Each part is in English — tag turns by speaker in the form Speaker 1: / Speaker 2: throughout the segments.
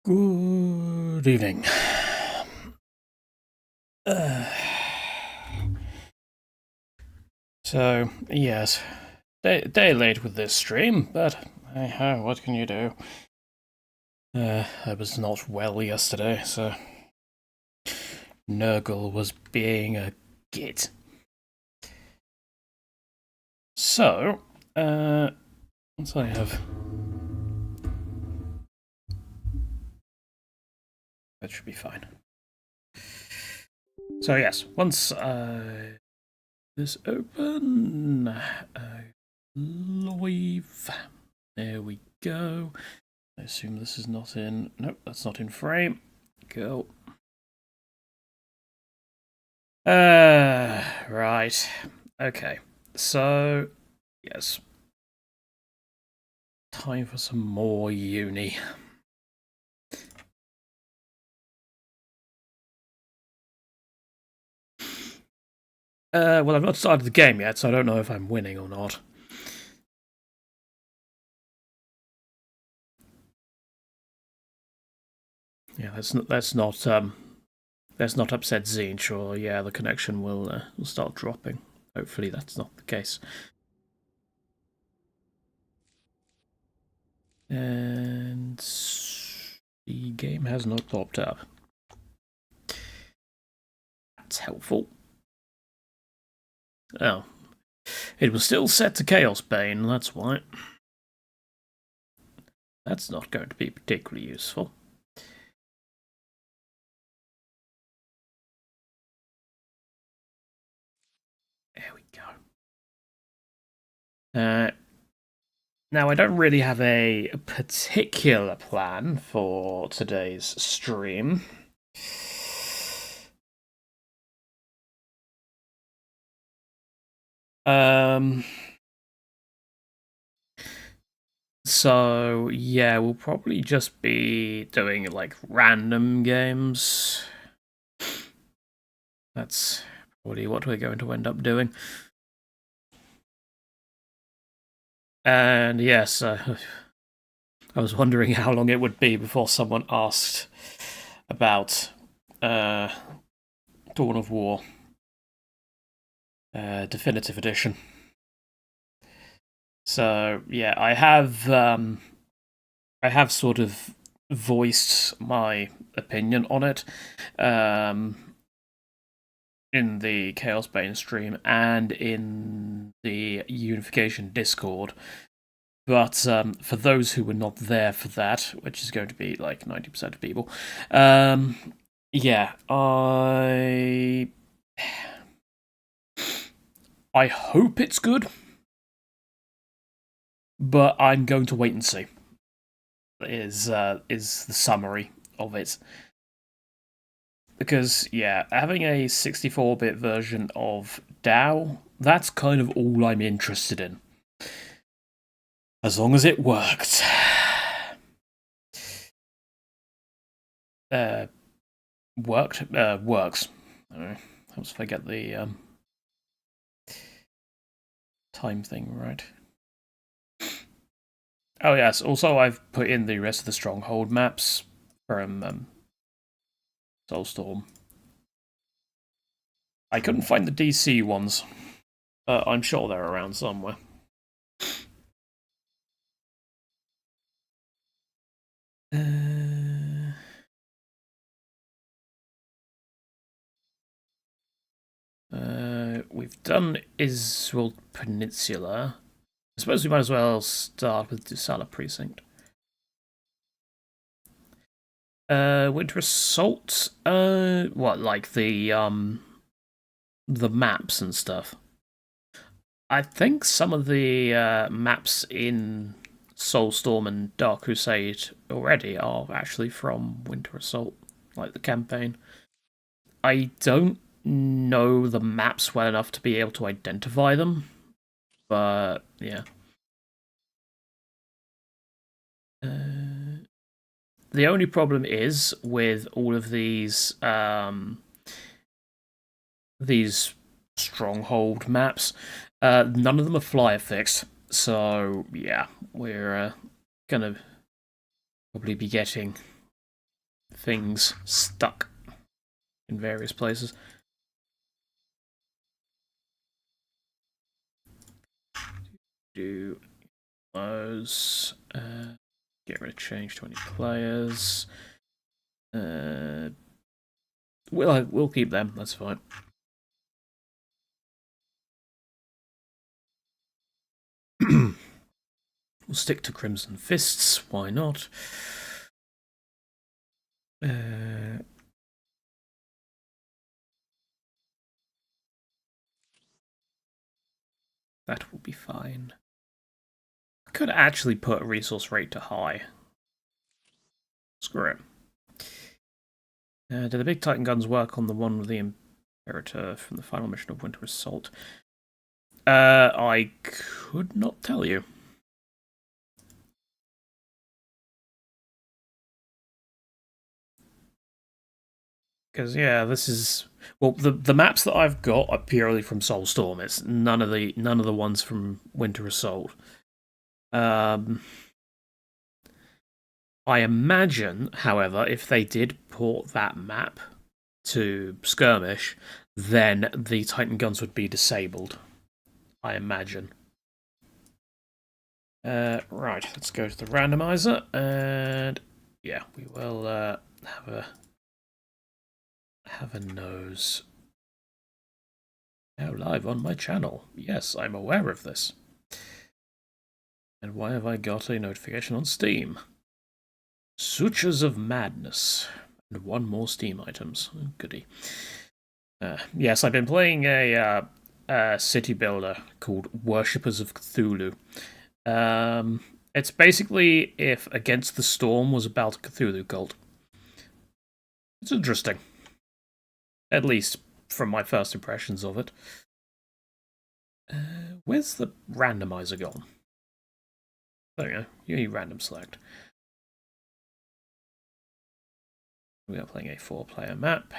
Speaker 1: Good evening. Uh, so, yes, day late with this stream, but hey ho, what can you do? I was not well yesterday, so Nurgle was being a git. So, once I have... That should be fine. So yes, once this open, live, there we go. I assume this is not in... Nope, that's not in frame. Go. Right. Okay. So, yes. Time for some more uni. Well, I've not started the game yet, so I don't know if I'm winning or not. Yeah, let's not upset Zinch, or yeah, the connection will start dropping. Hopefully, that's not the case. And the game has not popped up. That's helpful. Oh, it was still set to Chaos Bane. That's why. That's not going to be particularly useful. There we go. Now, I don't really have a particular plan for today's stream. So, yeah, we'll probably just be doing, like, random games. That's probably what we're going to end up doing. And yes, I was wondering how long it would be before someone asked about Dawn of War Definitive Edition. So yeah, I have sort of voiced my opinion on it in the Chaos Bane stream and in the Unification Discord. But for those who were not there for that, which is going to be like 90% of people, yeah, I hope it's good, but I'm going to wait and see. Is the summary of it. Because, yeah, having a 64-bit version of DAO, that's kind of all I'm interested in. As long as it worked. Works. Helps if I get the time thing right. Oh yes, also I've put in the rest of the Stronghold maps from Soulstorm. I couldn't find the DC ones, but I'm sure they're around somewhere. We've done Israel Peninsula. I suppose we might as well start with Dusala Precinct. Winter Assault. What, like the maps and stuff? I think some of the maps in Soulstorm and Dark Crusade already are actually from Winter Assault, like the campaign. I don't know the maps well enough to be able to identify them, but yeah. The only problem is with all of these stronghold maps, none of them are flyer fixed. So yeah, we're gonna probably be getting things stuck in various places. Do those. Get rid of change 20 players. We'll keep them, that's fine. We'll stick to Crimson Fists, why not? That will be fine. I could actually put resource rate to high. Screw it. Do the big Titan guns work on the one with the Imperator from the final mission of Winter Assault? I could not tell you. Because yeah, this is the maps that I've got are purely from Soulstorm. It's none of the ones from Winter Assault. I imagine, however, if they did port that map to Skirmish, then the Titan guns would be disabled. I imagine. Right, let's go to the randomizer, and yeah, we will have a nose. Now live on my channel. Yes, I'm aware of this. And why have I got a notification on Steam? Sutures of Madness. And one more Steam items. Oh, goody. Yes, I've been playing a city builder called Worshippers of Cthulhu. It's basically if Against the Storm was about a Cthulhu cult. It's interesting. At least from my first impressions of it. Where's the randomizer gone? There we go. You random select. We are playing a 4-player map.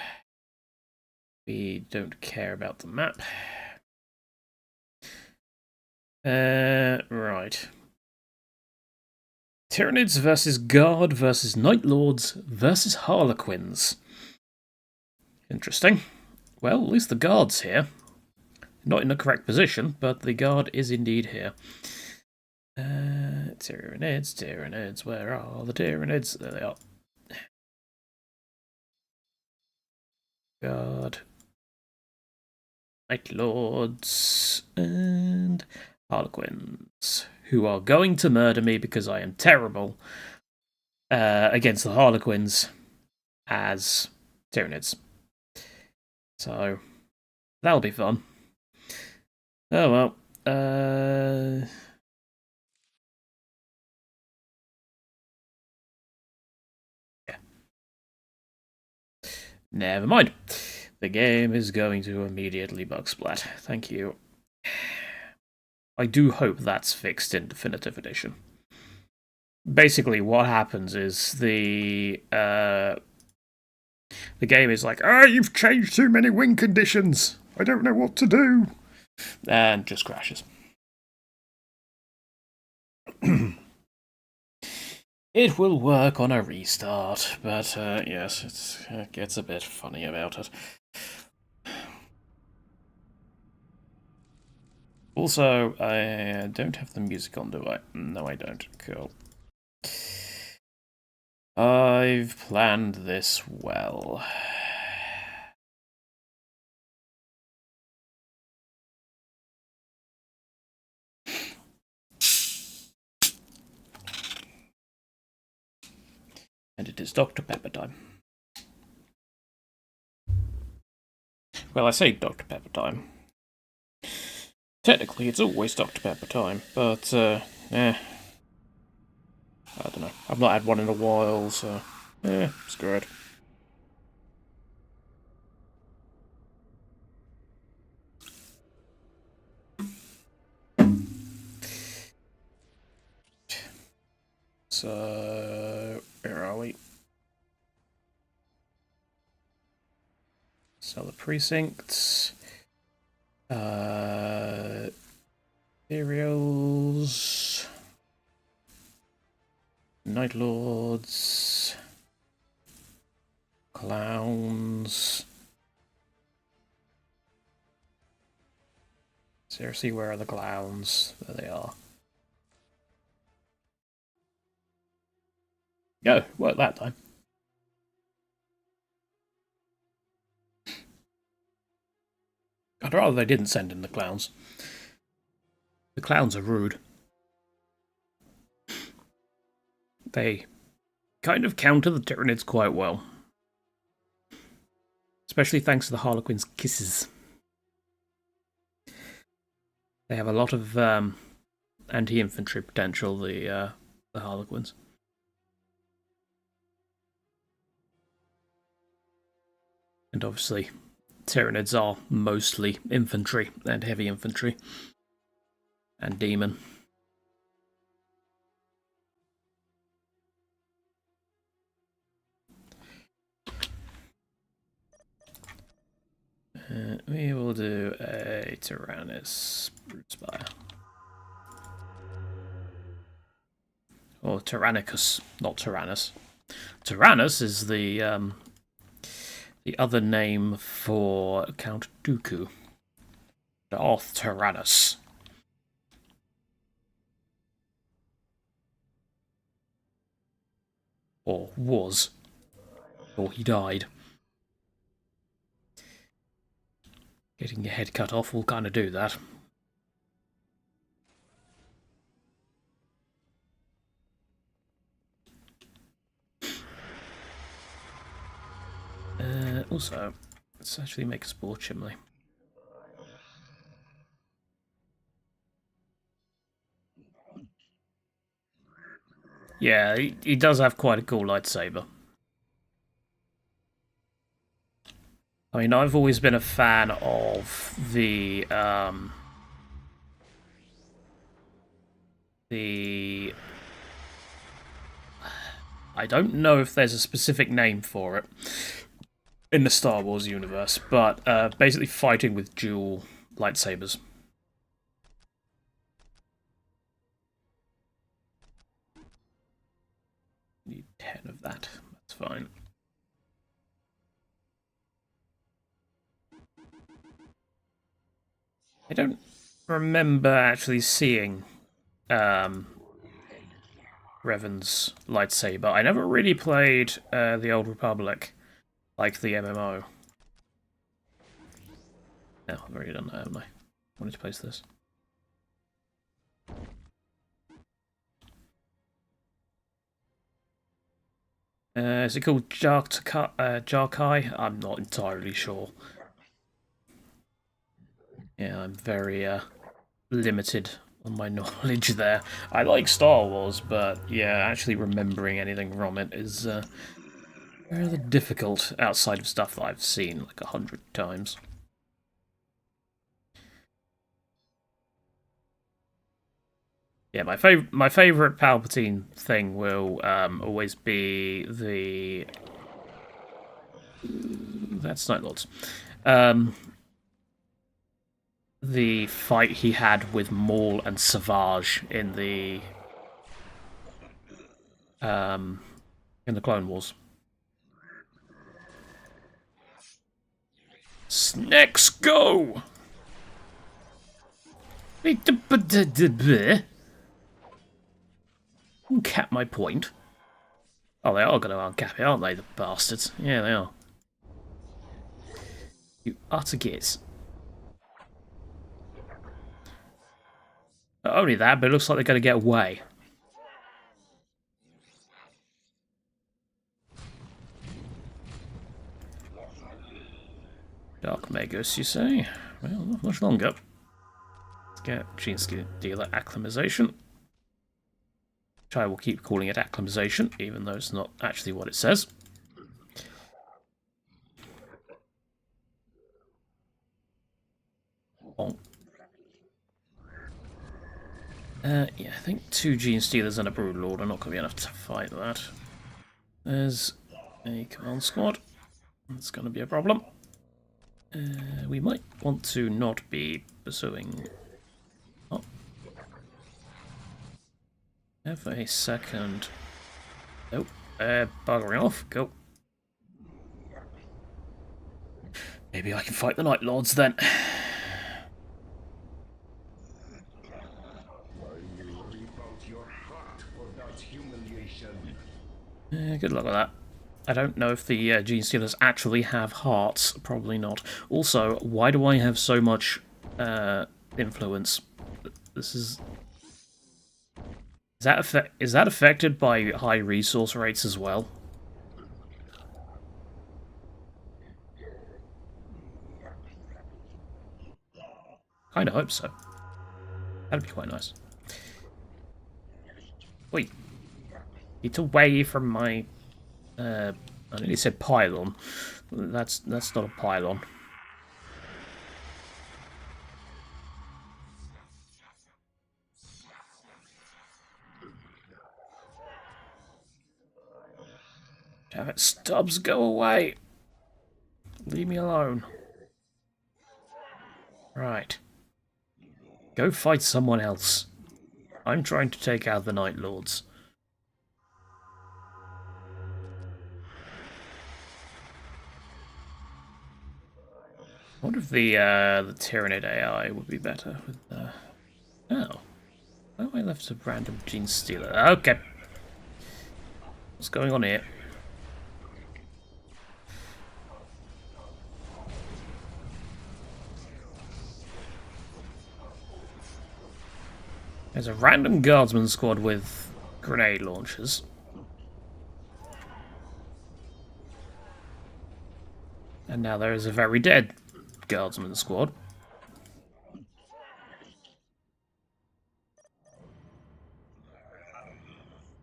Speaker 1: We don't care about the map. Right. Tyranids versus Guard versus Night Lords versus Harlequins. Interesting. Well, at least the Guard's here. Not in the correct position, but the Guard is indeed here. Tyranids, where are the Tyranids? There they are. Guard. Night Lords. And Harlequins, who are going to murder me because I am terrible against the Harlequins as Tyranids. So, that'll be fun. Oh well. Yeah. Never mind. The game is going to immediately bug splat. Thank you. I do hope that's fixed in Definitive Edition. Basically, what happens is the game is like, you've changed too many win conditions. I don't know what to do. And just crashes. It will work on a restart, but yes, it gets a bit funny about it. Also, I don't have the music on, do I? No, I don't. Cool. I've planned this well. And it is Dr. Pepper time. Well, I say Dr. Pepper time. Technically, it's always Dr. Pepper time, but, I don't know. I've not had one in a while, so, screw it. So, where are we? Sell the precincts. Imperials. Night Lords. Clowns. Seriously, where are the clowns? There they are. Go, worked that time. I'd rather they didn't send in the clowns. The clowns are rude. They kind of counter the Tyranids quite well. Especially thanks to the Harlequins' kisses. They have a lot of anti-infantry potential, the Harlequins. And obviously, Tyranids are mostly infantry and heavy infantry. And demon. We will do a Tyrannus Broodspire. Or Tyrannicus, not Tyrannus. Tyrannus is the other name for Count Dooku. Darth Tyrannus. Or was. Or he died. Getting your head cut off will kind of do that. Also, let's actually make a spore chimney. Yeah, he does have quite a cool lightsaber. I mean, I've always been a fan of the I don't know if there's a specific name for it in the Star Wars universe, but basically fighting with dual lightsabers. Need 10 of that. That's fine. I don't remember actually seeing Revan's lightsaber. I never really played the Old Republic, like the MMO. No, I've already done that, haven't I? I wanted to place this. Is it called Jarkai? I'm not entirely sure. Yeah, I'm very limited on my knowledge there. I like Star Wars, but yeah, actually remembering anything from it is rather difficult outside of stuff that I've seen like 100 times. Yeah, my favorite Palpatine thing will always be the that's Night Lords. The fight he had with Maul and Savage in the Clone Wars. Snacks go! Uncap my point. Oh, they are going to uncap it, aren't they, the bastards? Yeah, they are. You utter gits. Not only that, but it looks like they're going to get away. Dark Magus, you say? Well, not much longer. Let's get Gene Dealer Acclimatization. Which I will keep calling it Acclimatization, even though it's not actually what it says. Oh. Yeah, I think 2 Gene Stealers and a Broodlord are not going to be enough to fight that. There's a command squad. That's going to be a problem. We might want to not be pursuing... Oh. Have a second... Nope. Buggering off. Go. Maybe I can fight the Night Lords then. Good luck with that. I don't know if the Gene Stealers actually have hearts. Probably not. Also, why do I have so much influence? This is... Is that affected by high resource rates as well? Kinda hope so. That'd be quite nice. Wait. It's away from my... I nearly said pylon. That's not a pylon. Damn it, Stubbs, go away! Leave me alone. Right. Go fight someone else. I'm trying to take out the Night Lords. I wonder if the Tyranid AI would be better with oh. Oh, I left a random Gene Stealer. Okay. What's going on here? There's a random guardsman squad with grenade launchers. And now there is a very dead guardsman squad.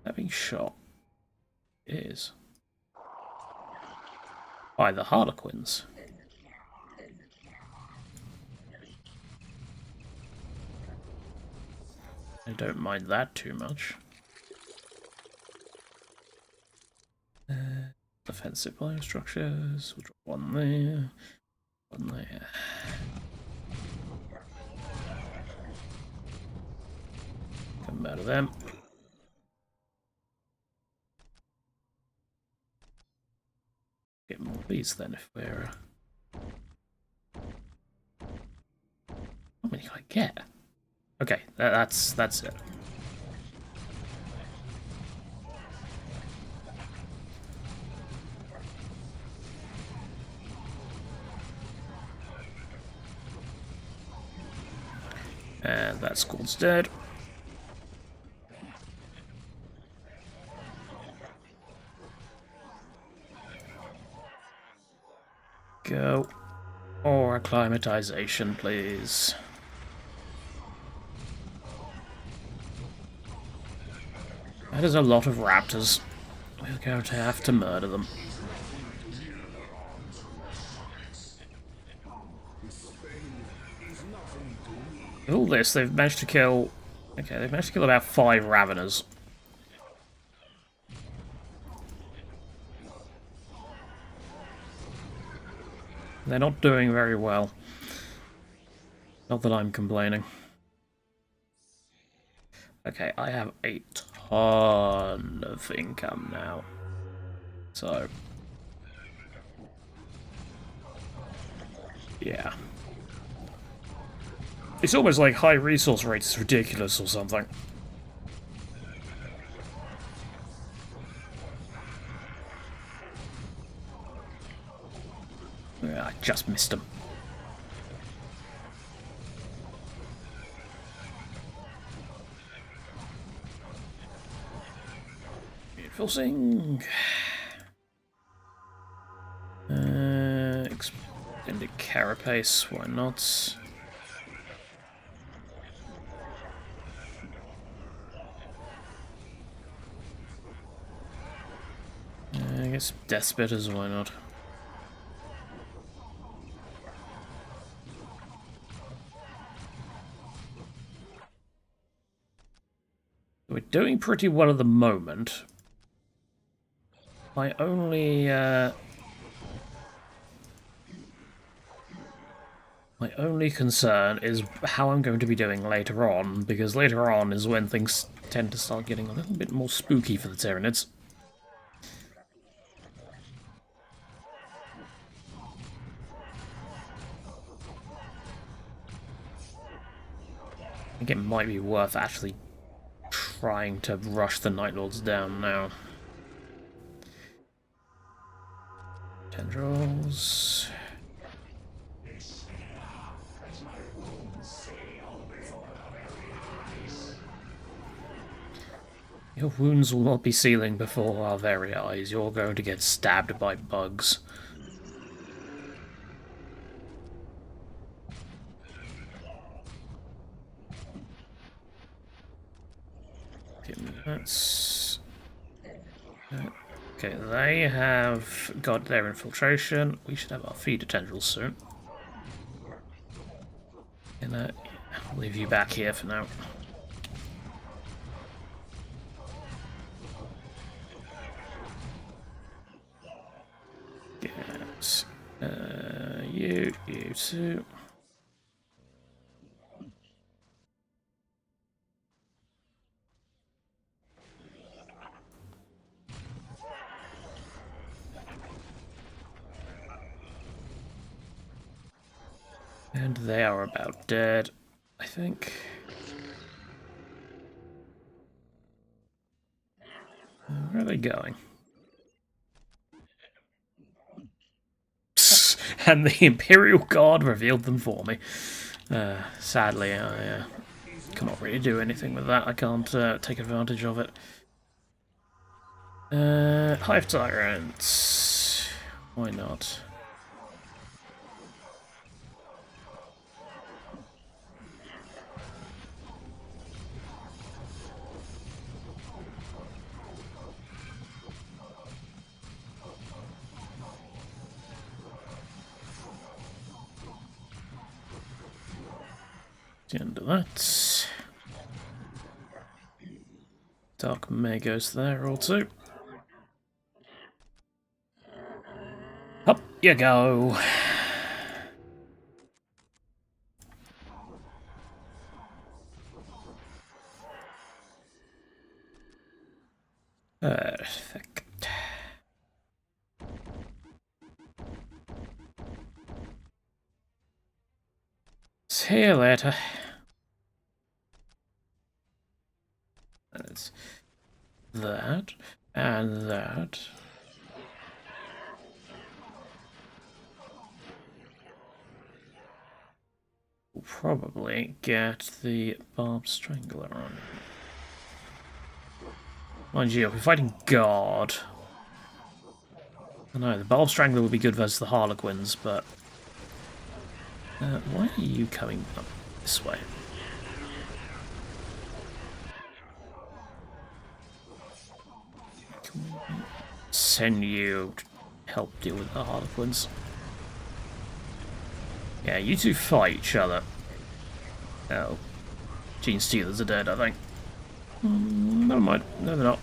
Speaker 1: That being shot is by the Harlequins. I don't mind that too much. Defensive biostructures. We'll drop one there. One there. Come out of them. Get more of these then if we're... How many can I get? Okay, that's it. And that squad's dead. Go. Or acclimatization, please. That is a lot of raptors. We're going to have to murder them. With all this, they've managed to kill... Okay, they've managed to kill about 5 Raveners. They're not doing very well. Not that I'm complaining. Okay, I have a ton of income now. So... yeah. It's almost like high resource rate is ridiculous or something. I just missed him. Reinforcing. Extended carapace, why not? I guess death spitters, why not? We're doing pretty well at the moment. My only concern is how I'm going to be doing later on, because later on is when things tend to start getting a little bit more spooky for the Tyranids. think it might be worth actually trying to rush the Night Lords down now. Tendrils. Your wounds will not be sealing before our very eyes. You're going to get stabbed by bugs. That's... Okay, they have got their infiltration. We should have our feeder tendrils soon. And I'll leave you back here for now. Yes. You too. And they are about dead, I think. Where are they going? And the Imperial Guard revealed them for me. Sadly, I cannot really do anything with that. I can't take advantage of it. Hive Tyrants. Why not? The end of that. Dark Magos there also. Up you go. Perfect. See you later. That's that and that. We'll probably get the Barbed Strangler on. Mind you, if we're fighting Guard. I know, the Barbed Strangler would be good versus the Harlequins, but... why are you coming up this way? Send you to help deal with the Harlequins. Yeah, you two fight each other. Oh. Gene Stealers are dead, I think. Never mind. No, they're not.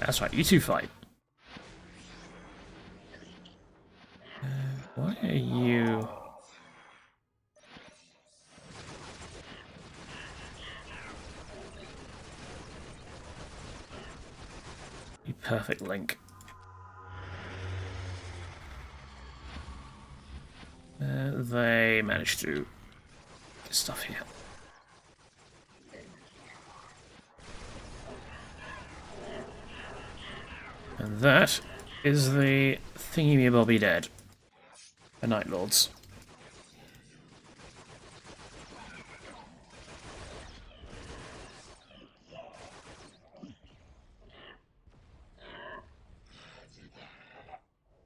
Speaker 1: That's right, you two fight. Why are you... You perfect link. They managed to get stuff here. And that is the thingy-me-bobby dead. The Night Lords.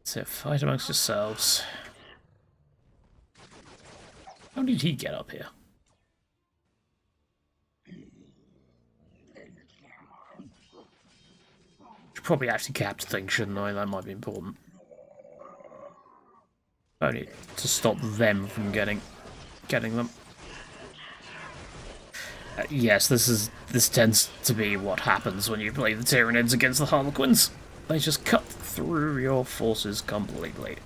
Speaker 1: So fight amongst yourselves. How did he get up here? Should probably actually capture things, shouldn't I? That might be important. Only to stop them from getting them. Yes, this tends to be what happens when you play the Tyranids against the Harlequins. They just cut through your forces completely.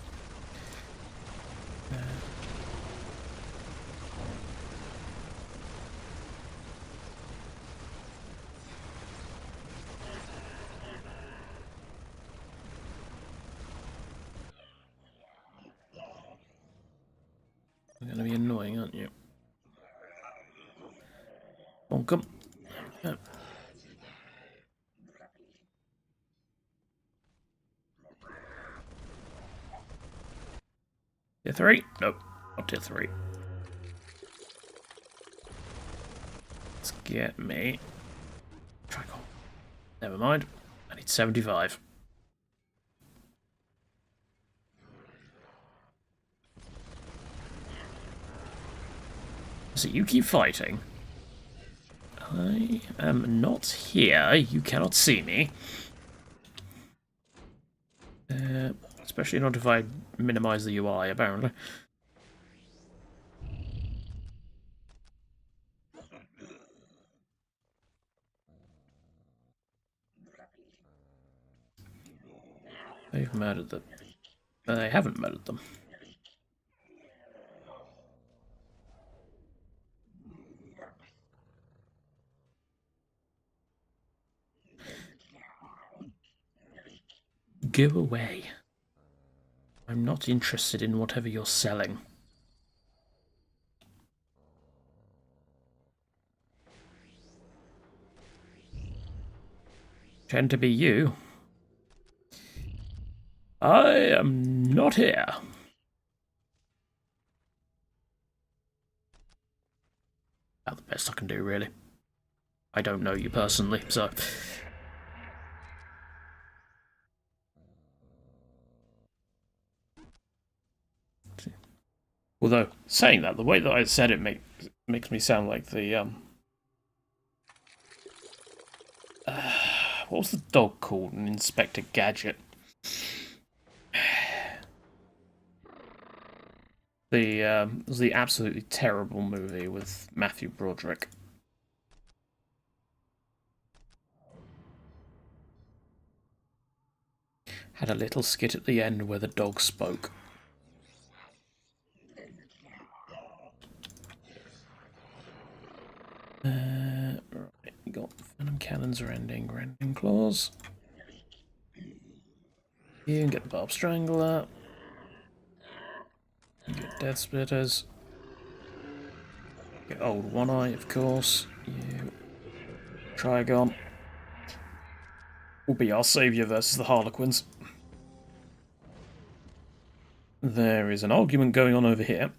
Speaker 1: You're going to be annoying, aren't you? On, come. Yeah. Tier 3? Nope, not tier 3. Let's get me. Trigon. Never mind. I need 75. So you keep fighting. I am not here. You cannot see me. Especially not if I minimize the UI, apparently. They've murdered them. They haven't murdered them. Go away. I'm not interested in whatever you're selling. Tend to be you. I am not here. About the best I can do, really. I don't know you personally, so... Although, saying that, the way that I said it makes me sound like the, what was the dog called in Inspector Gadget? It was the absolutely terrible movie with Matthew Broderick. Had a little skit at the end where the dog spoke. Right, we got Venom Cannons rending claws. You can get the Barb Strangler. Get Death Splitters. Get Old One Eye, of course. You. Trigon. Will be our saviour versus the Harlequins. There is an argument going on over here.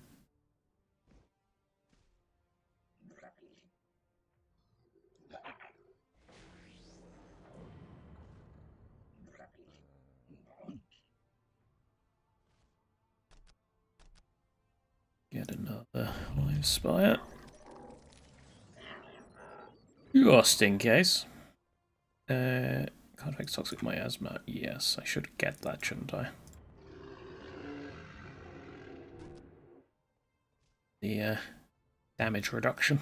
Speaker 1: Get another Live Spire. Just in case. Can't affect toxic miasma. Yes, I should get that, shouldn't I? The damage reduction.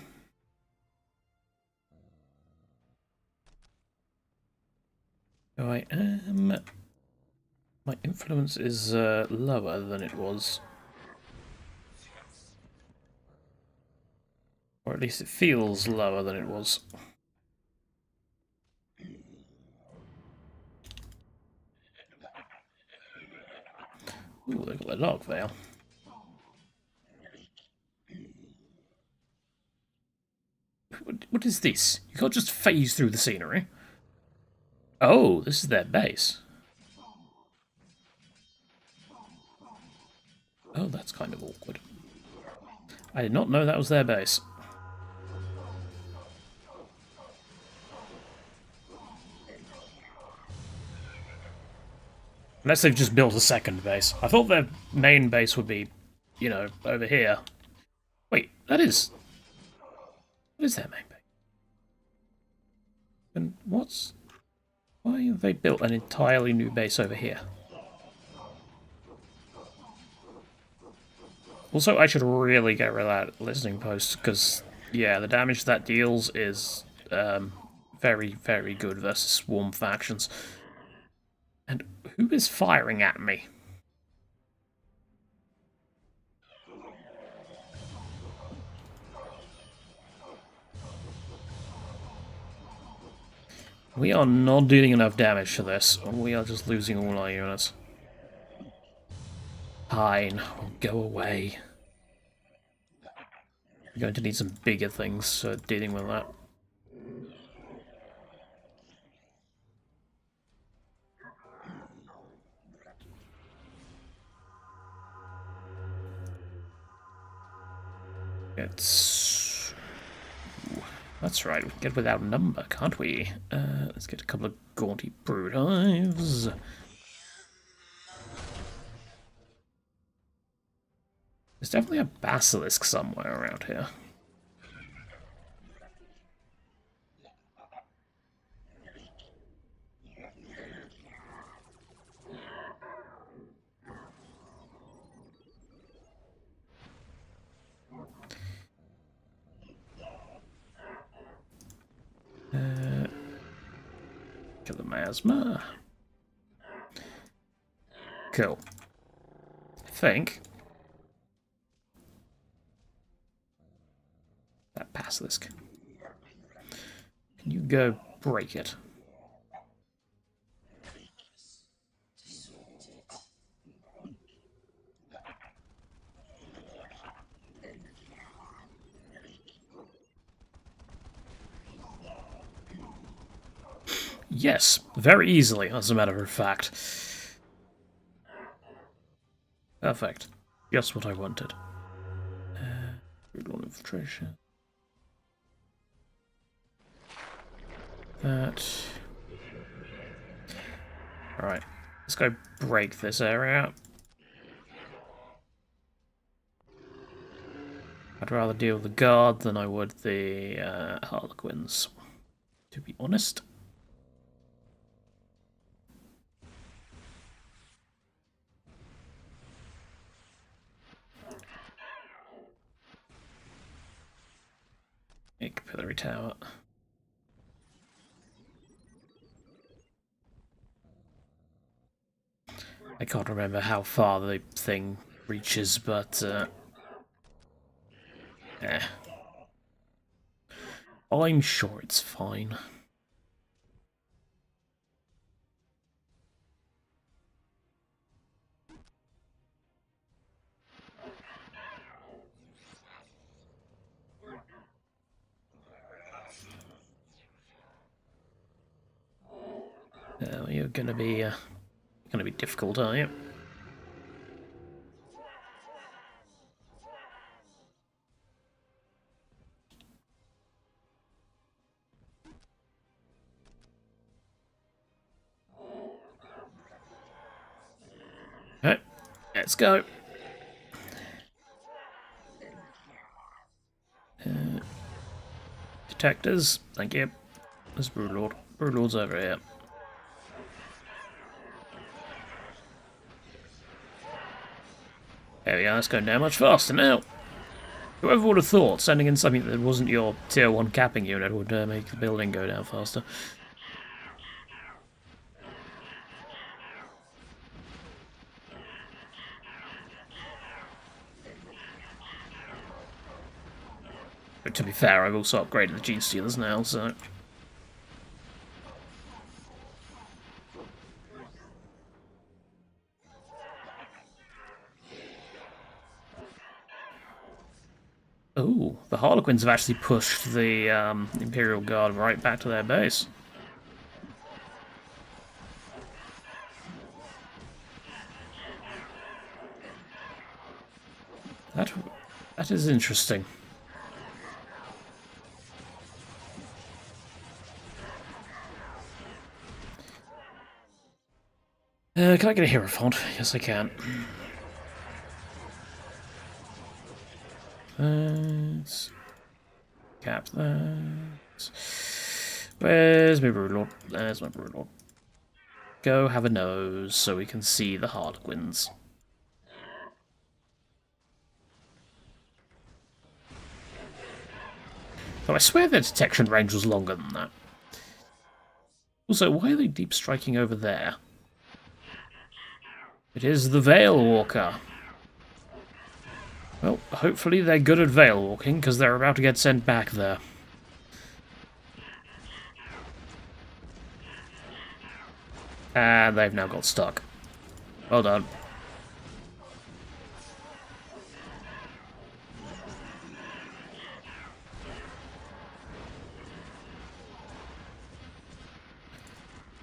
Speaker 1: So I am... My influence is lower than it was. Or at least it feels lower than it was. Ooh, they've got their Dark Veil. What is this? You can't just phase through the scenery. Oh, this is their base. Oh, that's kind of awkward. I did not know that was their base. Unless they've just built a second base. I thought their main base would be, you know, over here. Wait, that is... What is their main base? And what's... Why have they built an entirely new base over here? Also, I should really get rid of that listening post, because, yeah, the damage that deals is very, very good versus swarm factions. And who is firing at me? We are not doing enough damage to this. We are just losing all our units. Fine, go away. We're going to need some bigger things dealing with that. It's... That's right, we can get without number, can't we? Let's get a couple of gaunty brood hives. There's definitely a basilisk somewhere around here. Kill the miasma. Cool. I think that basilisk. Can you go break it? Yes, very easily, as a matter of fact. Perfect. Just what I wanted. Brutal infiltration. That. Alright, let's go break this area. I'd rather deal with the guard than I would the Harlequins, to be honest. Capillary tower. I can't remember how far the thing reaches, but I'm sure it's fine. You're gonna be difficult, are you? Okay, let's go. Detectors, thank you. There's Broodlord. Broodlord's over here. There we are, it's going down much faster now. Whoever would have thought sending in something that wasn't your tier 1 capping unit would make the building go down faster. But to be fair, I've also upgraded the Gene Stealers now, so... Ooh, the Harlequins have actually pushed the Imperial Guard right back to their base. That is interesting. Can I get a hero font? Yes, I can. Let's cap that. Where's my Broodlord? There's my Broodlord. Go have a nose so we can see the Harlequins. Though I swear their detection range was longer than that. Also, why are they deep striking over there? It is the Veil Walker. Well, hopefully they're good at Veil Walking, because they're about to get sent back there. And they've now got stuck. Well done.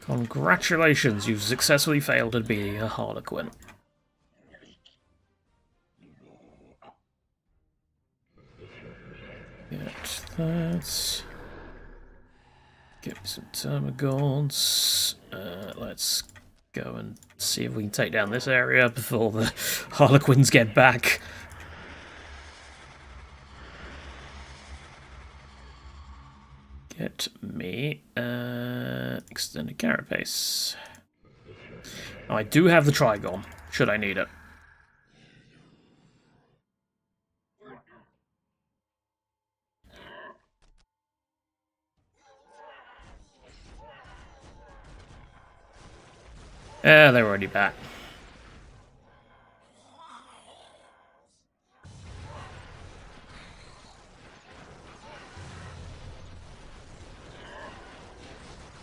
Speaker 1: Congratulations, you've successfully failed at being a Harlequin. Let's get me some Termagants. Let's go and see if we can take down this area before the Harlequins get back. Get me extended carapace. Oh, I do have the Trigon, should I need it. They're already back.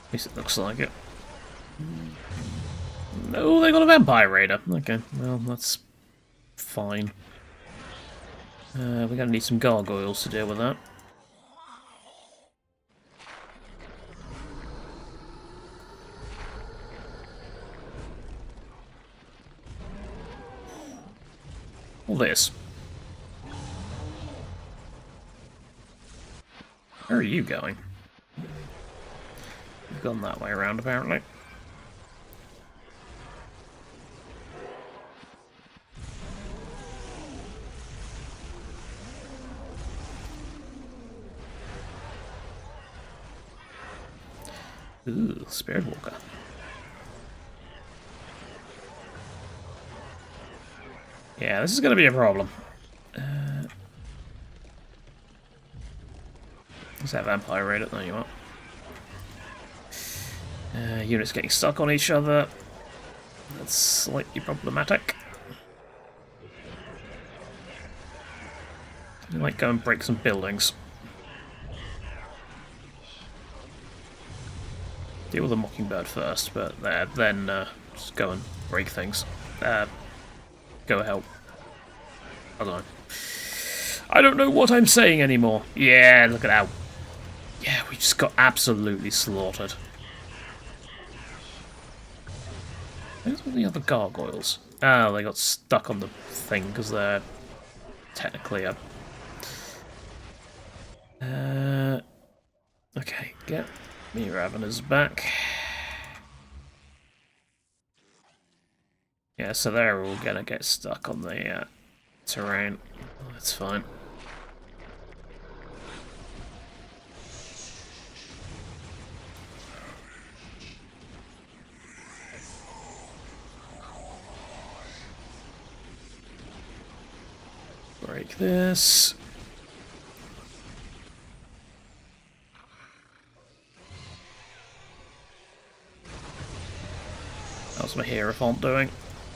Speaker 1: At least it looks like it. No, they got a Vampire Raider. Okay, well, that's fine. We're gonna need some gargoyles to deal with that. All this. Where are you going? You've gone that way around, apparently. Ooh, Spirit Walker. Yeah, this is going to be a problem. Is that Vampire Raider? There you are. Units getting stuck on each other. That's slightly problematic. You might go and break some buildings. Deal with the Mockingbird first, but then just go and break things. Go help. I don't know. I don't know what I'm saying anymore. Yeah, look at how... Yeah, we just got absolutely slaughtered. Where's all the other gargoyles? Oh, they got stuck on the thing because they're technically a... Okay, get me Raveners back. Yeah, so they're all gonna get stuck on the terrain. That's fine. Break this. How's my Hierophant doing?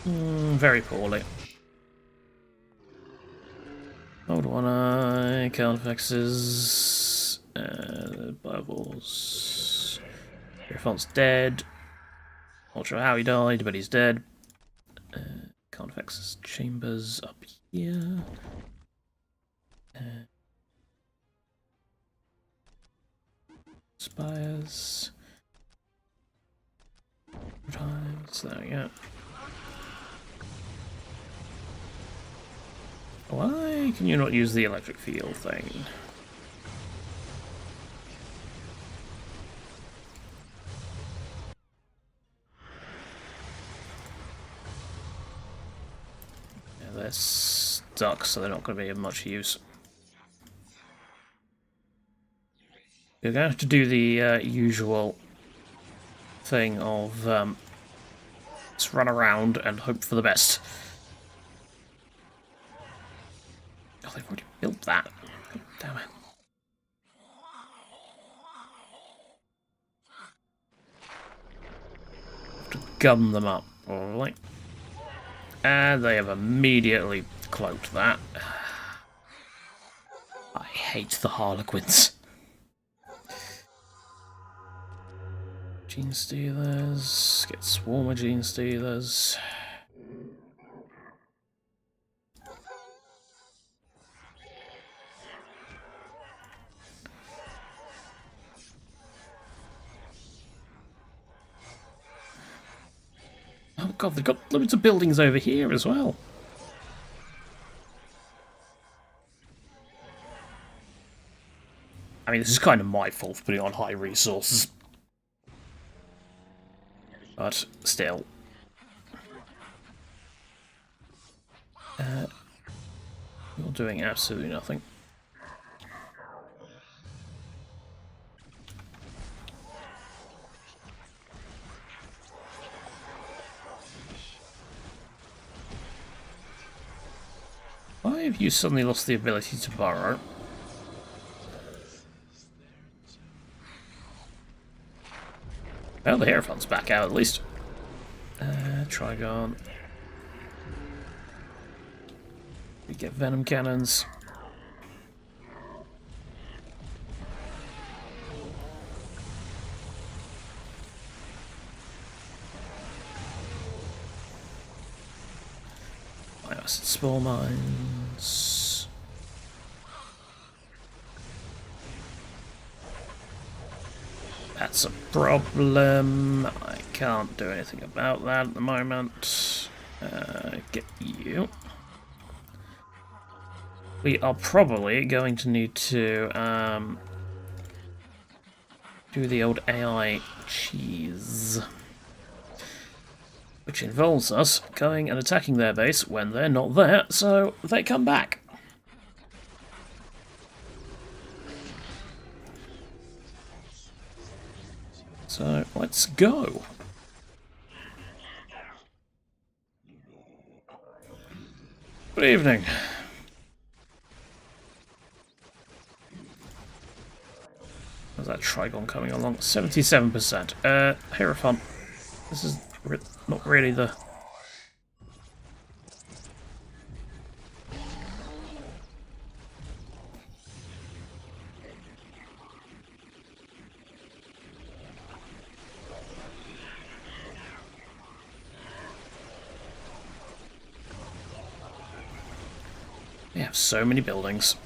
Speaker 1: Very poorly. Hold one eye, Caldaris, Bibles. Hierophant's dead. Not sure how he died, but he's dead. Caldaris chambers up here. Spires. Times. There we go. Why can you not use the electric field thing? Yeah, they're stuck, so they're not going to be of much use. You're going to have to do the usual thing of just run around and hope for the best. Oh, they've already built that. God damn it. Have to gun them up, probably. And they have immediately cloaked that. I hate the Harlequins. Gene Stealers. Get Swarmer Gene Stealers. Oh god, they've got loads of buildings over here as well. I mean, this is kind of my fault for putting on high resources. But still. You're doing absolutely nothing. Why have you suddenly lost the ability to burrow? Well, the Hierophant's back out at least. Trigon. We get Venom Cannons. Acid Spore Mines. That's a problem. I can't do anything about that at the moment. Get you. We are probably going to need to do the old AI cheese. Which involves us going and attacking their base when they're not there, so they come back. So, let's go. Good evening. How's that Trigon coming along? 77%. Hierophant. This is not really the... We have so many buildings.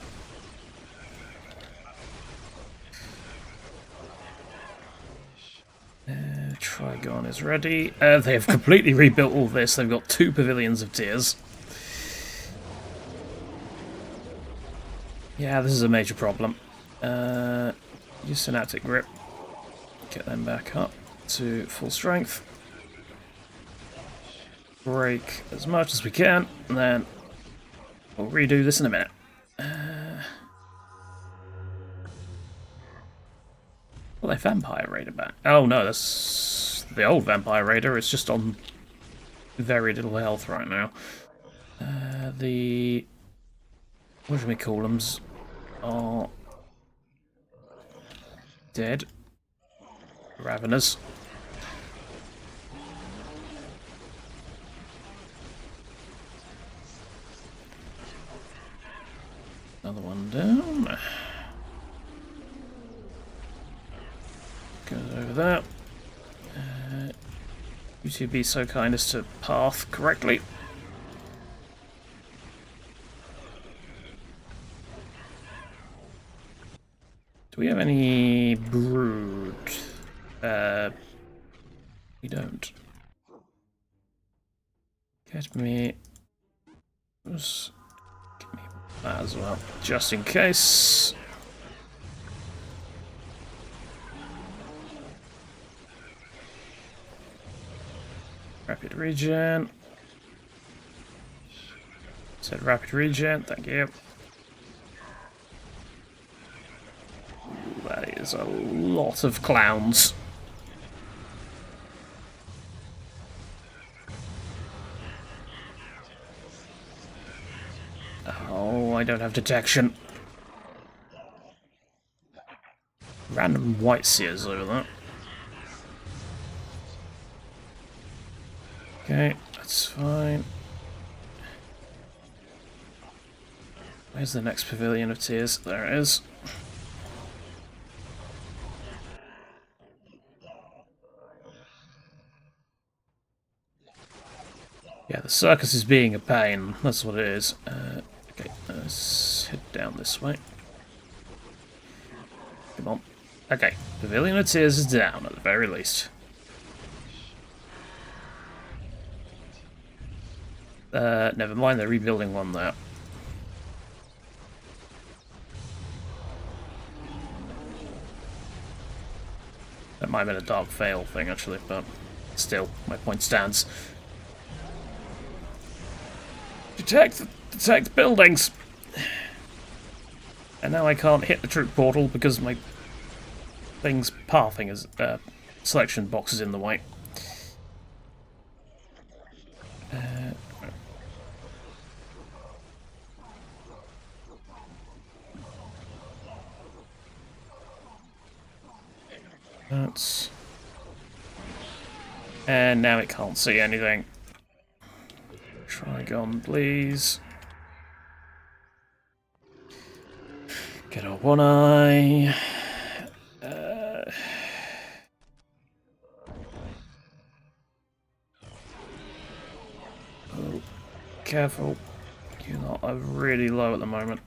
Speaker 1: Trigon is ready. They have completely rebuilt all this. They've got 2 pavilions of tears. Yeah, this is a major problem. Use Synaptic Grip. Get them back up to full strength. Break as much as we can, and then we'll redo this in a minute. Well, they Vampire Raider back. Oh no, that's the old Vampire Raider. It's just on very little health right now. The whatchamacallums are dead. Ravenous. Another one down. Goes over there. You two be so kind as to path correctly. Do we have any brood? We don't. Get me that as well, just in case. Rapid regen. Said rapid regen, thank you. That is a lot of clowns. Oh, I don't have detection. Random white seers over there. Okay, that's fine. Where's the next pavilion of tears? There it is. Yeah, the circus is being a pain. That's what it is. Okay, let's head down this way. Come on. Okay, Pavilion of Tears is down at the very least. Never mind, they're rebuilding one there. That might have been a Dark Veil thing, actually, but still, my point stands. Detect buildings! And now I can't hit the troop portal because my thing's pathing is selection box is in the way. That's... And now it can't see anything. Trigon, please. Get our one eye. Oh, careful. You're not really low at the moment.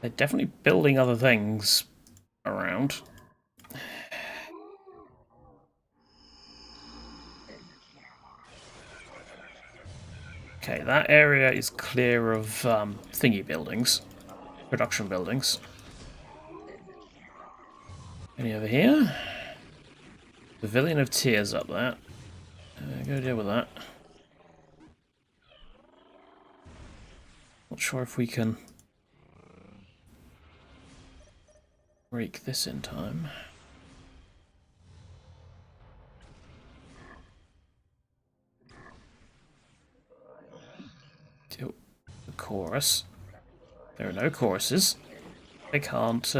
Speaker 1: They're definitely building other things around. Okay, that area is clear of thingy buildings, production buildings. Any over here? Pavilion of Tears up there. Go deal with that. Not sure if we can break this in time. Deal with the chorus. There are no choruses. They can't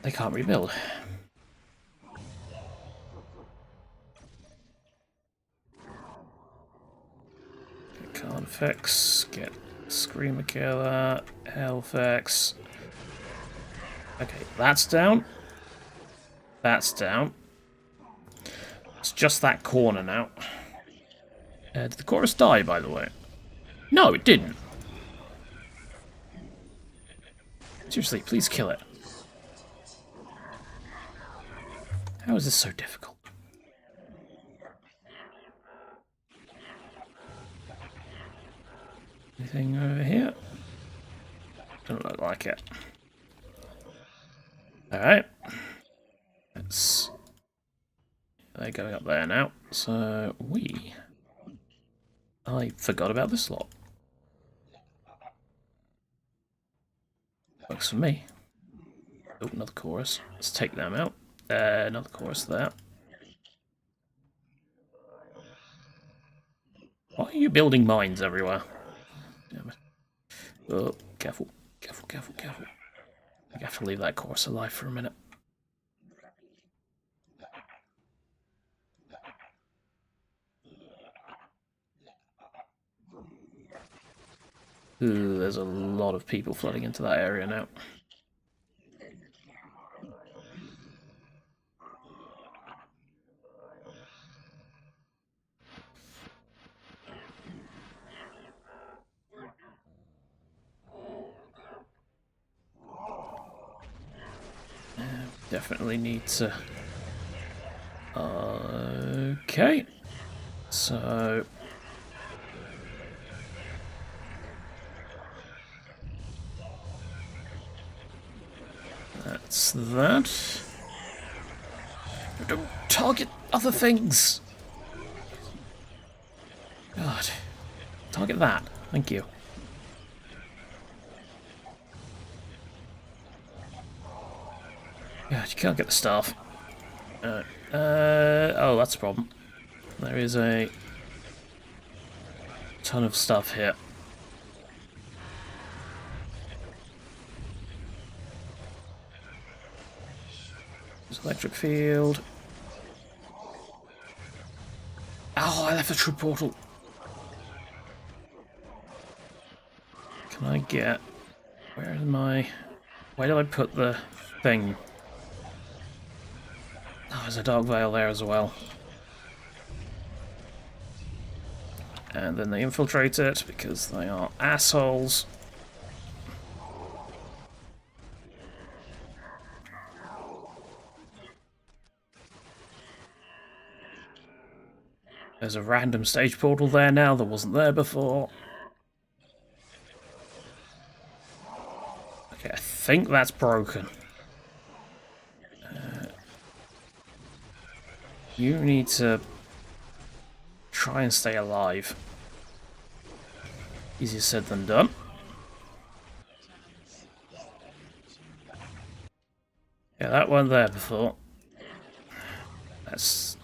Speaker 1: rebuild. Can't fix. Get Screamer Killer. Hellfix. Okay, that's down. That's down. It's just that corner now. Did the chorus die, by the way? No, it didn't. Seriously, please kill it. How is this so difficult? Anything over here? Doesn't look like it. Alright. They're going up there now. So I forgot about this lot. Works for me. Oh, another chorus. Let's take them out. Another chorus there. Why are you building mines everywhere? Damn it. Oh, careful. Careful, careful, careful. I have to leave that chorus alive for a minute. Ooh, there's a lot of people flooding into that area now. Definitely need to... Okay. So... That's that. Don't target other things! God. Target that. Thank you. God, you can't get the staff. Oh, that's a problem. There is a ton of stuff here. There's electric field. Oh, I left the troop portal. Can I get... Where is my... Where did I put the thing? Oh, there's a Dark Veil there as well. And then they infiltrate it because they are assholes. There's a random stage portal there now that wasn't there before. Okay, I think that's broken. You need to try and stay alive. Easier said than done. Yeah, that weren't there before. Let's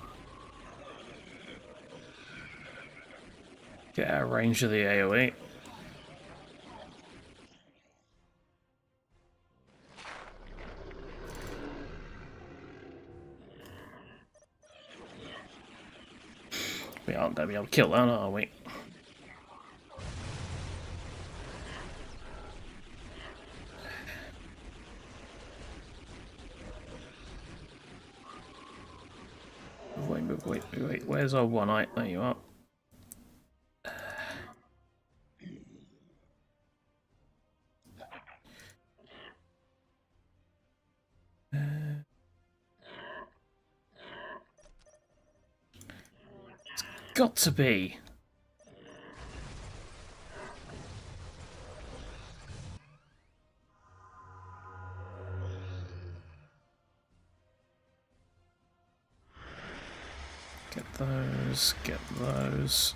Speaker 1: get out of range of the AoE. We aren't going to be able to kill that, are we? Wait. Where's our one-eye? There you are. It's got to be. Get those.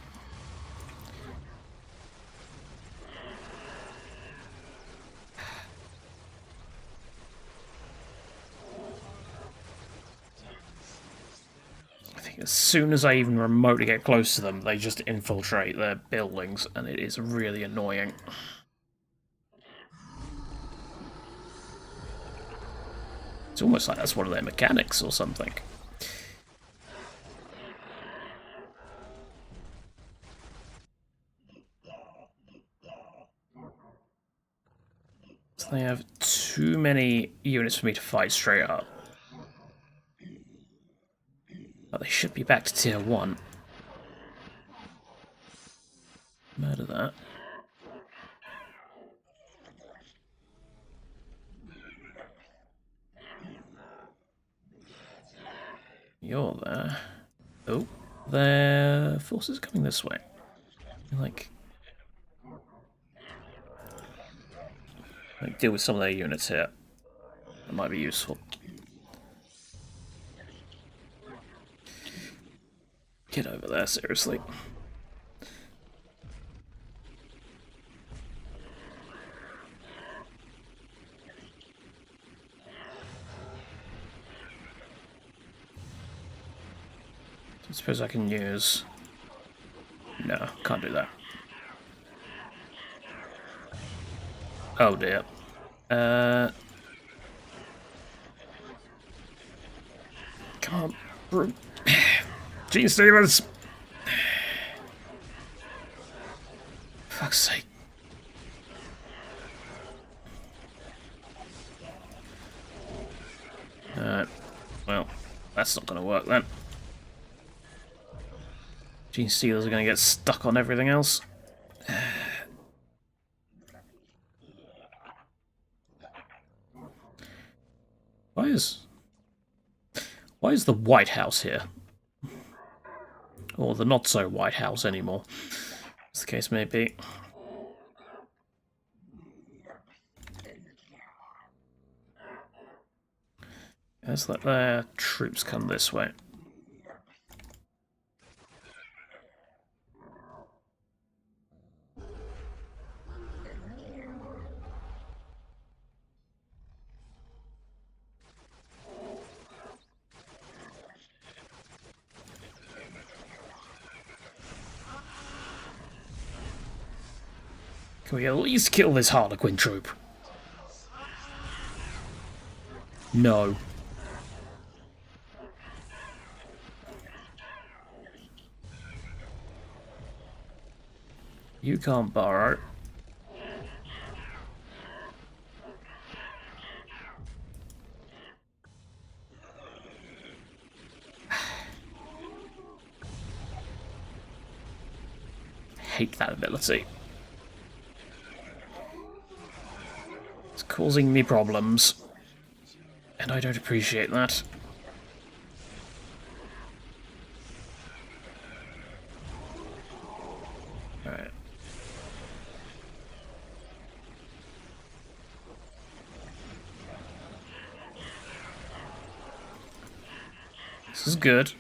Speaker 1: I think as soon as I even remotely get close to them, they just infiltrate their buildings, and it is really annoying. It's almost like that's one of their mechanics or something. So they have too many units for me to fight straight up. But they should be back to tier 1. Murder that. You're there. Oh, their forces are coming this way. Like deal with some of their units here. That might be useful. Get over there, seriously. I suppose I can use... No, can't do that. Oh dear. Come on. Gene Stevens! Fuck's sake. Well, that's not going to work then. Gene Stealers are going to get stuck on everything else. Why is the White House here? Or the not so White House anymore, as the case may be. Let's let their troops come this way. Can we at least kill this Harlequin troop? No. You can't borrow. hate that ability. It's causing me problems. And I don't appreciate that. Alright. This is good.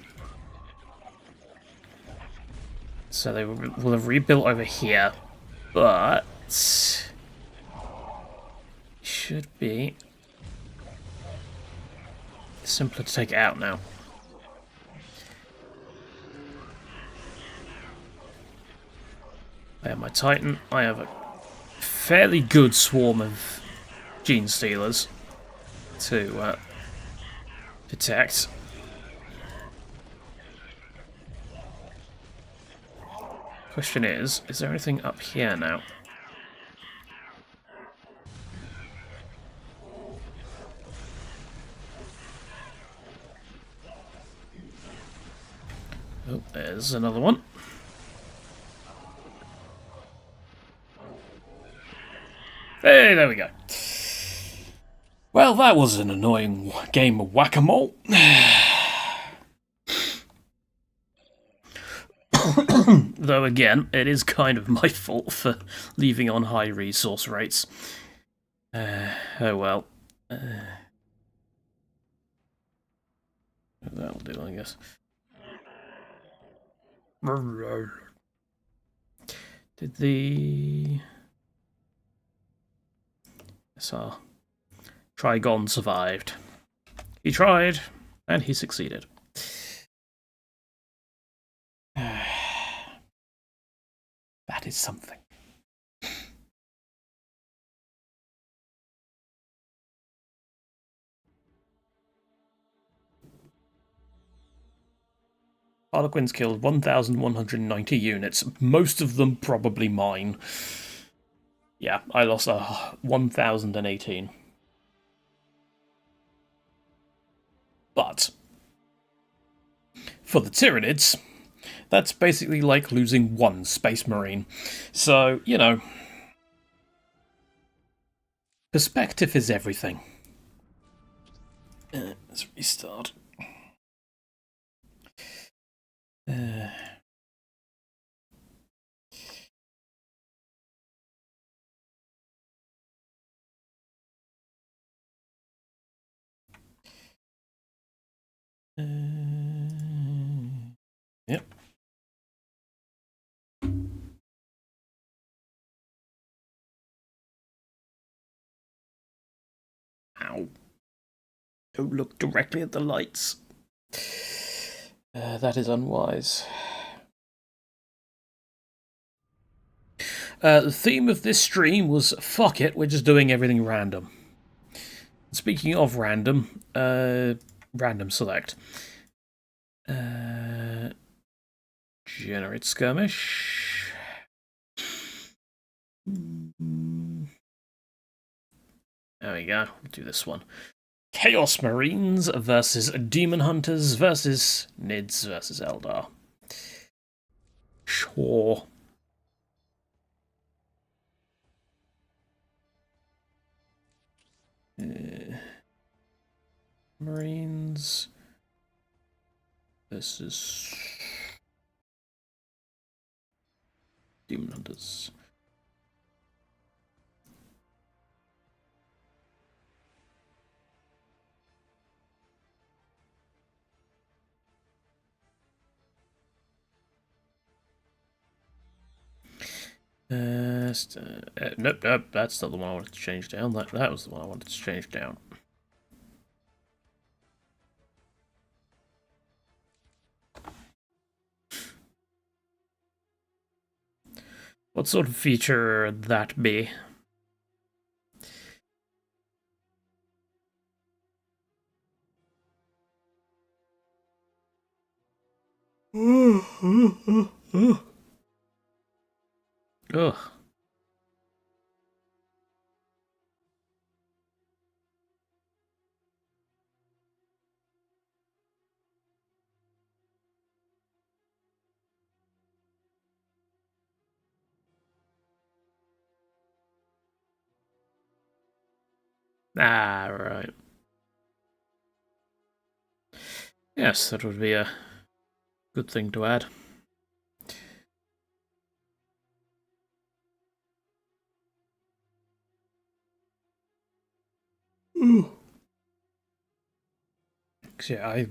Speaker 1: So they will have rebuilt over here, but should be simpler to take it out now. I have my Titan. I have a fairly good swarm of Gene Stealers to detect. Question is there anything up here now? Oh, there's another one. Hey, there we go. Well, that was an annoying game of whack-a-mole. Though again, it is kind of my fault for leaving on high resource rates. Oh well. That'll do, I guess. Did the... So, Trigon survived. He tried, and he succeeded. That is something. Harlequins killed 1,190 units, most of them probably mine. Yeah, I lost 1,018. But for the Tyranids, that's basically like losing one Space Marine. So, you know, perspective is everything. Let's restart. Yep. Ow. Don't look directly at the lights. That is unwise. The theme of this stream was, fuck it, we're just doing everything random. Speaking of random, random select. Generate skirmish. There we go, we'll do this one. Chaos Marines versus Demon Hunters versus Nids versus Eldar. Sure. Marines versus Demon Hunters. Nope, that's not the one I wanted to change down. That was the one I wanted to change down. What sort of feature would that be? Ugh. Ah, right. Yes, that would be a good thing to add. Yeah,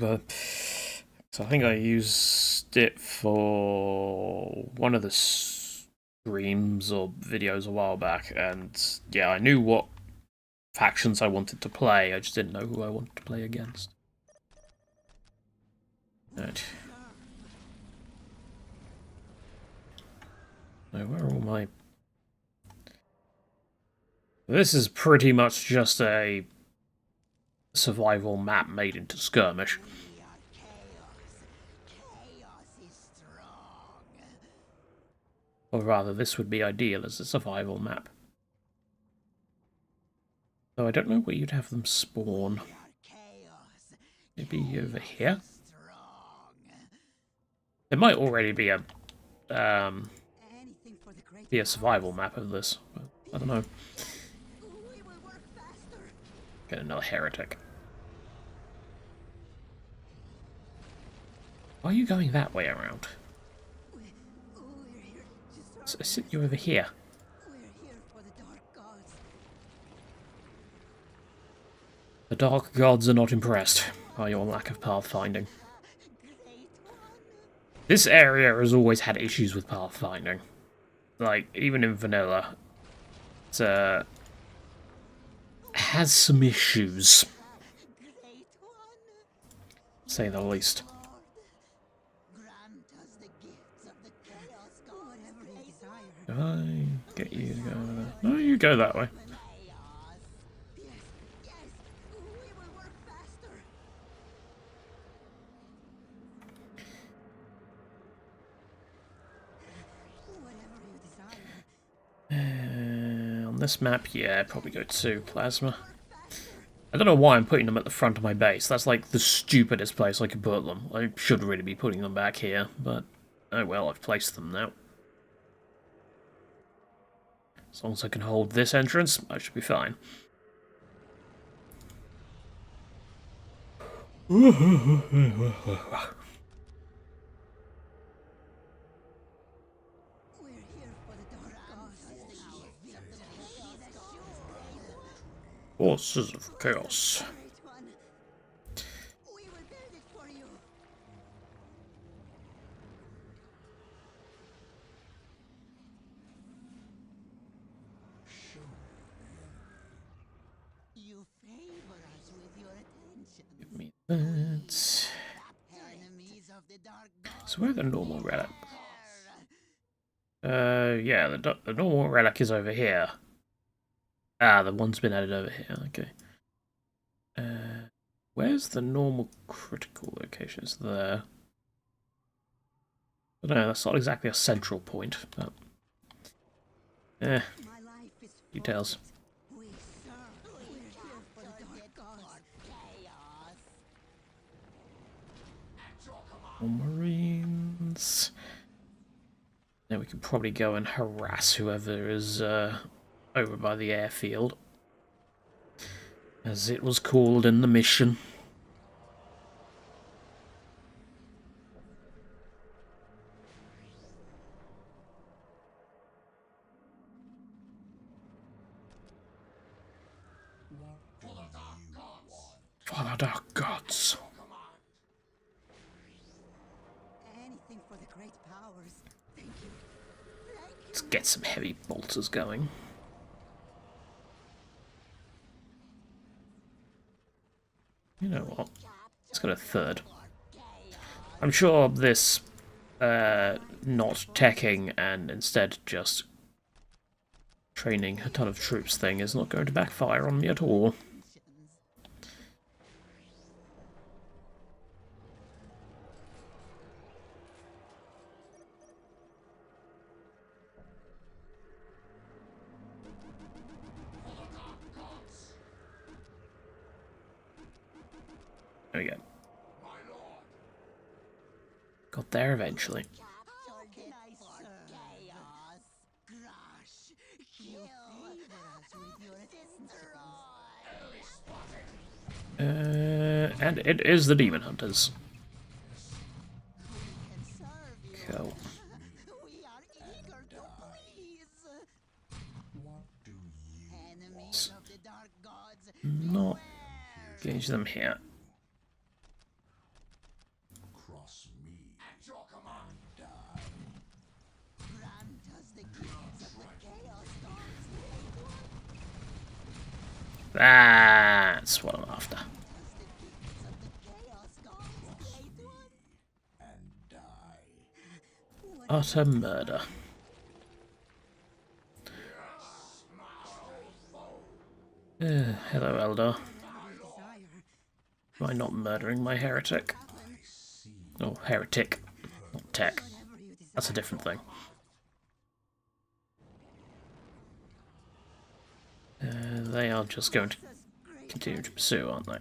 Speaker 1: so I think I used it for one of the streams or videos a while back, and yeah, I knew what factions I wanted to play. I just didn't know who I wanted to play against. Right. So where are all my? This is pretty much just a survival map made into skirmish. Or rather, this would be ideal as a survival map. Though I don't know where you'd have them spawn. Maybe over here? There might already be a survival map of this. I don't know. Get another heretic. Why are you going that way around? I sent you over here. The Dark Gods are not impressed by your lack of pathfinding. This area has always had issues with pathfinding. Like, even in vanilla, it has some issues. Say the least. Do I get you to go over there? No, you go that way. On this map, yeah, probably go to Plasma. I don't know why I'm putting them at the front of my base. That's like the stupidest place I could put them. I should really be putting them back here, but oh well, I've placed them now. As long as I can hold this entrance, I should be fine. Forces of Chaos. Give me that. So where are the normal relics? Yeah, the normal relic is over here. Ah, the one's been added over here, okay. Where's the normal critical location? It's there. I don't know, that's not exactly a central point, but... details. Marines... Then we can probably go and harass whoever is over by the airfield. As it was called in the mission. For the Dark Gods. Let's get some heavy bolters going. You know what? Let's go to third. I'm sure this not teching and instead just training a ton of troops thing is not going to backfire on me at all. There we go. Got there eventually. And it is the Demon Hunters. Cool. Not engage them here. That's what I'm after. Utter murder. Hello, Eldar. Am I not murdering my heretic? Oh, heretic, not tech. That's a different thing. They are just going to continue to pursue, aren't they?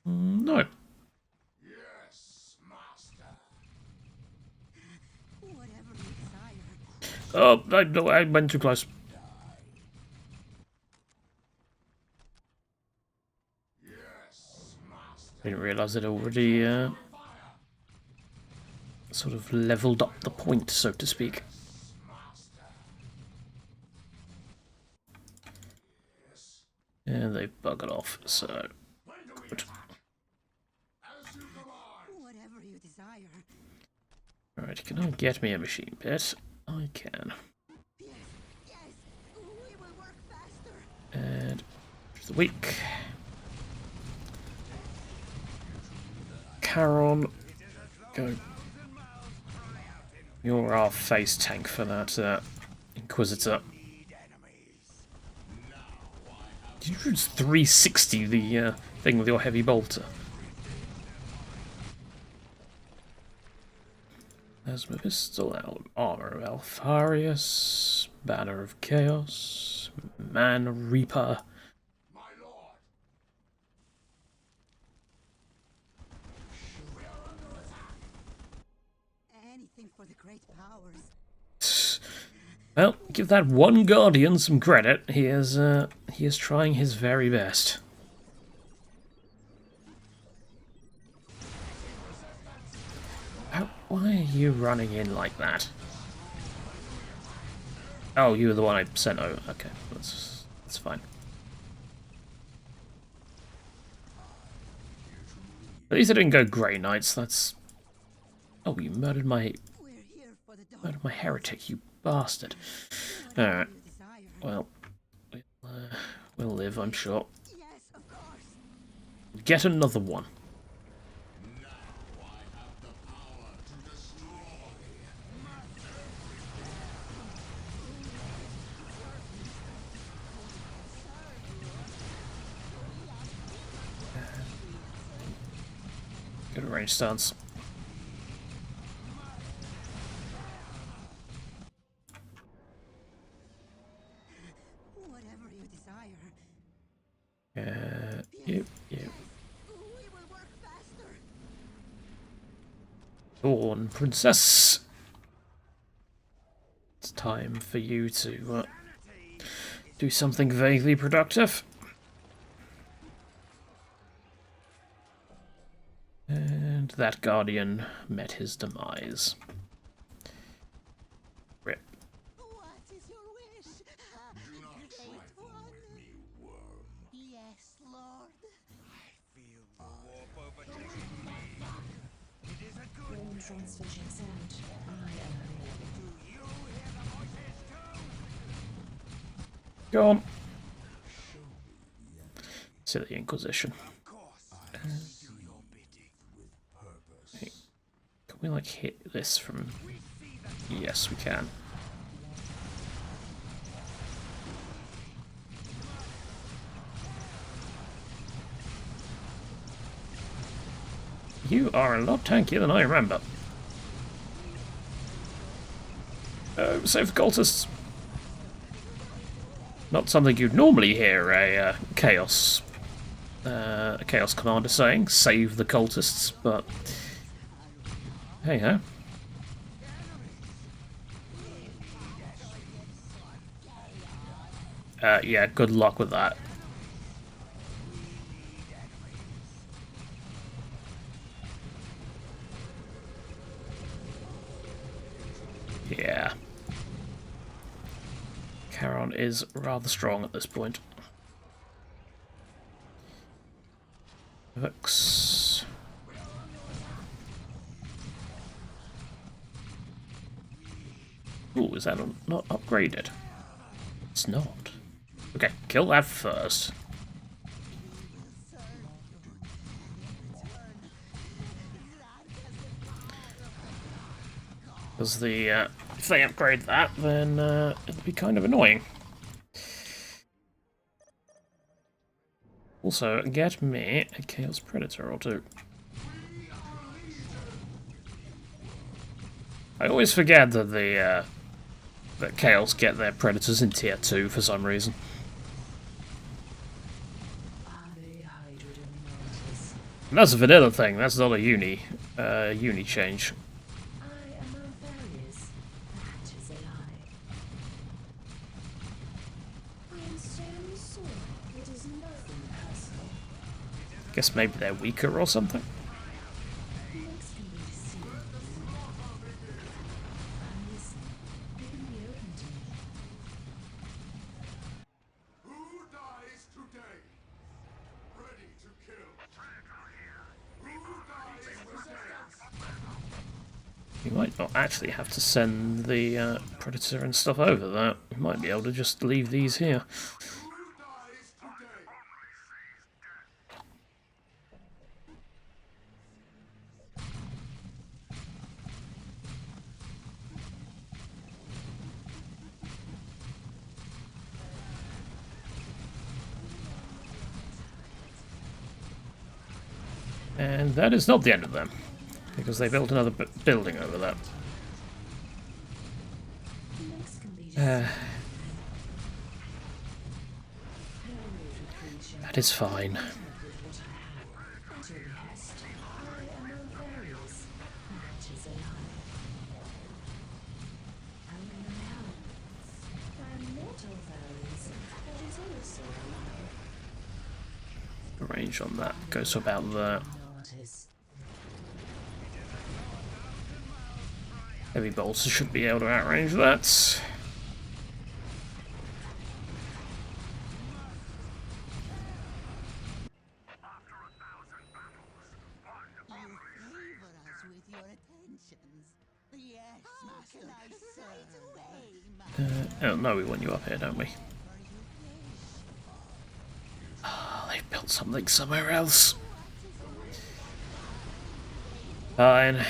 Speaker 1: No. Oh, I went too close. I didn't realise it already sort of leveled up the point, so to speak. And they've buggered off, so good. Alright, can I get me a machine pit? I can. And the weak. Charon, go. You're our face tank for that Inquisitor. Did you just 360 the thing with your heavy bolter? There's my pistol out. Armor of Alfarius, Banner of Chaos, Man Reaper.
Speaker 2: Anything for the great powers.
Speaker 1: Well, give that one Guardian some credit. He is trying his very best. Why are you running in like that? Oh, you were the one I sent over. Okay, that's fine. At least I didn't go Grey Knights. That's. Oh, you murdered my heretic, you bastard. Alright. Well, we'll live, I'm sure. Get another one. Good range stance. Yep. Dawn, Princess. It's time for you to do something vaguely productive. And that Guardian met his demise. Rip.
Speaker 2: What is your wish? Do not fight with me, worm. Yes, Lord. I feel the warp overtaking me. It is a good transmission sound. Do you hear the voices too?
Speaker 1: Go on. Silly Inquisition. Can we like hit this from? Yes, we can. You are a lot tankier than I remember. Oh, save the cultists. Not something you'd normally hear a chaos commander saying, save the cultists, but hey ho. Yeah, good luck with that. is rather strong at this point. Vex. Ooh, is that not upgraded? It's not. Okay, kill that first. Because if they upgrade that, then it'll be kind of annoying. Also, get me a Chaos Predator or two. I always forget that that Chaos get their Predators in tier 2 for some reason. And that's a vanilla thing, that's not a uni change. Guess maybe they're weaker or something. You might not actually have to send the Predator and stuff over that. You might be able to just leave these here. And that is not the end of them, because they built another building over that. That is fine. The range on that goes to about there. Heavy bolts should be able to outrange that. Oh no, we want you up here, don't we? Oh, they've built something somewhere else. Fine.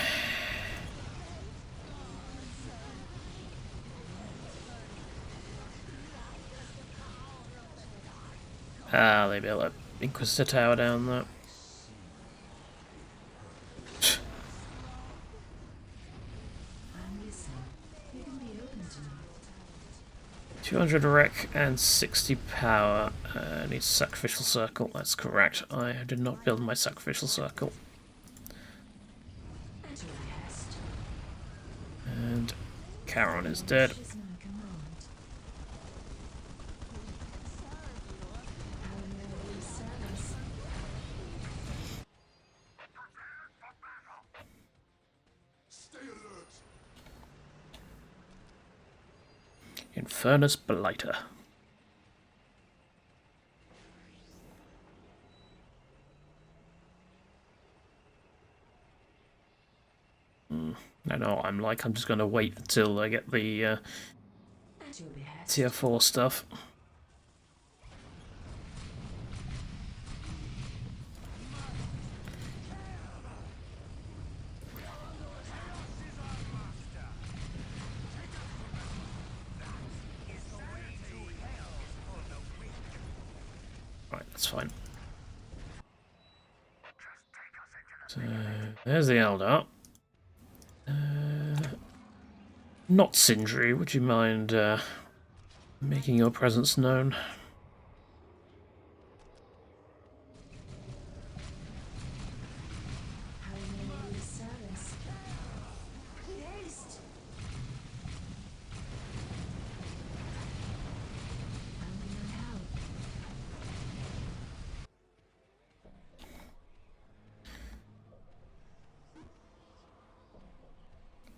Speaker 1: Ah, they built an Inquisitor tower down there. 200 wreck and 60 power. Needs sacrificial circle. That's correct. I did not build my sacrificial circle. And Charon is dead. Infernus Blighter. No, I'm just gonna wait until I get the tier 4 stuff. Right, that's fine. So, there's the Eldar. Not Sindri, would you mind making your presence known?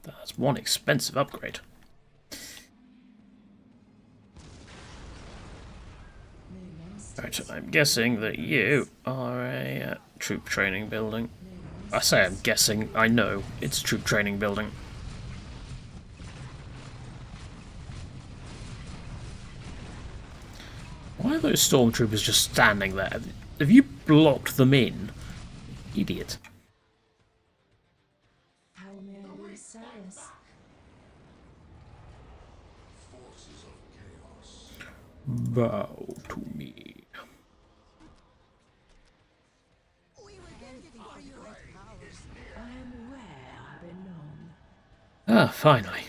Speaker 1: That's one expensive upgrade. Right, I'm guessing that you are a troop training building. I say I'm guessing, I know it's a troop training building. Why are those stormtroopers just standing there? Have you blocked them in? Idiot.
Speaker 3: How may I be of service?
Speaker 1: Bow to me.
Speaker 2: We were getting for you at powers.
Speaker 3: I am aware I've been known.
Speaker 1: Ah, finally.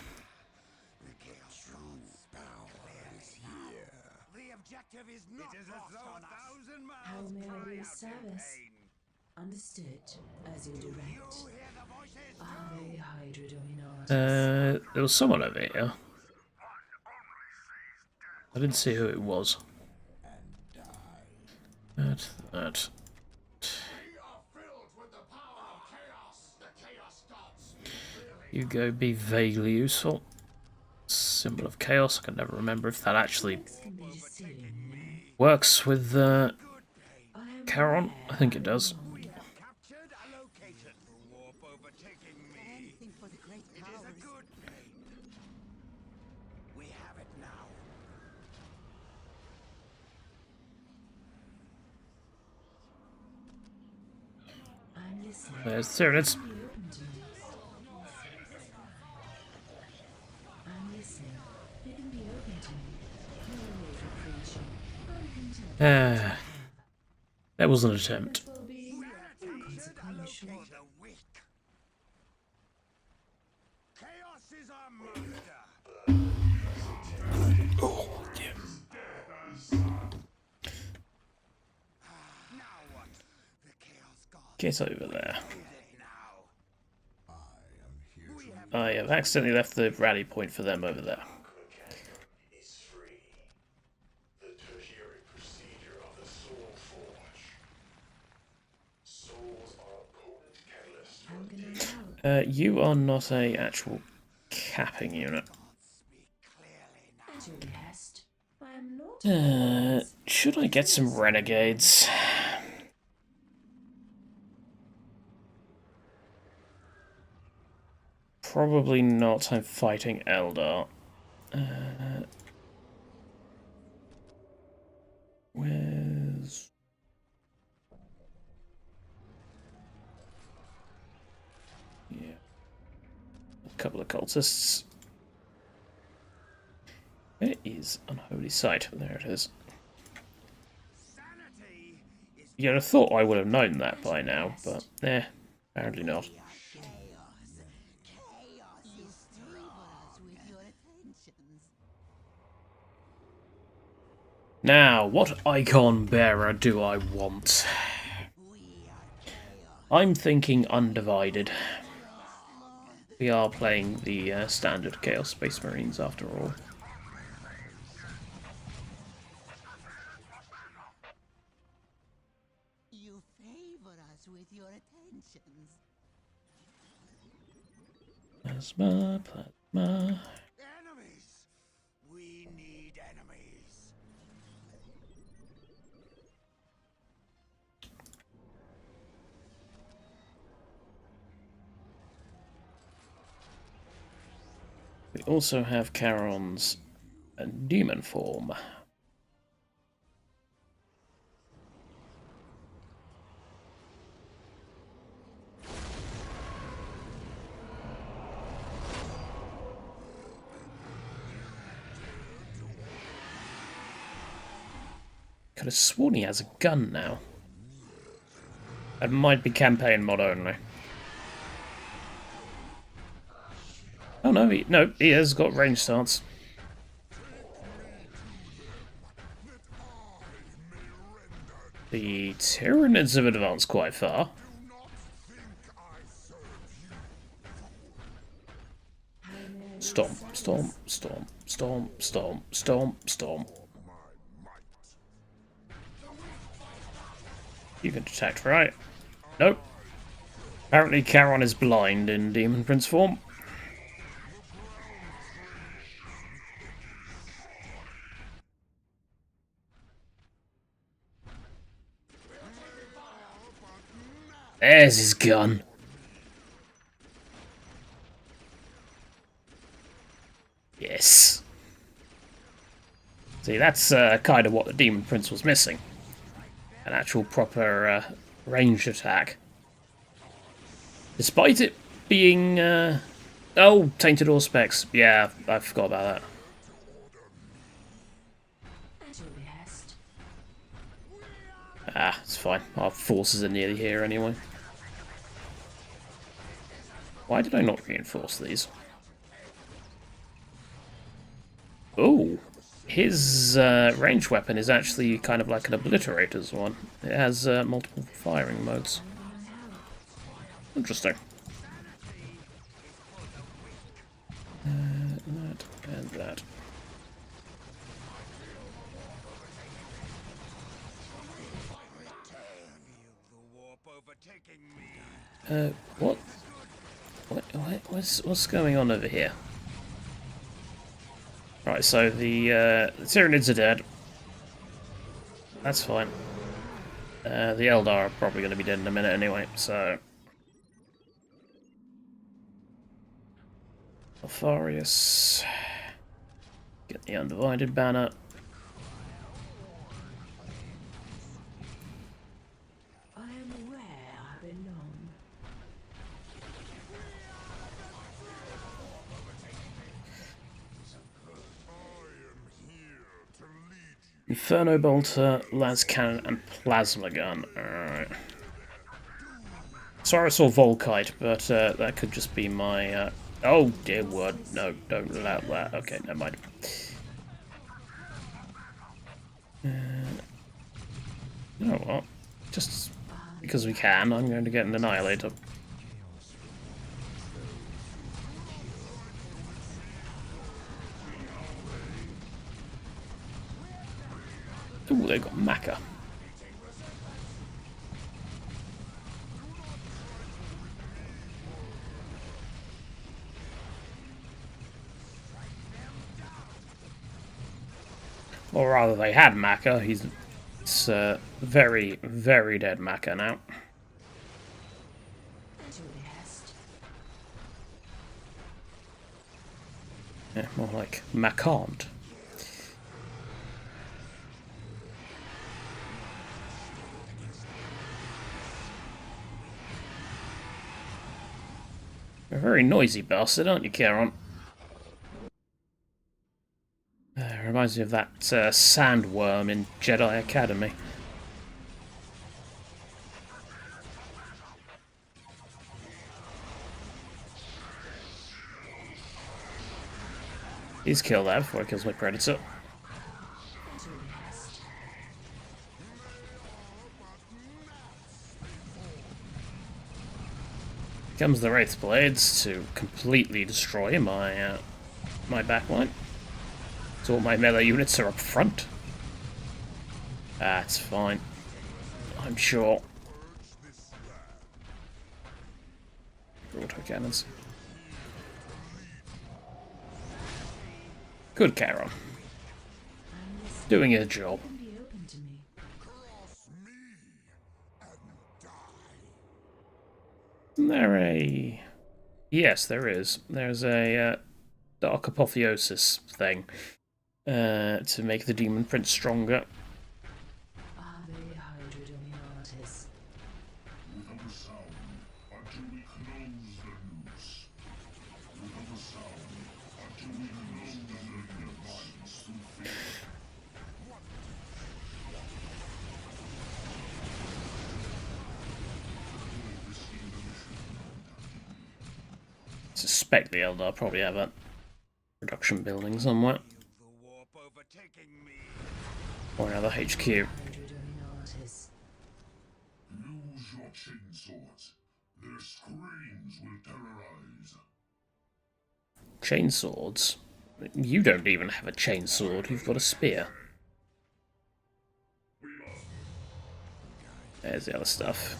Speaker 2: The chaos god's power is here. The objective is not lost on us.
Speaker 3: How may I be of service? Understood, as you direct.
Speaker 2: You hear the voices?
Speaker 3: Are they Hydra Dominators?
Speaker 1: There was someone over here. I didn't see who it was. That. You go be vaguely useful. Symbol of chaos. I can never remember if that actually
Speaker 3: Can be deceiving.
Speaker 1: works with
Speaker 3: I am
Speaker 1: Charon. I think it does.
Speaker 2: We have captured a location. Warp overtaking me. Anything for the great powers. It is a good pain. We have it now.
Speaker 3: I'm listening.
Speaker 1: There's Tyranids.
Speaker 3: Be open to me. I'm listening. You can be open to me. No way for creation. I'm content.
Speaker 1: That was an attempt.
Speaker 3: It will be consequential.
Speaker 2: For the weak. Chaos is our master.
Speaker 1: Oh, yeah.
Speaker 2: Now what? The chaos god
Speaker 1: Get over there.
Speaker 2: is it now. We have
Speaker 1: I have accidentally left the rally point for them over there.
Speaker 4: Is free. The tertiary procedure of the soul forge. Souls are a potent catalyst
Speaker 3: How
Speaker 4: for
Speaker 3: can I help?
Speaker 1: You are not a actual capping unit.
Speaker 2: speak clearly now.
Speaker 3: At your behest. I am not.
Speaker 1: Should I get some renegades? Probably not. I'm fighting Eldar. Where's... Yeah. A couple of cultists. Where is Unholy Sight? There it is.
Speaker 2: Sanity is
Speaker 1: You'd have thought I would have known that by now, but apparently not.
Speaker 2: chaos. Chaos is strong. With your attentions.
Speaker 1: Now, what icon bearer do I want?
Speaker 2: We are chaos.
Speaker 1: I'm thinking Undivided. We are playing the standard Chaos Space Marines after all.
Speaker 2: You favor us with your attentions.
Speaker 1: Plasma, plasma.
Speaker 2: Enemies. We need enemies.
Speaker 1: We also have Charon's demon form. Could have sworn he has a gun now. It might be campaign mod only. Oh no, he has got range stance. The Tyranids have advanced quite far. Stomp, stomp, stomp, stomp, stomp, stomp, stomp. You can detect, right? Nope. Apparently Charon is blind in Demon Prince form. There's his gun. Yes. See, that's kind of what the Demon Prince was missing. An actual proper ranged attack. Despite it being... oh, Tainted Auspex. Yeah, I forgot about that.
Speaker 3: At your behest.
Speaker 1: Ah, it's fine. Our forces are nearly here anyway. Why did I not reinforce these? Oh, his ranged weapon is actually kind of like an obliterator's one. It has multiple firing modes. Interesting. That and that. What? What's going on over here? Right, so the Tyranids are dead. That's fine. The Eldar are probably going to be dead in a minute anyway, so... Alfarius. Get the Undivided banner.
Speaker 3: I am where I belong.
Speaker 1: Inferno Bolter, Las Cannon, and Plasma Gun. Alright. Sorry I saw Volkite, but that could just be my... oh, dear word. No, don't allow that. Okay, never mind. You know what? Just because we can, I'm going to get an Annihilator. Ooh, they got Maca. Or rather, they had Maca. He's very, very dead Maca now.
Speaker 3: At your behest.
Speaker 1: Yeah, more like Macant. You're a very noisy bastard, aren't you, Charon? Reminds me of that sandworm in Jedi Academy. He's killed that before he kills my Predator.
Speaker 3: At your behest.
Speaker 1: Comes the Wraith's Blades to completely destroy my my backline. So all my melee units are up front. That's fine. I'm sure. Autocannons. Good, Charon. Doing your job.
Speaker 3: Be open to me.
Speaker 1: Isn't there a... Yes, there is. There's a Dark Apotheosis thing to make the Demon Prince stronger.
Speaker 3: Ave Hydrodominatis.
Speaker 4: Without a sound, until we close the noose. Without a sound, until we close the minds through fear.
Speaker 1: I suspect the Eldar probably have a production building somewhere. Or another HQ.
Speaker 3: Hydrodominatis.
Speaker 4: Use your chainswords. Their screams will terrorize.
Speaker 1: Chainswords? You don't even have a chainsword, you've got a spear. There's the other stuff.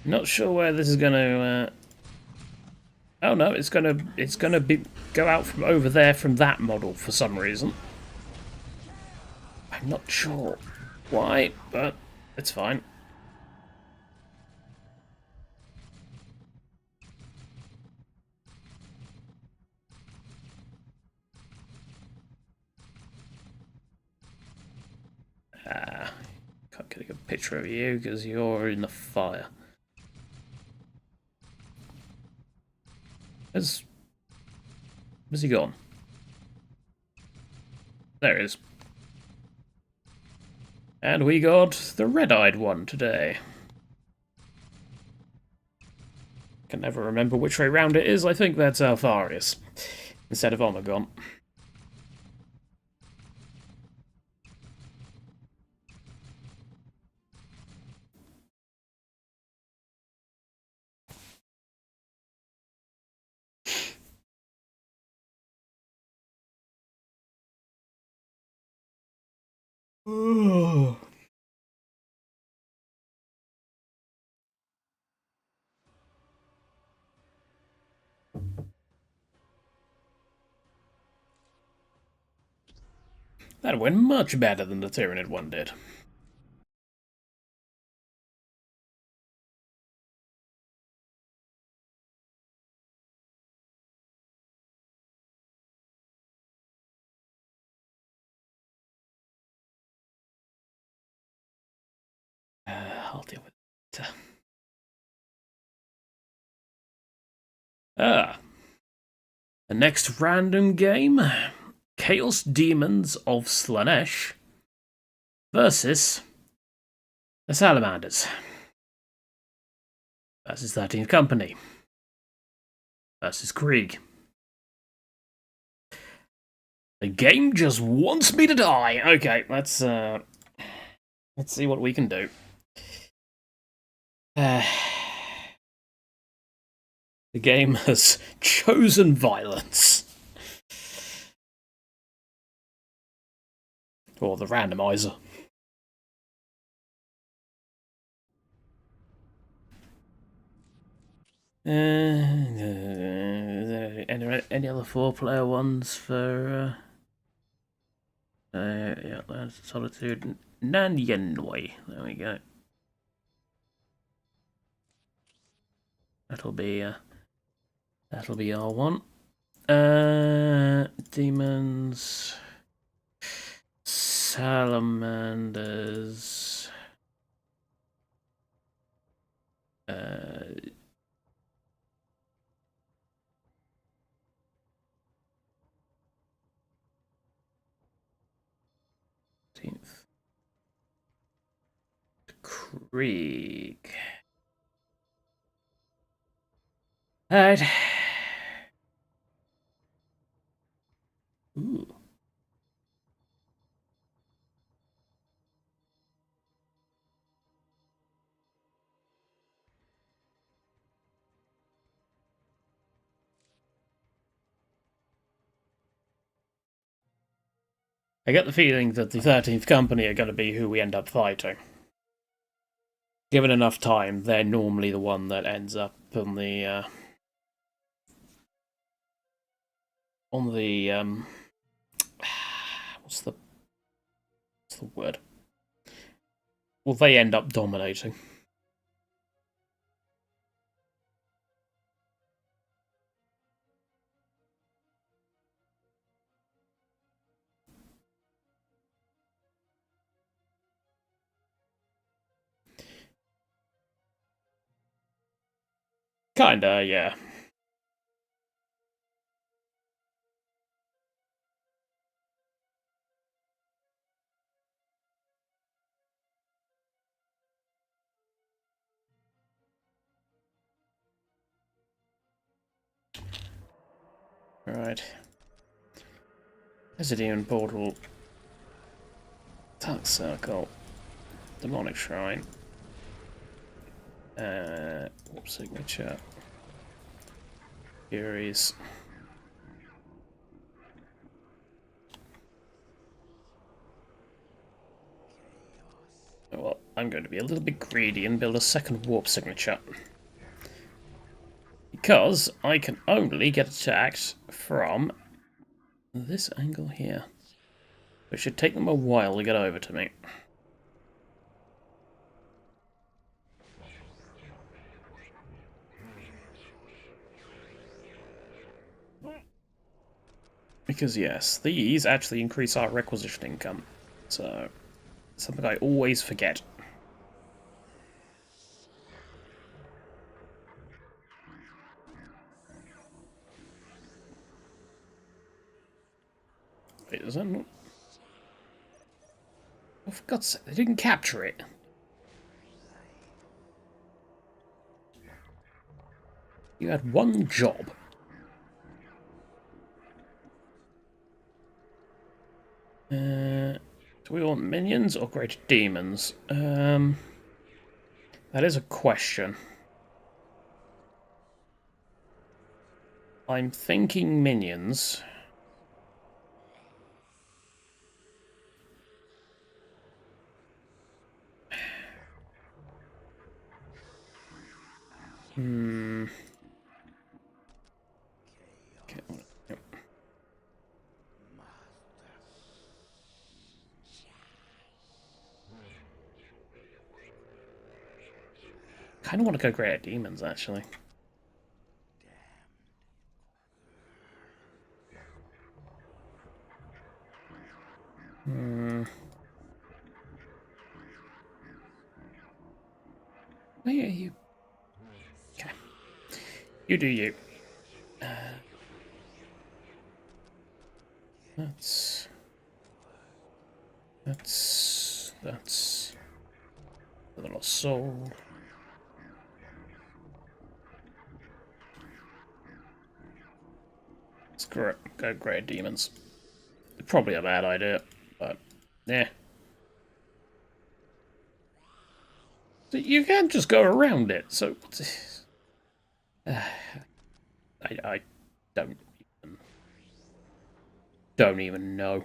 Speaker 1: Not sure where this is going to... Oh no, it's gonna go out from over there from that model for some reason. I'm not sure why, but it's fine. Can't get a good picture of you because you're in the fire. Where's he gone? There he is. And we got the red-eyed one today. Can never remember which way round it is. I think that's Alpharius instead of Omegon. That went much better than the Tyranid one did. I'll deal with it. The next random game, Chaos Demons of Slanesh versus the Salamanders versus 13th Company versus Krieg. The game just wants me to die. Okay, let's see what we can do. The game has chosen violence. Or the randomizer. Any other 4-player ones for yeah, that's Solitude. Nanyanoi. There we go. That'll be our one. Demons, salamanders, 13th. Krieg. Alright. Ooh. I get the feeling that the 13th Company are going to be who we end up fighting. Given enough time, they're normally the one that ends up on the what's the word? Well, they end up dominating. Kinda, yeah. Right. Hesidian Portal. Dark Circle. Demonic Shrine. Warp Signature. Furies. Well, I'm going to be a little bit greedy and build a second Warp Signature. Because I can only get attacked from this angle here. It should take them a while to get over to me. Because yes, these actually increase our requisition income. So, something I always forget. Wait, is that not... Oh, for God's sake, they didn't capture it. You had one job. Do we want minions or greater demons? That is a question. I'm thinking minions. Okay. Yep. Kind of want to go greater demons, actually. Where are you? Okay. You do you. That's a little soul. Let's go great demons. Probably a bad idea, but yeah. You can't just go around it, so I don't even know.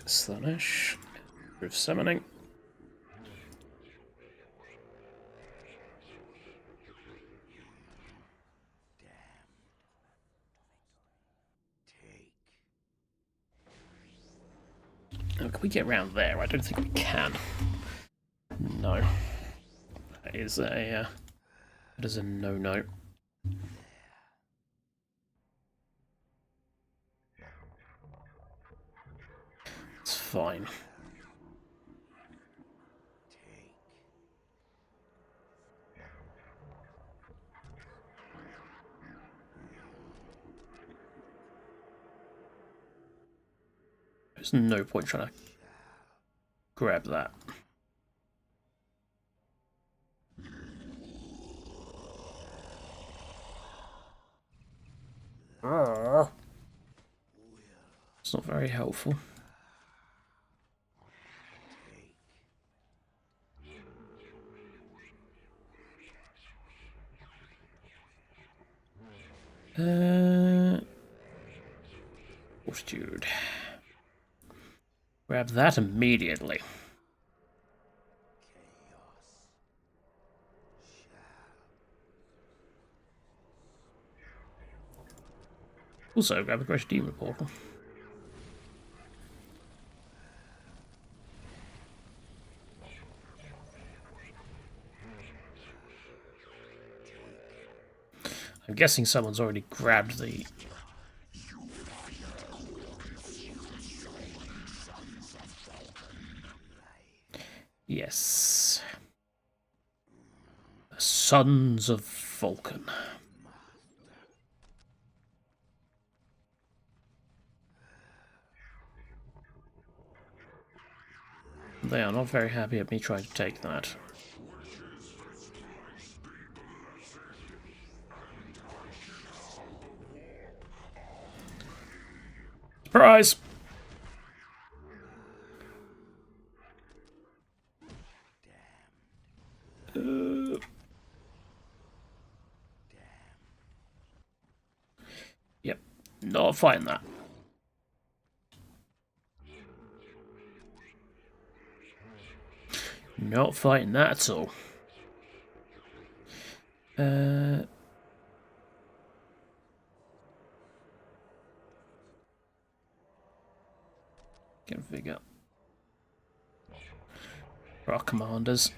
Speaker 1: Slanish. Proof summoning. Oh, can we get around there? I don't think we can. No. That is a no-no. It's fine. There's no point trying to grab that. It's not very helpful. Fortitude. Grab that immediately. Also, grab a Great Demon Portal. I'm guessing someone's already grabbed the... Yes. The Sons of Vulcan. They are not very happy at me trying to take that. Surprise! Not fighting that. Not fighting that at all. Configure. For our commanders.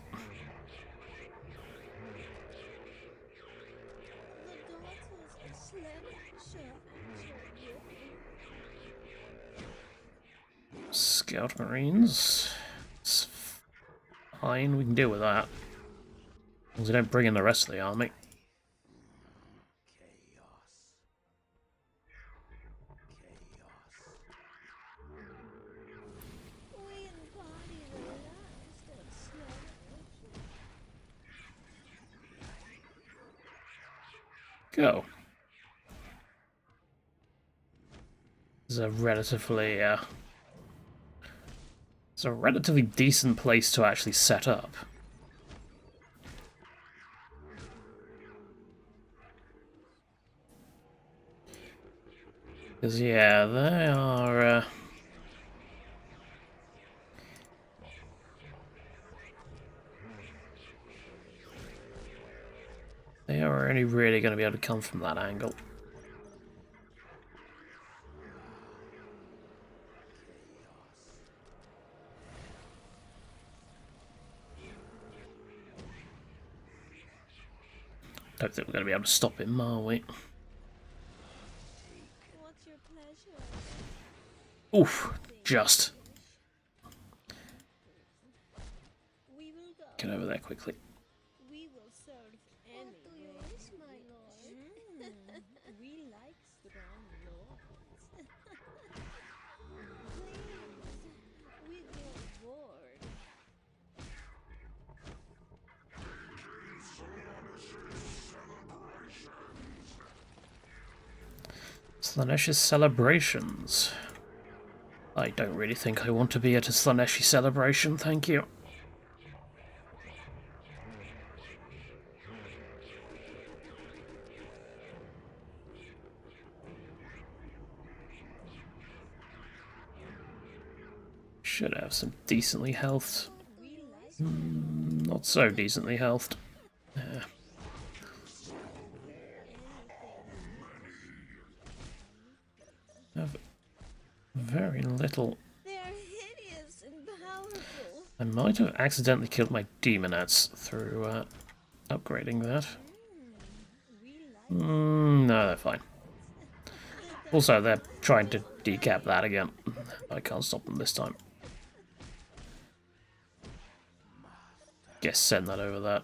Speaker 1: Scout Marines. It's fine, we can deal with that. As long as we don't bring in the rest of the army. Go. It's a relatively decent place to actually set up. Because yeah, they are. They are only really going to be able to come from that angle. Don't think we're going to be able to stop him, are we?
Speaker 5: What's your pleasure?
Speaker 1: Oof, just.
Speaker 5: We will go.
Speaker 1: Get over there quickly.
Speaker 5: We will serve anyway. What do you wish, my lord? We like strong lords. Please, we will board.
Speaker 1: Slaaneshi's celebrations. I don't really think I want to be at a Slaaneshi celebration, thank you. Should have some decently healthed. Not so decently healthed. Yeah. Have very little.
Speaker 5: They are hideous and powerful.
Speaker 1: I might have accidentally killed my demonettes through upgrading that. No, they're fine. Also, they're trying to decap that again. I can't stop them this time. Guess send that over that.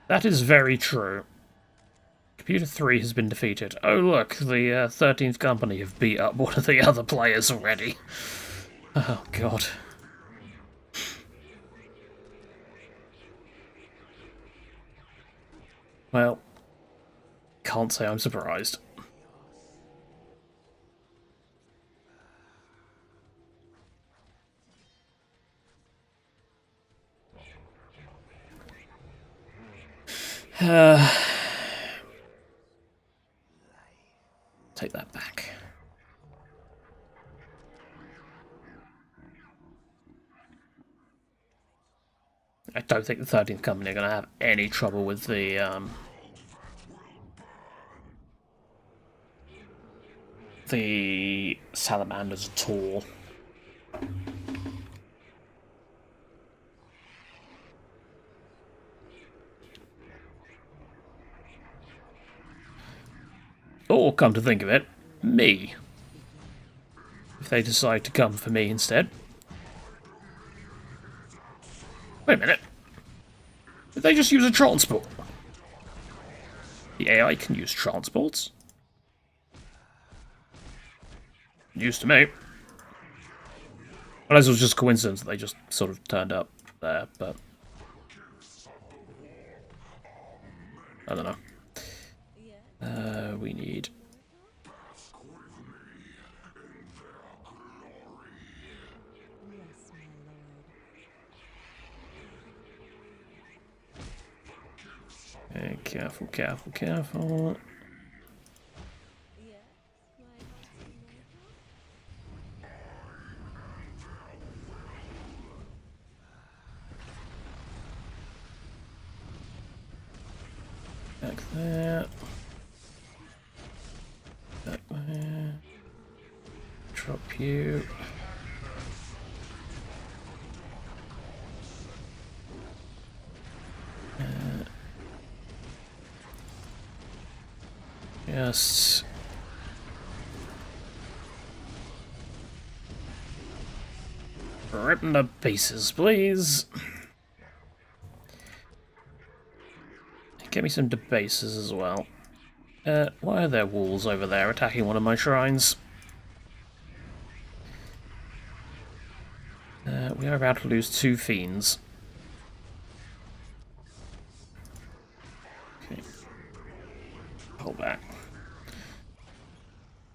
Speaker 1: That is very true. Computer 3 has been defeated. Oh look, the 13th Company have beat up one of the other players already. Oh god. Well, can't say I'm surprised. Take that back. I don't think the 13th Company are going to have any trouble with the salamanders at all. Or, come to think of it, me. If they decide to come for me instead. Wait a minute. Did they just use a transport? The AI can use transports? News to me. Unless it was just coincidence that they just sort of turned up there, but... I don't know. We need...
Speaker 3: Yes, my lord.
Speaker 1: Okay, careful, careful, careful.
Speaker 5: Yes, my husband Michael.
Speaker 1: Back there. Back there. Drop you. Just rip them to pieces, please. Get me some debases as well. Why are there wolves over there attacking one of my shrines? We are about to lose 2 fiends. Okay. Hold back.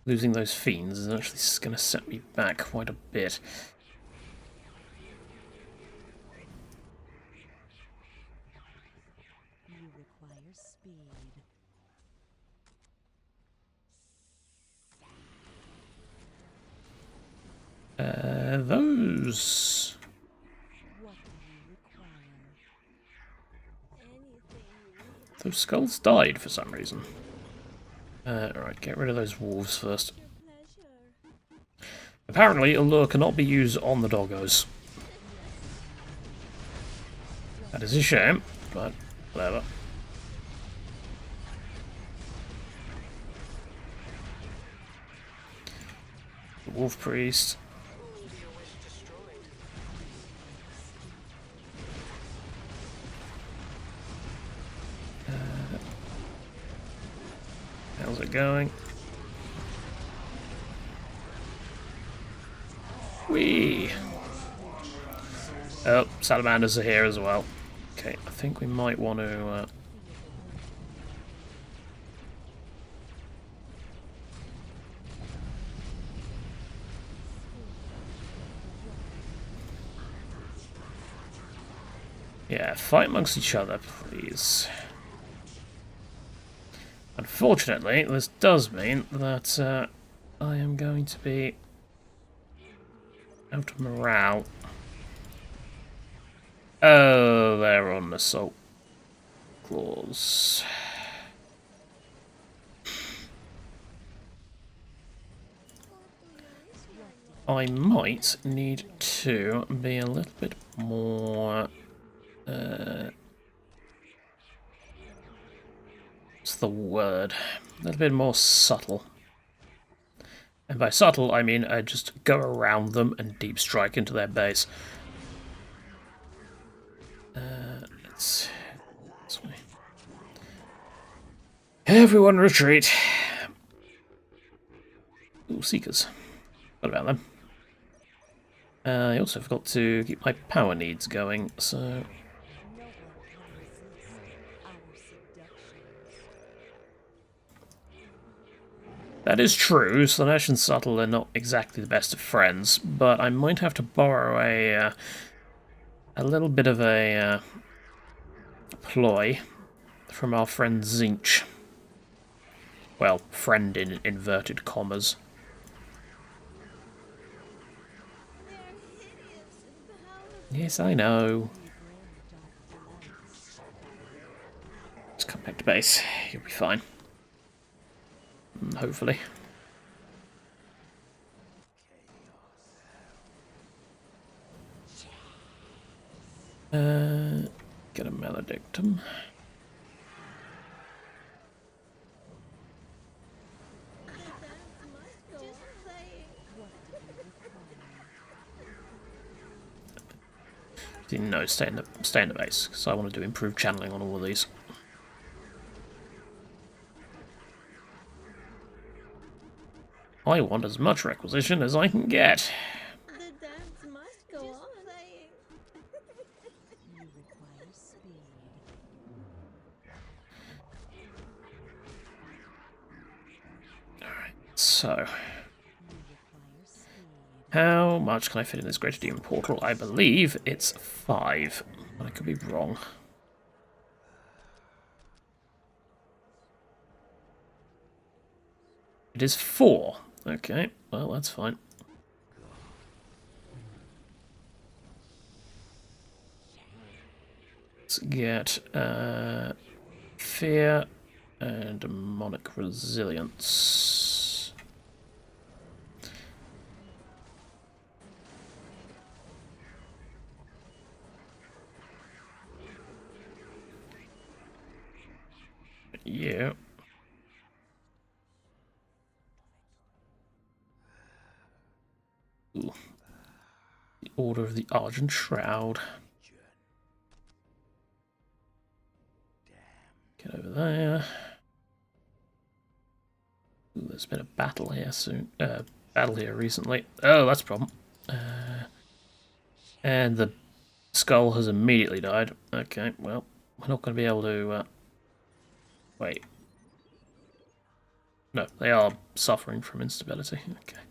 Speaker 1: Losing those fiends is actually going to set me back quite a bit.
Speaker 3: You require speed.
Speaker 1: Those...
Speaker 3: What do you require?
Speaker 5: Anything you need.
Speaker 1: Those skulls died for some reason. Alright, get rid of those wolves first.
Speaker 5: Your pleasure.
Speaker 1: Apparently, a lure cannot be used on the doggos. That is a shame, but whatever. The wolf priest. How's it going? Whee! Oh, salamanders are here as well. Okay, I think we might want to... Yeah, fight amongst each other, please. Unfortunately, this does mean that I am going to be out of morale. Oh, they're on assault clause. I might need to be a little bit more... what's the word? A little bit more subtle. And by subtle, I mean just go around them and deep strike into their base. Let's... this way. Everyone retreat. Ooh, Seekers. What about them? I also forgot to keep my power needs going, so...
Speaker 3: No one can resist our seductions.
Speaker 1: That is true, Slanesh and Subtle are not exactly the best of friends, but I might have to borrow a little bit of a ploy from our friend Zinch. Well, friend in inverted commas.
Speaker 5: They're hideous and powerful.
Speaker 1: Yes, I know. Just come back to base. You'll be fine. Hopefully. Get a maledictum.
Speaker 5: The dance must go on. Just playing.
Speaker 1: No, stay in the base, because I want to do improved channeling on all of these. I want as much requisition as I can get.
Speaker 5: The dance must go on. Just playing.
Speaker 3: You require speed.
Speaker 1: Alright, so...
Speaker 3: You require speed.
Speaker 1: how much can I fit in this Greater Demon Portal? I believe it's 5, but I could be wrong. It is 4. Okay, well, that's fine. Let's get fear and demonic resilience. Yeah. Ooh. The Order of the Argent Shroud. Get over there. Ooh, there's been a battle here soon. Battle here recently. Oh, that's a problem. And the skull has immediately died. Okay, well, we're not going to be able to. Wait. No, they are suffering from instability. Okay.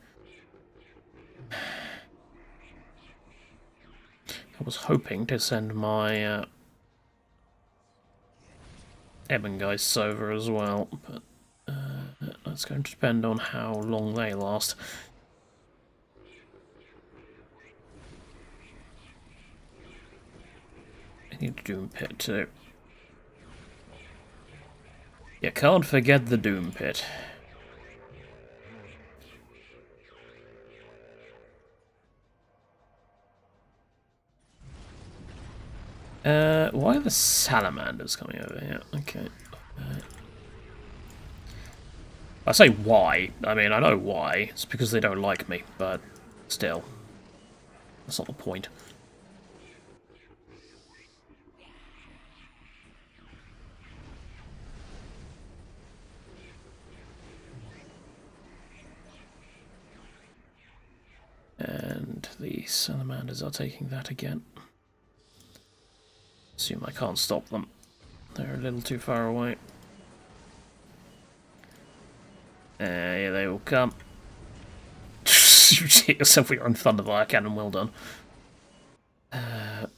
Speaker 1: I was hoping to send my Ebengeists over as well, but that's going to depend on how long they last. I need a Doom Pit too. You can't forget the Doom Pit. Why are the salamanders coming over here? Okay. I say why. I mean, I know why. It's because they don't like me, but still. That's not the point. And the salamanders are taking that again. Assume I can't stop them. They're a little too far away. Yeah, they will come. You hit yourself with your own Thunderfire cannon, well done.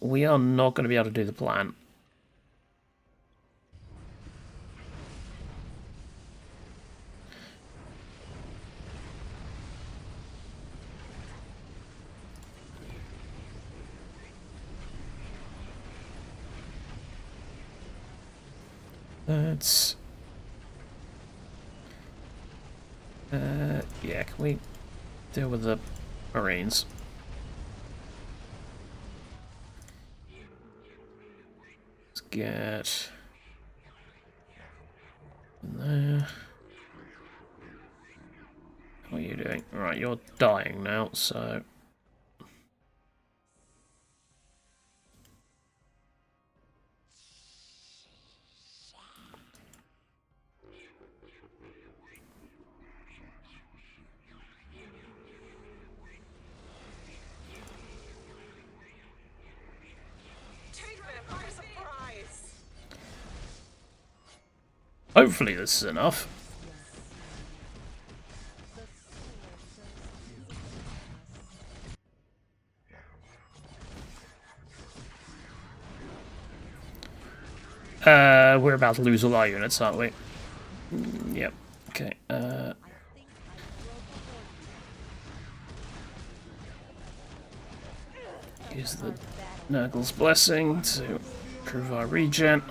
Speaker 1: We are not going to be able to do the plan. Let's... yeah, can we deal with the Marines? Let's get... in there. What are you doing? Right, you're dying now, so... Hopefully this is enough. We're about to lose all our units, aren't we? Yep. Okay. Use the Nurgle's Blessing to improve our regen.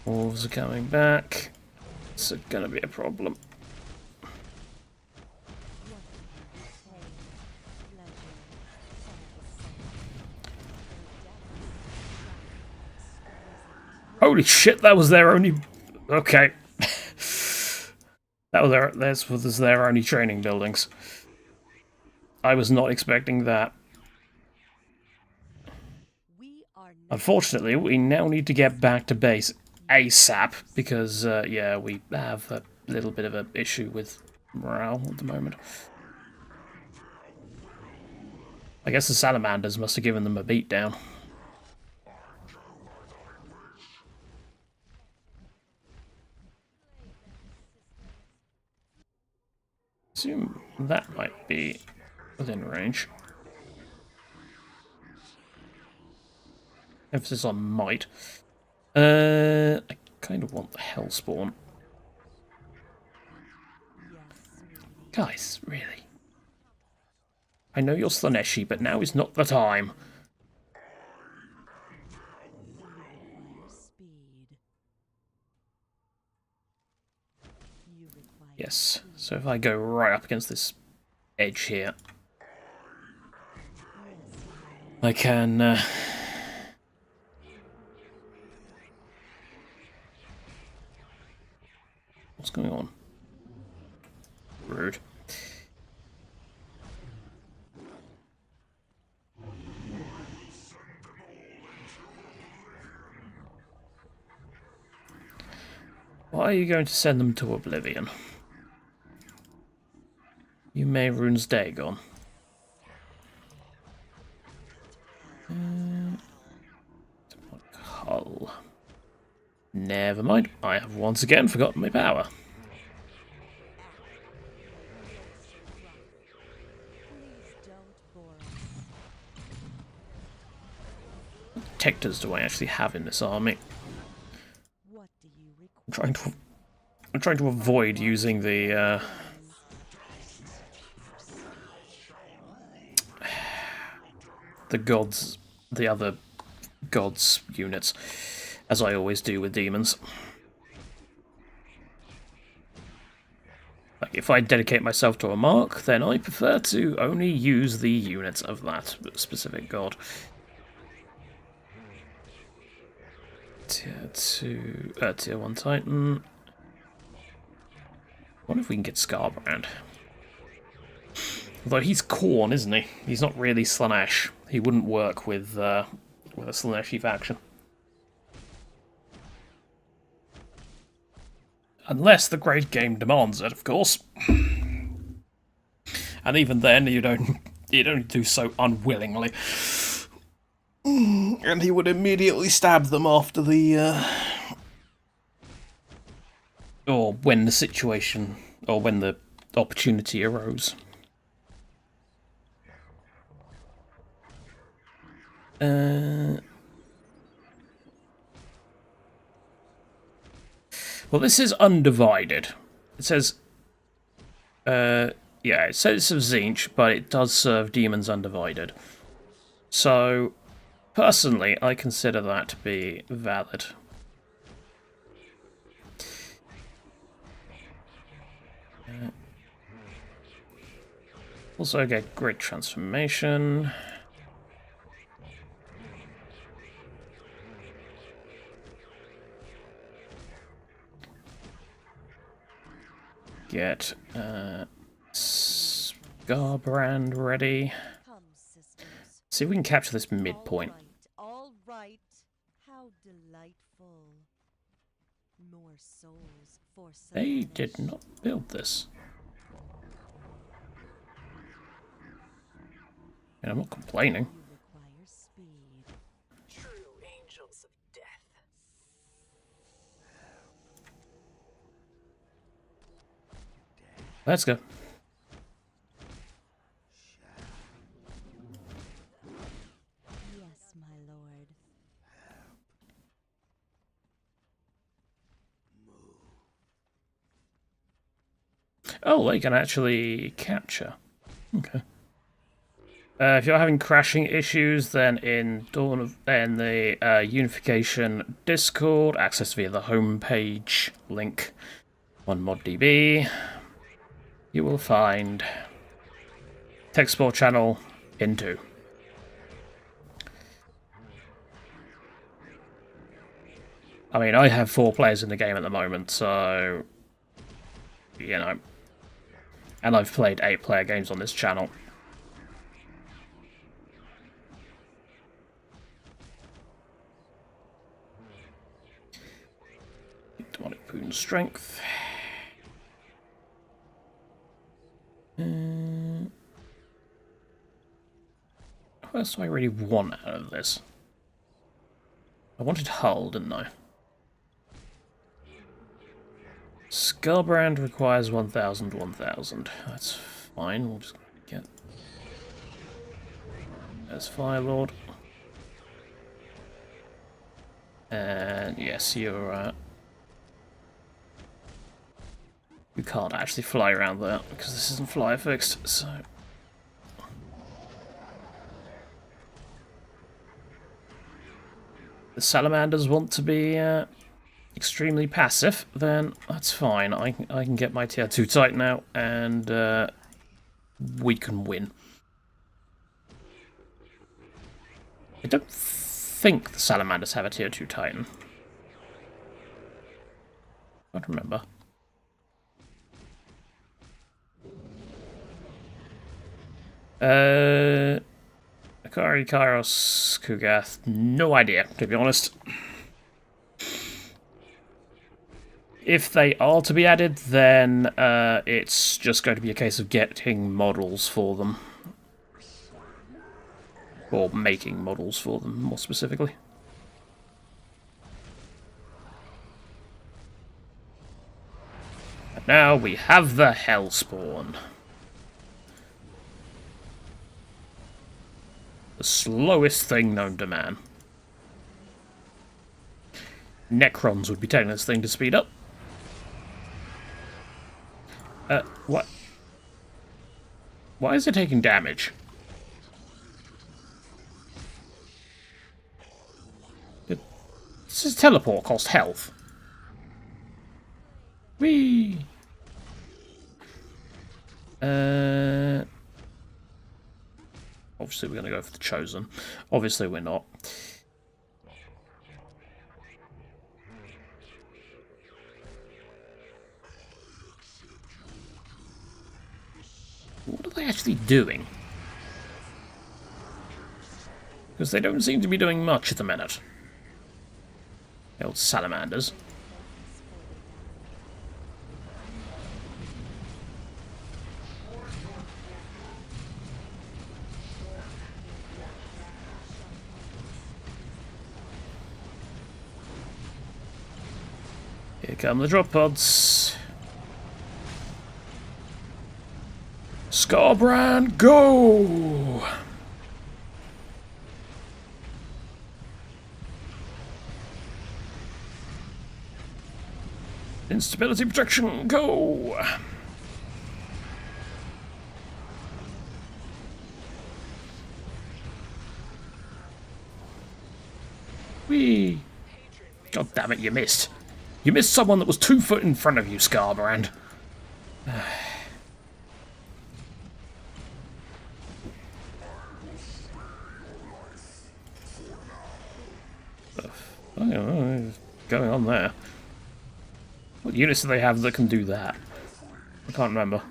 Speaker 1: Wolves are coming back. It's gonna be a problem. Holy shit, that was their only... Okay. That was their only training buildings. I was not expecting that. Unfortunately, we now need to get back to base ASAP, because, yeah, we have a little bit of an issue with morale at the moment. I guess the salamanders must have given them a beatdown. assume that might be within range. Emphasis on might. I kind of want the Hellspawn. Guys, really? I know you're Slaneshi, but now is not the time. Yes, so if I go right up against this edge here, I can... What's going on? Rude. Why are you going to send them to Oblivion? You may runes Dagon. Hull. Never mind. I have once again forgotten my power. What detectors do I actually have in this army? I'm trying to avoid using the gods, the other gods units, as I always do with demons. Like, if I dedicate myself to a mark, then I prefer to only use the units of that specific god. Tier 2, Tier 1 Titan. I wonder if we can get Scarbrand. Although he's Khorne, isn't he? He's not really Slanesh. He wouldn't work with a Slaneshi faction. Unless the great game demands it, of course. And even then, you'd only do so unwillingly. And he would immediately stab them after the... or when the situation... or when the opportunity arose. Well, this is undivided. It says... yeah, it says it's of Tzeentch, but it does serve demons undivided. So, personally, I consider that to be valid. Also get Great Transformation. Get Scarbrand ready. See if we can capture this midpoint.
Speaker 6: All right. How delightful. More souls for
Speaker 1: They did not build this. And I'm not complaining.
Speaker 6: require speed.
Speaker 2: True angels of death.
Speaker 1: Let's go.
Speaker 6: Yes, my lord.
Speaker 1: Oh, they can actually capture. Okay. If you're having crashing issues, then in the Unification Discord, access via the homepage link on ModDB, you will find tech support channel in 2. I mean, I have 4 players in the game at the moment, so you know, and I've played 8-player games on this channel. Demonic Boon Strength. What else do I really want out of this? I wanted Hull, didn't I? Skullbrand requires 1,000, 1,000. That's fine. We'll just get. There's Firelord. And yes, you're. You can't actually fly around there because this isn't fly fixed, so. The salamanders want to be extremely passive, then that's fine. I can get my tier 2 Titan out, and we can win. I don't think the salamanders have a tier 2 Titan. I don't remember. Akari, Kairos, Kugath, no idea, to be honest. If they are to be added, then it's just going to be a case of getting models for them. Or making models for them, more specifically. And now we have the Hellspawn. The slowest thing known to man. Necrons would be taking this thing to speed up. What? Why is it taking damage? Does his teleport cost health? Whee! Obviously we're going to go for the Chosen. Obviously we're not. What are they actually doing? Because they don't seem to be doing much at the minute. The old salamanders. Here come the drop pods. Scarbrand, go! Instability protection, go! Whee! God damn it, you missed. You missed someone that was 2 foot in front of you, Scarbrand. I don't know what's going on there. What units do they have that can do that? I can't remember.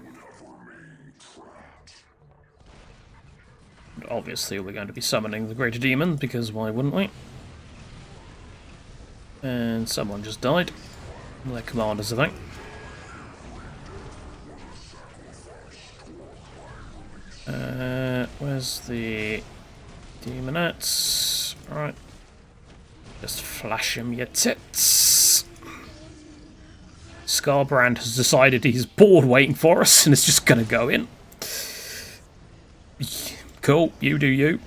Speaker 1: Obviously we're going to be summoning the Greater Demon, because why wouldn't we? And someone just died. Their commanders, I think. Where's the demonettes? Right. Just flash him your tits. Scarbrand has decided he's bored waiting for us and is just gonna go in. Cool, you do you.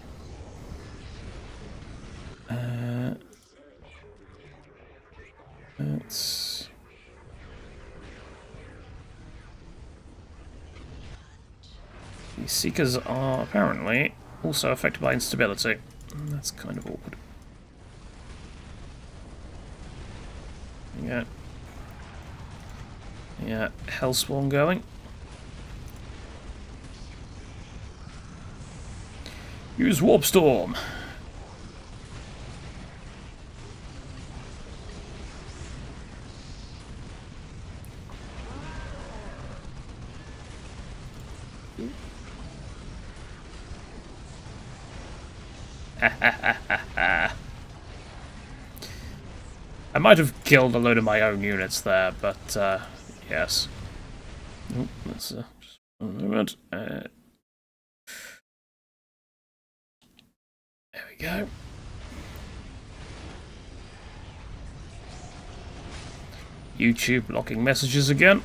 Speaker 1: Let's... These Seekers are apparently also affected by instability. That's kind of awkward. Yeah. Yeah, Hellspawn going. Use Warp Storm. I might have killed a load of my own units there, but yes. Oh, that's just a moment. There we go. YouTube blocking messages again.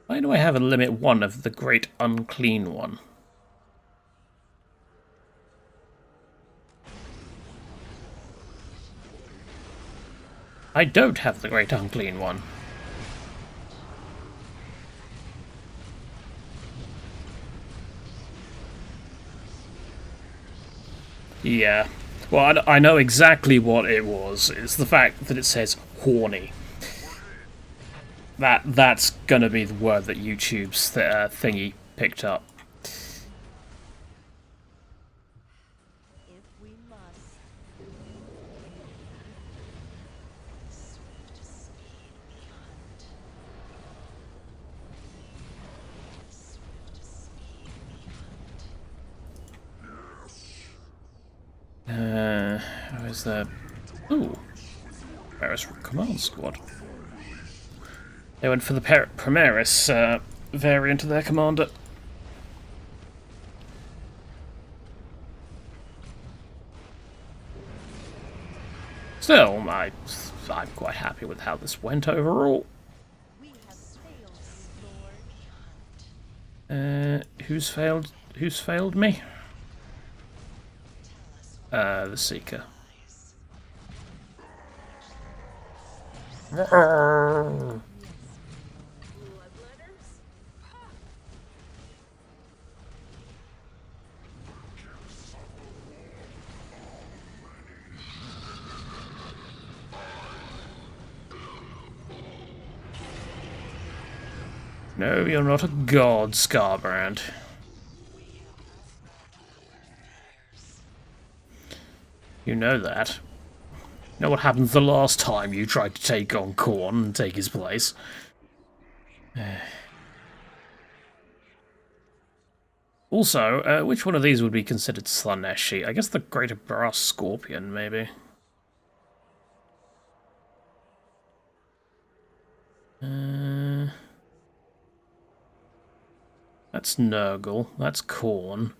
Speaker 1: Why do I have a limit 1 of the Great Unclean One? I don't have the Great Unclean One. Yeah. Well, I know exactly what it was. It's the fact that it says horny. That's gonna be the word that YouTube's thingy picked up.
Speaker 6: If we must. Swift speed we hunt. Swift speed we hunt.
Speaker 1: Where's the... Ooh. Primaris Command Squad. They went for the Primaris variant of their commander. Still, I'm quite happy with how this went overall.
Speaker 6: We have failed you, Lord.
Speaker 1: Who's failed? Who's failed me? The Seeker. No, you're not a god, Scarbrand. You know that. You know what happened the last time you tried to take on Khorne and take his place? Also, which one of these would be considered Slaneshi? I guess the Greater Brass Scorpion, maybe. That's Nurgle. That's Khorne.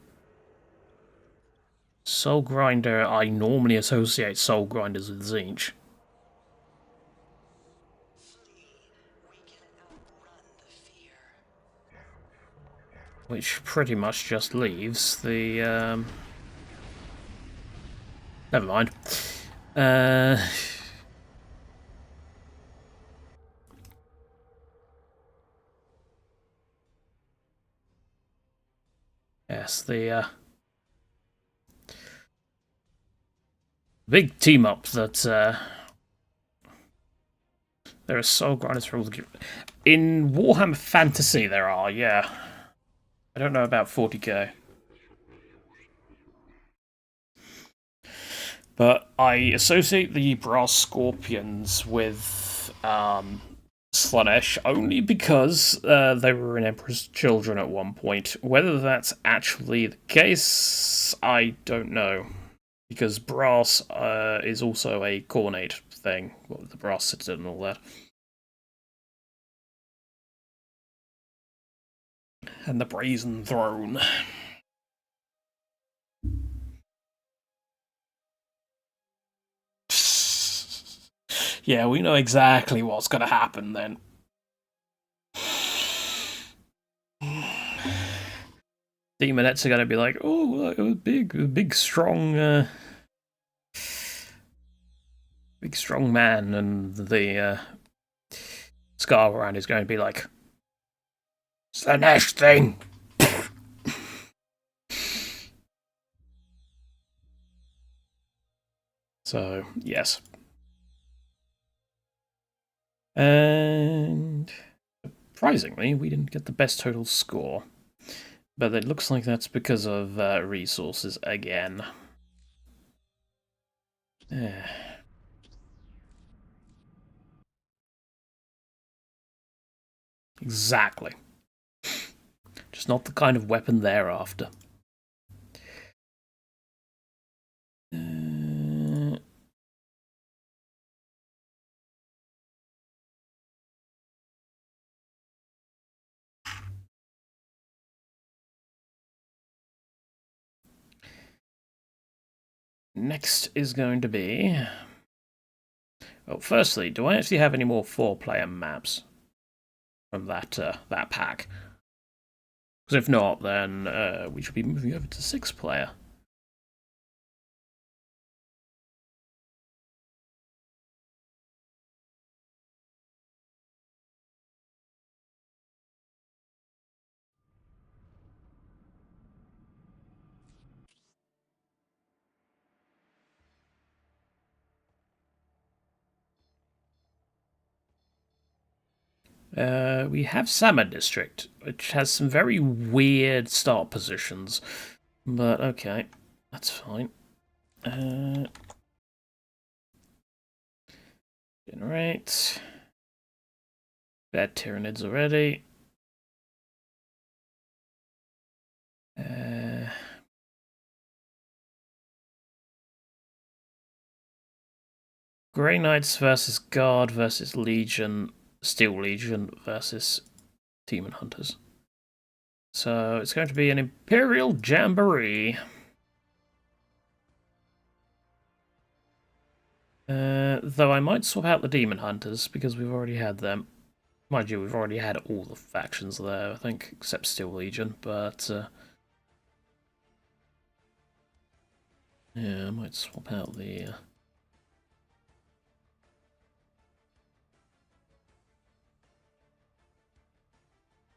Speaker 1: Soul Grinder, I normally associate Soul Grinders with Tzeentch. Which pretty much just leaves the, Never mind. Yes, the, big team up that, there are Soul Grinders for all the... In Warhammer Fantasy there are, yeah. I don't know about 40k. But I associate the Brass Scorpions with Slaanesh only because they were an Emperor's children at one point. Whether that's actually the case, I don't know. Because Brass is also a Khornate thing, well, the Brass Citadel and all that. And the Brazen Throne. Yeah, we know exactly what's gonna happen then. Demonettes are gonna be like, oh, a big strong man, and the Scarbrand is going to be like, it's the next thing. So, yes. And surprisingly, we didn't get the best total score. But it looks like that's because of resources again. Exactly. Just not the kind of weapon they're after. next is going to be... Well, firstly, do I actually have any more 4-player maps from that pack? Because if not, then we should be moving over to 6-player. We have Sama District, which has some very weird start positions, but okay, that's fine. Generate. Bad Tyranids already. Grey Knights versus Guard versus Legion, Steel Legion versus Demon Hunters. So it's going to be an Imperial Jamboree. Though I might swap out the Demon Hunters because we've already had them. Mind you, we've already had all the factions there, I think, except Steel Legion, but... yeah, I might swap out the...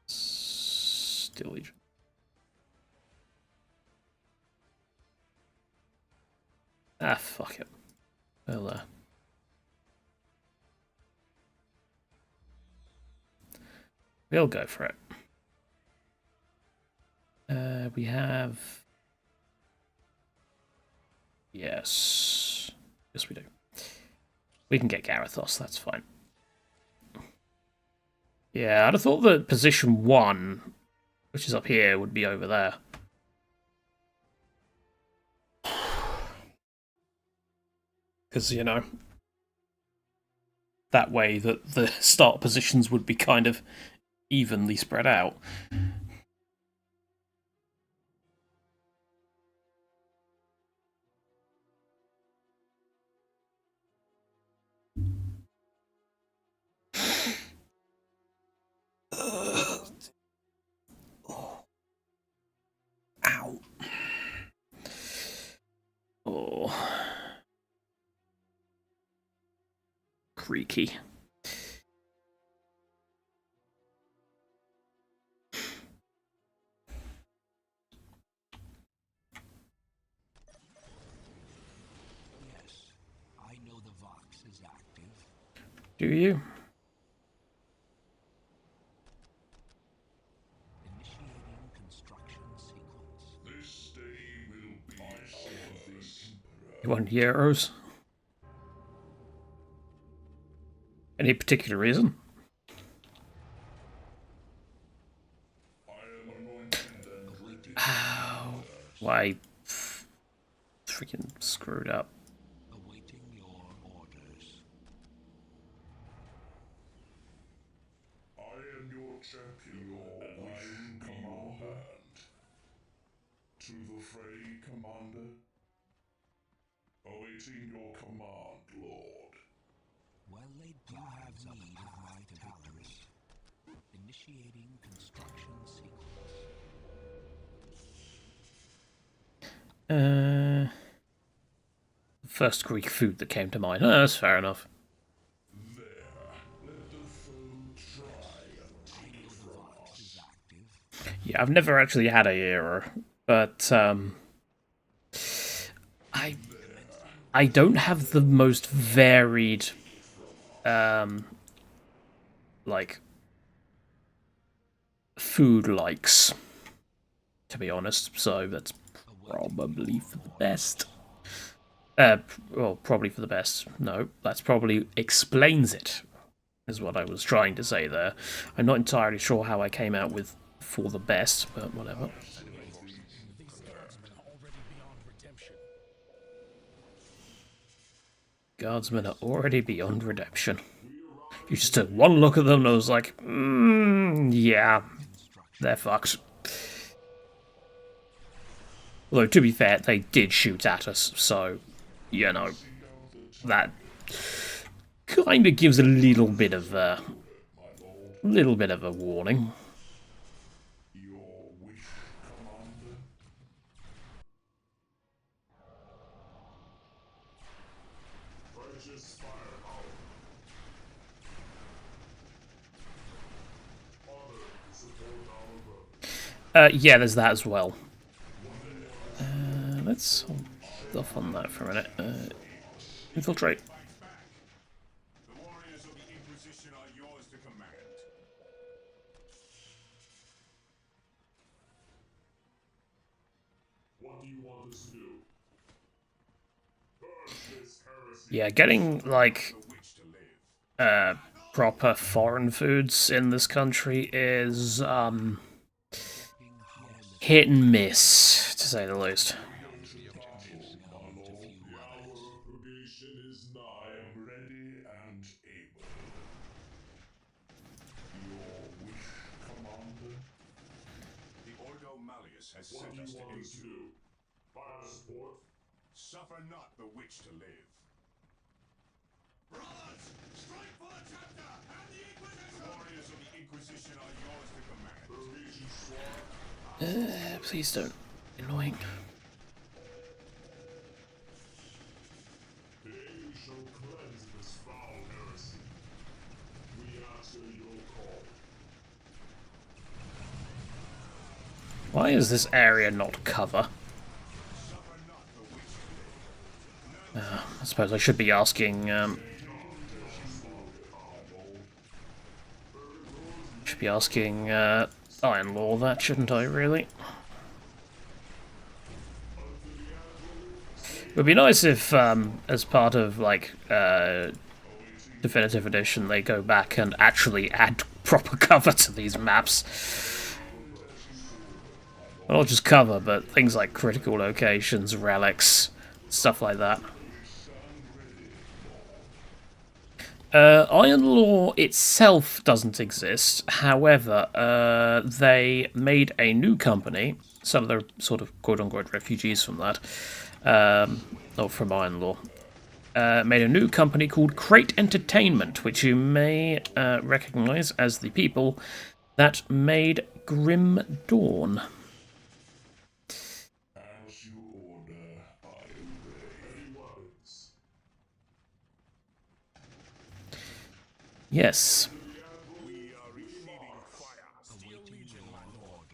Speaker 1: Steel Legion. Ah, fuck it. Well, we'll go for it. We have... Yes. Yes, we do. We can get Garethos, that's fine. Yeah, I'd have thought that position 1, which is up here, would be over there. Because, you know, that way that the start positions would be kind of evenly spread out. Ow. Oh. Creaky.
Speaker 2: Yes, I know the Vox is active.
Speaker 1: Do you?
Speaker 2: Initiating construction sequence.
Speaker 4: This day will be ours.
Speaker 1: You want euros? Any particular reason?
Speaker 4: I am anointed and
Speaker 1: Ow. Why? Freaking screwed up.
Speaker 2: Awaiting your orders.
Speaker 4: I am your champion, and I am command. To the fray, Commander. Awaiting your command, Lord.
Speaker 2: Well laid plans of my Caldaris. Initiating construction sequence.
Speaker 1: First Greek food that came to mind. Oh, that's fair enough.
Speaker 4: There, let the foe try and take it from us.
Speaker 1: Yeah, I've never actually had a era, but I don't have the most varied like food likes, to be honest, so that's probably for the best. Well, probably for the best. No, that's probably explains it, is what I was trying to say there. I'm not entirely sure how I came out with for the best, but whatever. Guardsmen are already beyond redemption. You just took one look at them and I was like, yeah, they're fucked. Although, to be fair, they did shoot at us, so you know, that kind of gives a little bit of a warning.
Speaker 4: Your wish, Commander. Purchase firepower. Other support our road.
Speaker 1: Yeah, there's that as well. Let's hold off on that for a minute. Infiltrate.
Speaker 4: The warriors of the Inquisition are yours to command. What do you want us to do? Purge this heresy.
Speaker 1: Yeah, getting like
Speaker 4: The witch to live.
Speaker 1: proper foreign foods in this country is hit and miss, to say the least.
Speaker 4: Purgation is nigh. I am ready and able. Your wish, Commander. The Ordo Malleus has sent us to aid you. Fire support. Suffer not the witch to live. Brothers, strike for the chapter and the Inquisition! The warriors of the Inquisition are yours to command. Purgation squad.
Speaker 1: Please don't. Annoying.
Speaker 4: Today we shall cleanse this foul heresy. We answer your call.
Speaker 1: Why is this area not cover? I suppose I should be asking. Should be asking Iron Law that, shouldn't I? Really? It would be nice if, as part of like Definitive Edition, they go back and actually add proper cover to these maps. Well, not just cover, but things like critical locations, relics, stuff like that. Iron Law itself doesn't exist. However, they made a new company. Some of the sort of quote-unquote refugees from that, or from Iron Law, made a new company called Crate Entertainment, which you may recognise as the people that made Grim Dawn.
Speaker 4: As you order, I obey. Any weapons?
Speaker 1: Yes.
Speaker 4: We are receiving fire. Steel Legion, my lord.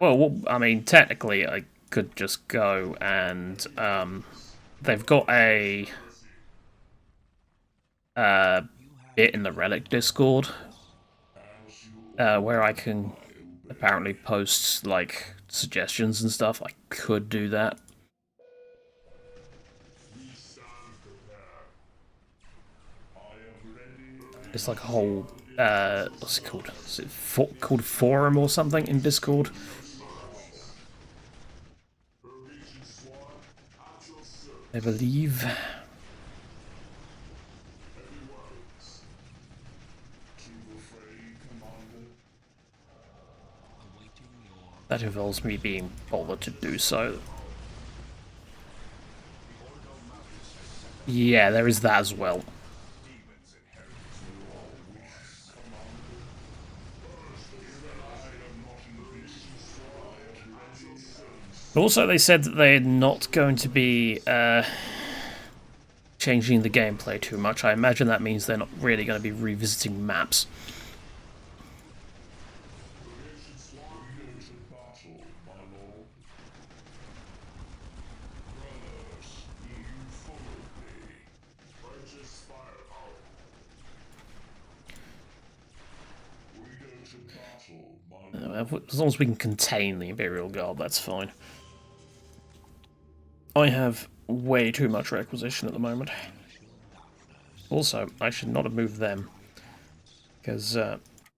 Speaker 1: Well, I mean, technically, I could just go and they've got a bit in the Relic Discord where I can apparently post like suggestions and stuff. I could do that. It's like a whole what's it called? Is it called forum or something in Discord? I believe. That involves me being bothered to do so. Yeah, there is that as well. Also, they said that they're not going to be changing the gameplay too much. I imagine that means they're not really going to be revisiting maps. As long as we can contain the Imperial Guard, that's fine. I have way too much requisition at the moment. Also, I should not have moved them. Because,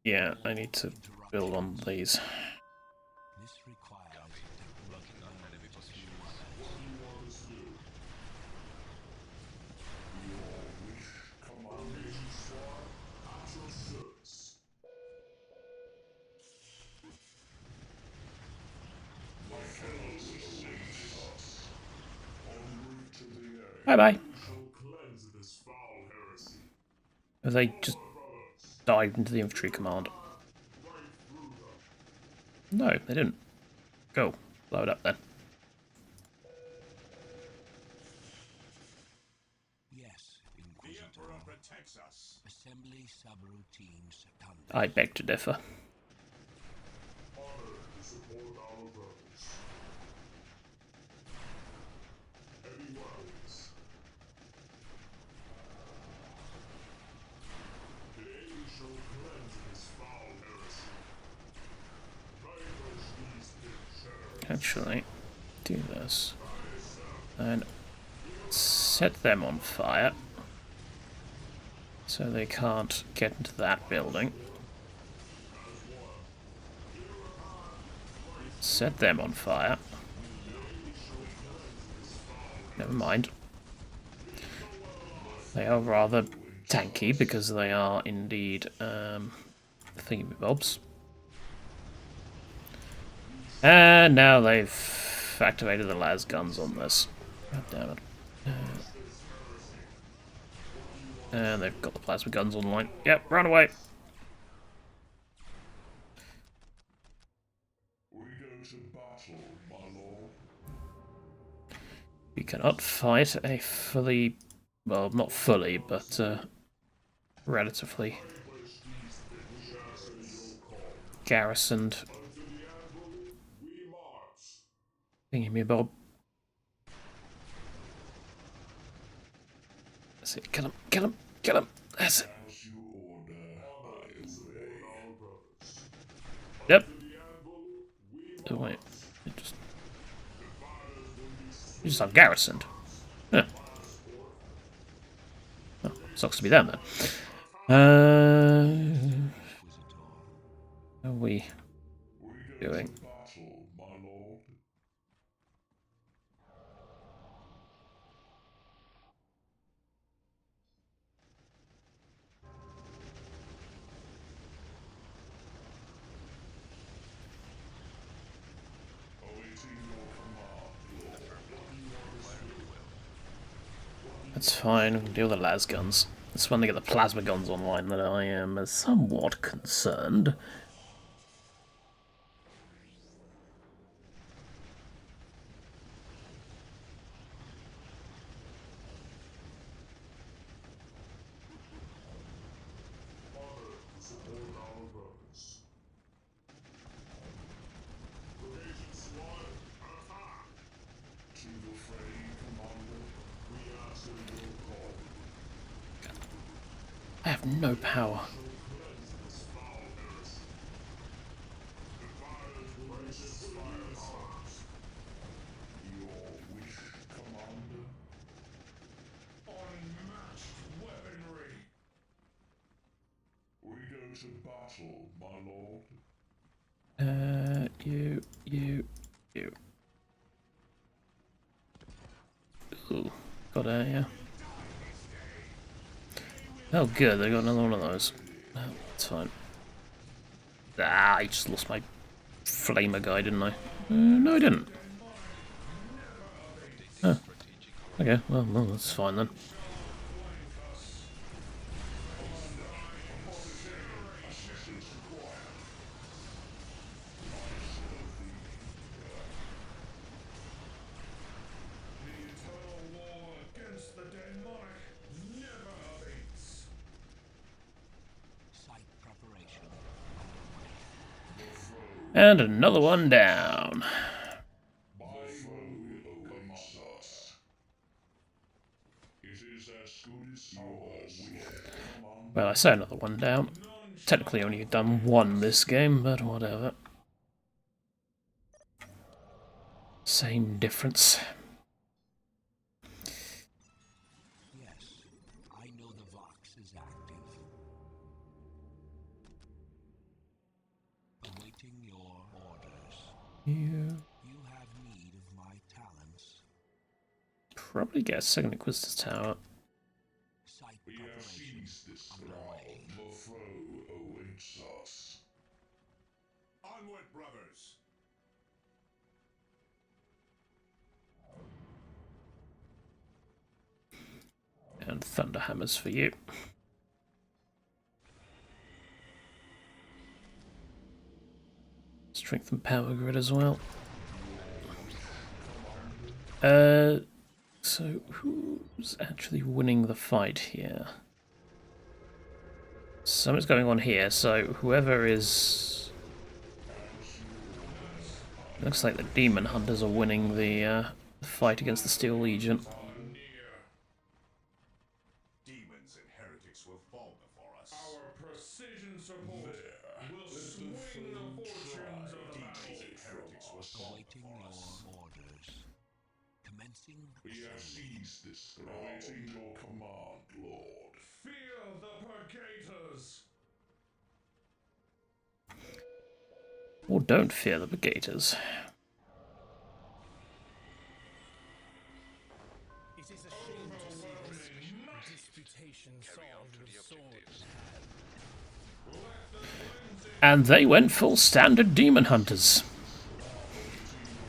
Speaker 1: yeah, I need to build on these. Bye bye.
Speaker 4: shall cleanse this foul heresy.
Speaker 1: They just
Speaker 4: Brothers,
Speaker 1: dived into the infantry command.
Speaker 4: right through them.
Speaker 1: No, they didn't. Go. Blow it up then.
Speaker 2: Yes,
Speaker 4: The
Speaker 2: Inquisitor.
Speaker 4: Emperor protects us.
Speaker 2: Assembly subroutine seconded.
Speaker 1: I beg to differ.
Speaker 4: Honored to support our brothers. Heavy weapons. Today we shall cleanse this foul heresy. Vanquish these pictures.
Speaker 1: Actually, do this. And set them on fire. So they can't get into that building. Set them on fire. Never mind. They are rather tanky because they are indeed thingamabobs. And now they've activated the las guns on this. God damn it. And they've got the plasma guns online. Yep, run away.
Speaker 4: We go to battle, my lord.
Speaker 1: You cannot fight a fully, well, not fully, but relatively garrisoned
Speaker 4: We march.
Speaker 1: thingamabob. That's it. Kill him, kill him, kill him. That's it.
Speaker 4: As you order, I obey. Our brothers.
Speaker 1: Yep.
Speaker 4: We
Speaker 1: Oh, wait. You just have garrisoned. Huh. Oh, sucks to be them then. How are we doing?
Speaker 4: battle, my lord. Awaiting your command,
Speaker 1: That's fine, we can deal with the las guns. It's when they get the plasma guns online that I am somewhat concerned.
Speaker 4: honored to support our brothers. Brigade Squad, attack! To the fray, Commander. We answer your call.
Speaker 1: I have no power.
Speaker 4: Cleanse this foul heresy. The fire's righteous firearms. Your wish, Commander. Unmatched weaponry. We go to battle, my lord.
Speaker 1: You. Ooh, got a, yeah. Oh good, they got another one of those. Oh, that's fine. Ah, I just lost my flamer guy, didn't I? No, I didn't. Oh. Okay, well, that's fine then.
Speaker 4: The eternal war against the demonic never abates.
Speaker 2: Site preparation.
Speaker 1: And another one down.
Speaker 4: My foe awaits us. It is as good as your wish, Commander.
Speaker 1: Well, I say another one down. Technically only done one this game, but whatever. Same difference.
Speaker 2: Yes, I know the Vox is active. Awaiting your orders.
Speaker 1: You
Speaker 2: You have need of my talents.
Speaker 1: probably get a second Inquisitor's Tower.
Speaker 2: Site
Speaker 4: We have
Speaker 2: preparation
Speaker 4: seized this
Speaker 2: underway.
Speaker 4: thrall. The foe awaits us. Onward, brothers!
Speaker 1: And Thunderhammers for you. Strength and power grid as well. So who's actually winning the fight here? Something's going on here, so whoever is... Looks like the Demon Hunters are winning the fight against the Steel Legion.
Speaker 4: Demons and heretics will fall before us. Our precision support will swing the fortunes of the battle. And heretics will fall before us.
Speaker 2: Orders. Commencing.
Speaker 4: We have seized this ground. Awaiting your command, Lord. Fear the Purgators!
Speaker 1: Or don't fear the Brigators.
Speaker 7: It is a shame to see this disputation solved with swords.
Speaker 1: And they went full standard Demon Hunters.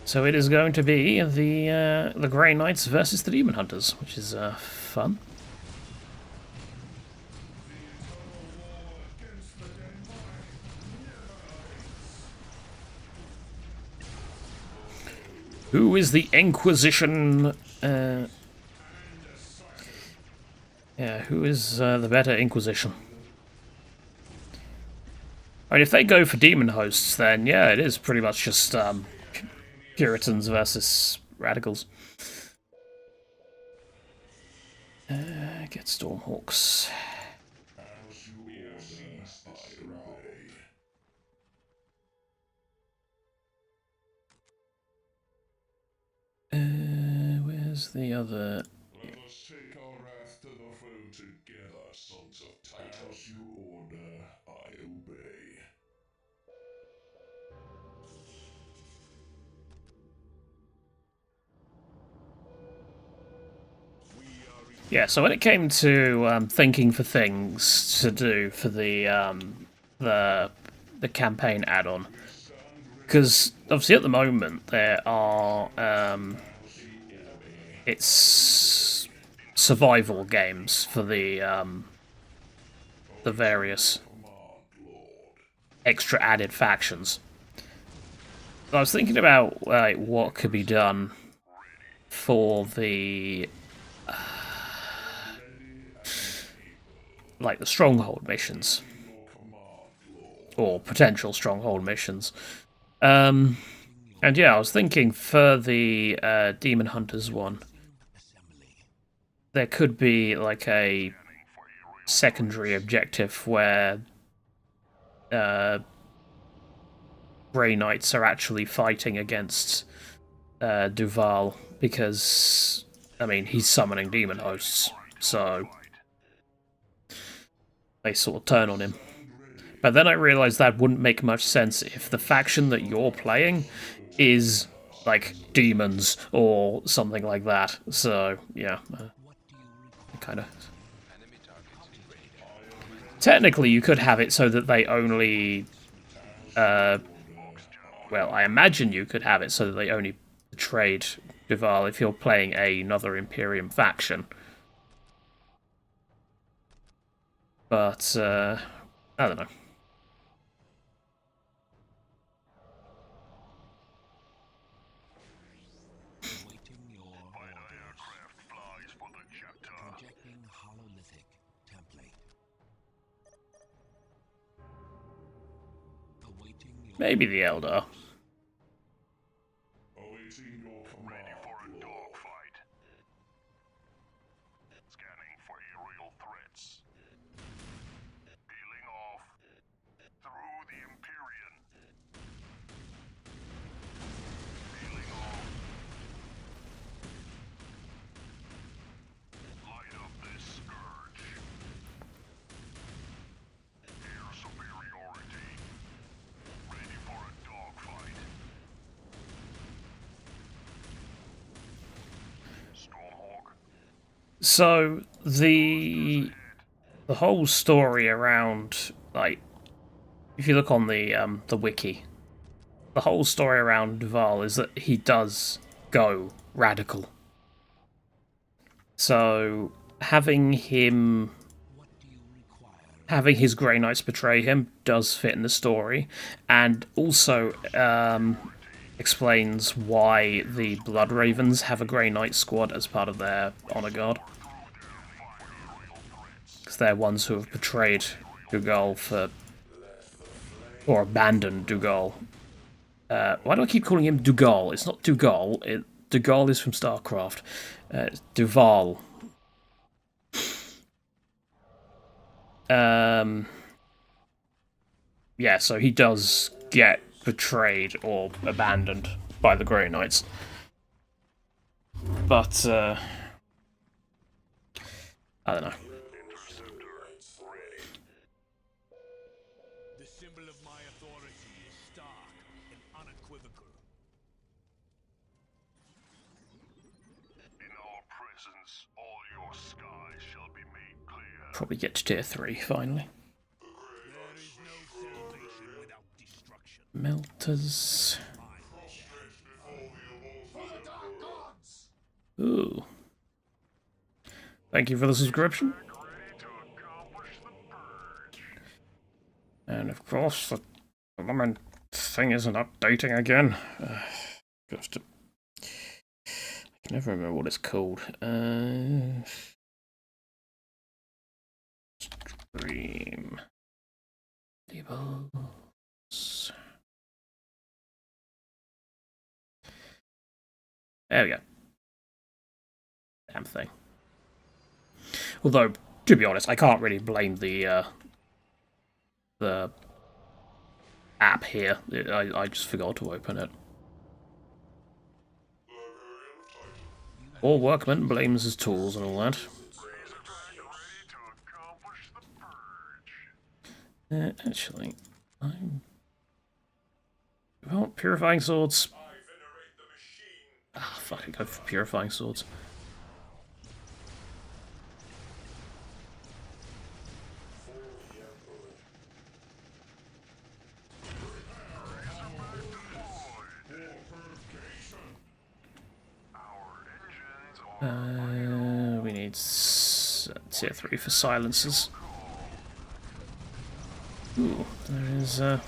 Speaker 1: So it is going to be the Grey Knights versus the Demon Hunters, which is fun. Who is the Inquisition? Yeah, who is the better Inquisition? I mean, if they go for demon hosts, then yeah, it is pretty much just Puritans versus radicals. Get Stormhawks. Where's the other?
Speaker 4: Let us take our wrath to the foe together, sons of Titan. As you order, I obey.
Speaker 1: Yeah, so when it came to thinking for things to do for the campaign add-on, because obviously at the moment there are it's survival games for the various extra added factions. So I was thinking about like what could be done for the like the stronghold missions, or potential stronghold missions. And yeah, I was thinking for the Demon Hunters one, there could be like a secondary objective where Grey Knights are actually fighting against Duval, because, I mean, he's summoning demon hosts, so they sort of turn on him. But then I realised that wouldn't make much sense if the faction that you're playing is, like, demons or something like that. So, yeah, kind of... Technically, you could have it so that they only... well, I imagine you could have it so that they only trade Duval if you're playing another Imperium faction. But, I don't know.
Speaker 2: Awaiting your orders.
Speaker 4: Flies for the chapter.
Speaker 2: Projecting hololithic template. Awaiting your
Speaker 1: Maybe the Eldar.
Speaker 4: Awaiting your command. Ready for a dogfight. Scanning for aerial threats. Peeling off through the Imperial. Peeling off. Light up this scourge. Air superiority. Ready for a dogfight. Stormhawk.
Speaker 1: So, the whole story around, like, if you look on the wiki, the whole story around Duval is that he does go radical. So, having him, having his Grey Knights betray him does fit in the story, and also explains why the Blood Ravens have a Grey Knight squad as part of their honor guard. Because they're ones who have betrayed Dougal or abandoned Dougal. Why do I keep calling him Dougal? It's not Dougal. Dougal is from StarCraft. It's Duval. Yeah, so he does get betrayed or abandoned by the Grey Knights. But, I don't know.
Speaker 4: The symbol of my authority is stark and unequivocal.
Speaker 8: In our presence, all your skies shall be made clear.
Speaker 1: Probably get to tier 3 finally.
Speaker 4: There is no salvation without destruction.
Speaker 1: Melters. Ooh. Thank you for the subscription. And of course, the woman thing isn't updating again. Just I can never remember what it's called. Stream labels. There we go. Damn thing. Although, to be honest, I can't really blame the app here. I just forgot to open it. Or Workman blames his tools and all that. Actually, I want purifying swords. Ah, fuck, I go for purifying swords. We need tier 3 for silencers. Ooh, there is oh,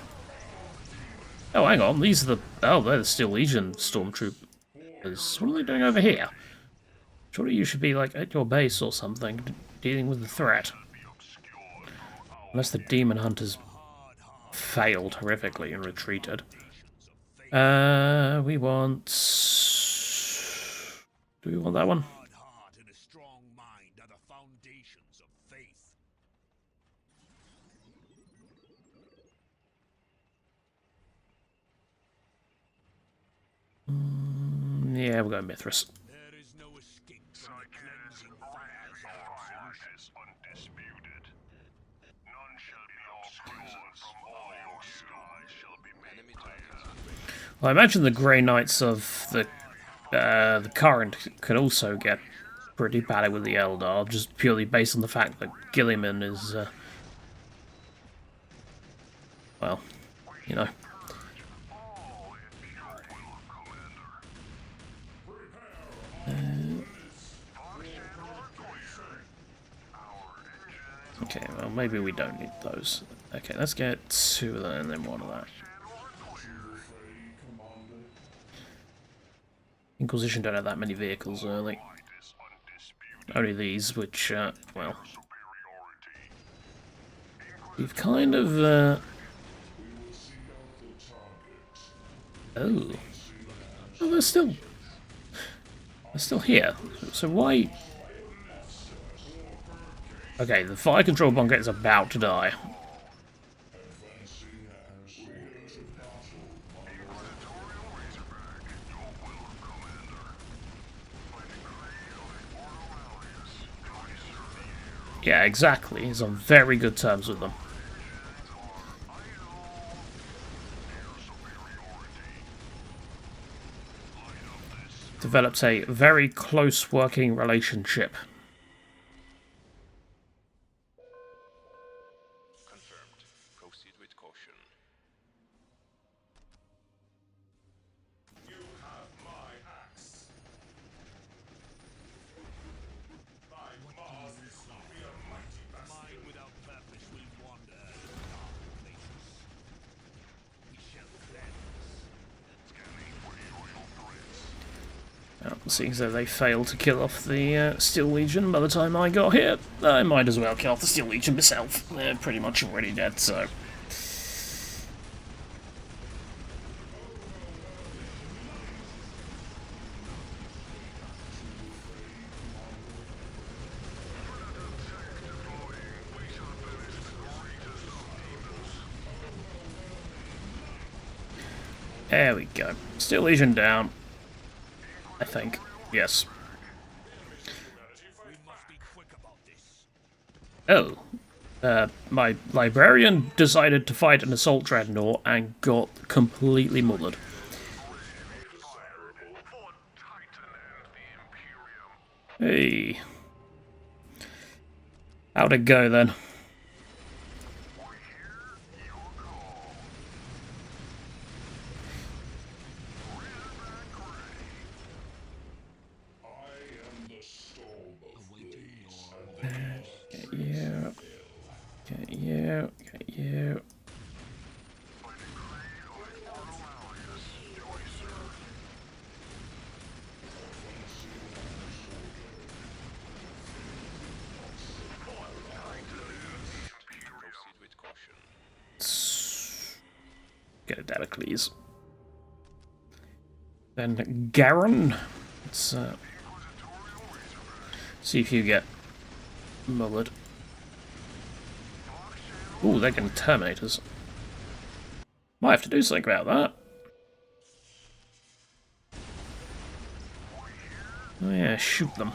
Speaker 1: hang on, these are the... Oh, they're the Steel Legion Stormtroopers. What are they doing over here? Surely you should be, like, at your base or something, dealing with the threat. Unless the Demon Hunters failed horrifically and retreated. We want... Do we want that one? Yeah, we'll go Mithras.
Speaker 4: There is no escape from the cleansing fires of absolution.
Speaker 8: Undisputed. None shall be obscured from all your skies shall be made clear.
Speaker 1: Well, I imagine the Grey Knights of the current could also get pretty bad with the Eldar, just purely based on the fact that Gilliman is, well, you know. Okay, well, maybe we don't need those. Okay, let's get 2 of that and then 1 of that. Inquisition don't have that many vehicles early. Only these, which, well... We've kind of, Oh. Oh, they're still here. So why... Okay, the fire control bunker is about to die. Yeah, exactly. He's on very good terms with them. Developed a very close working relationship.
Speaker 8: Confirmed. Proceed with caution.
Speaker 4: You have my axe. My maws
Speaker 1: seeing as though they failed to kill off the Steel Legion by the time I got here, I might as well kill off the Steel Legion myself. They're pretty much already dead, so... There we go. Steel Legion down. I think. Yes. Oh. My librarian decided to fight an assault dreadnought and got completely mullered. Hey. How'd it go then? Get you. Get a Damocles. Then Garen. Let's see if you get mullered. Ooh, they're getting Terminators. Might have to do something about that. Oh yeah, shoot them.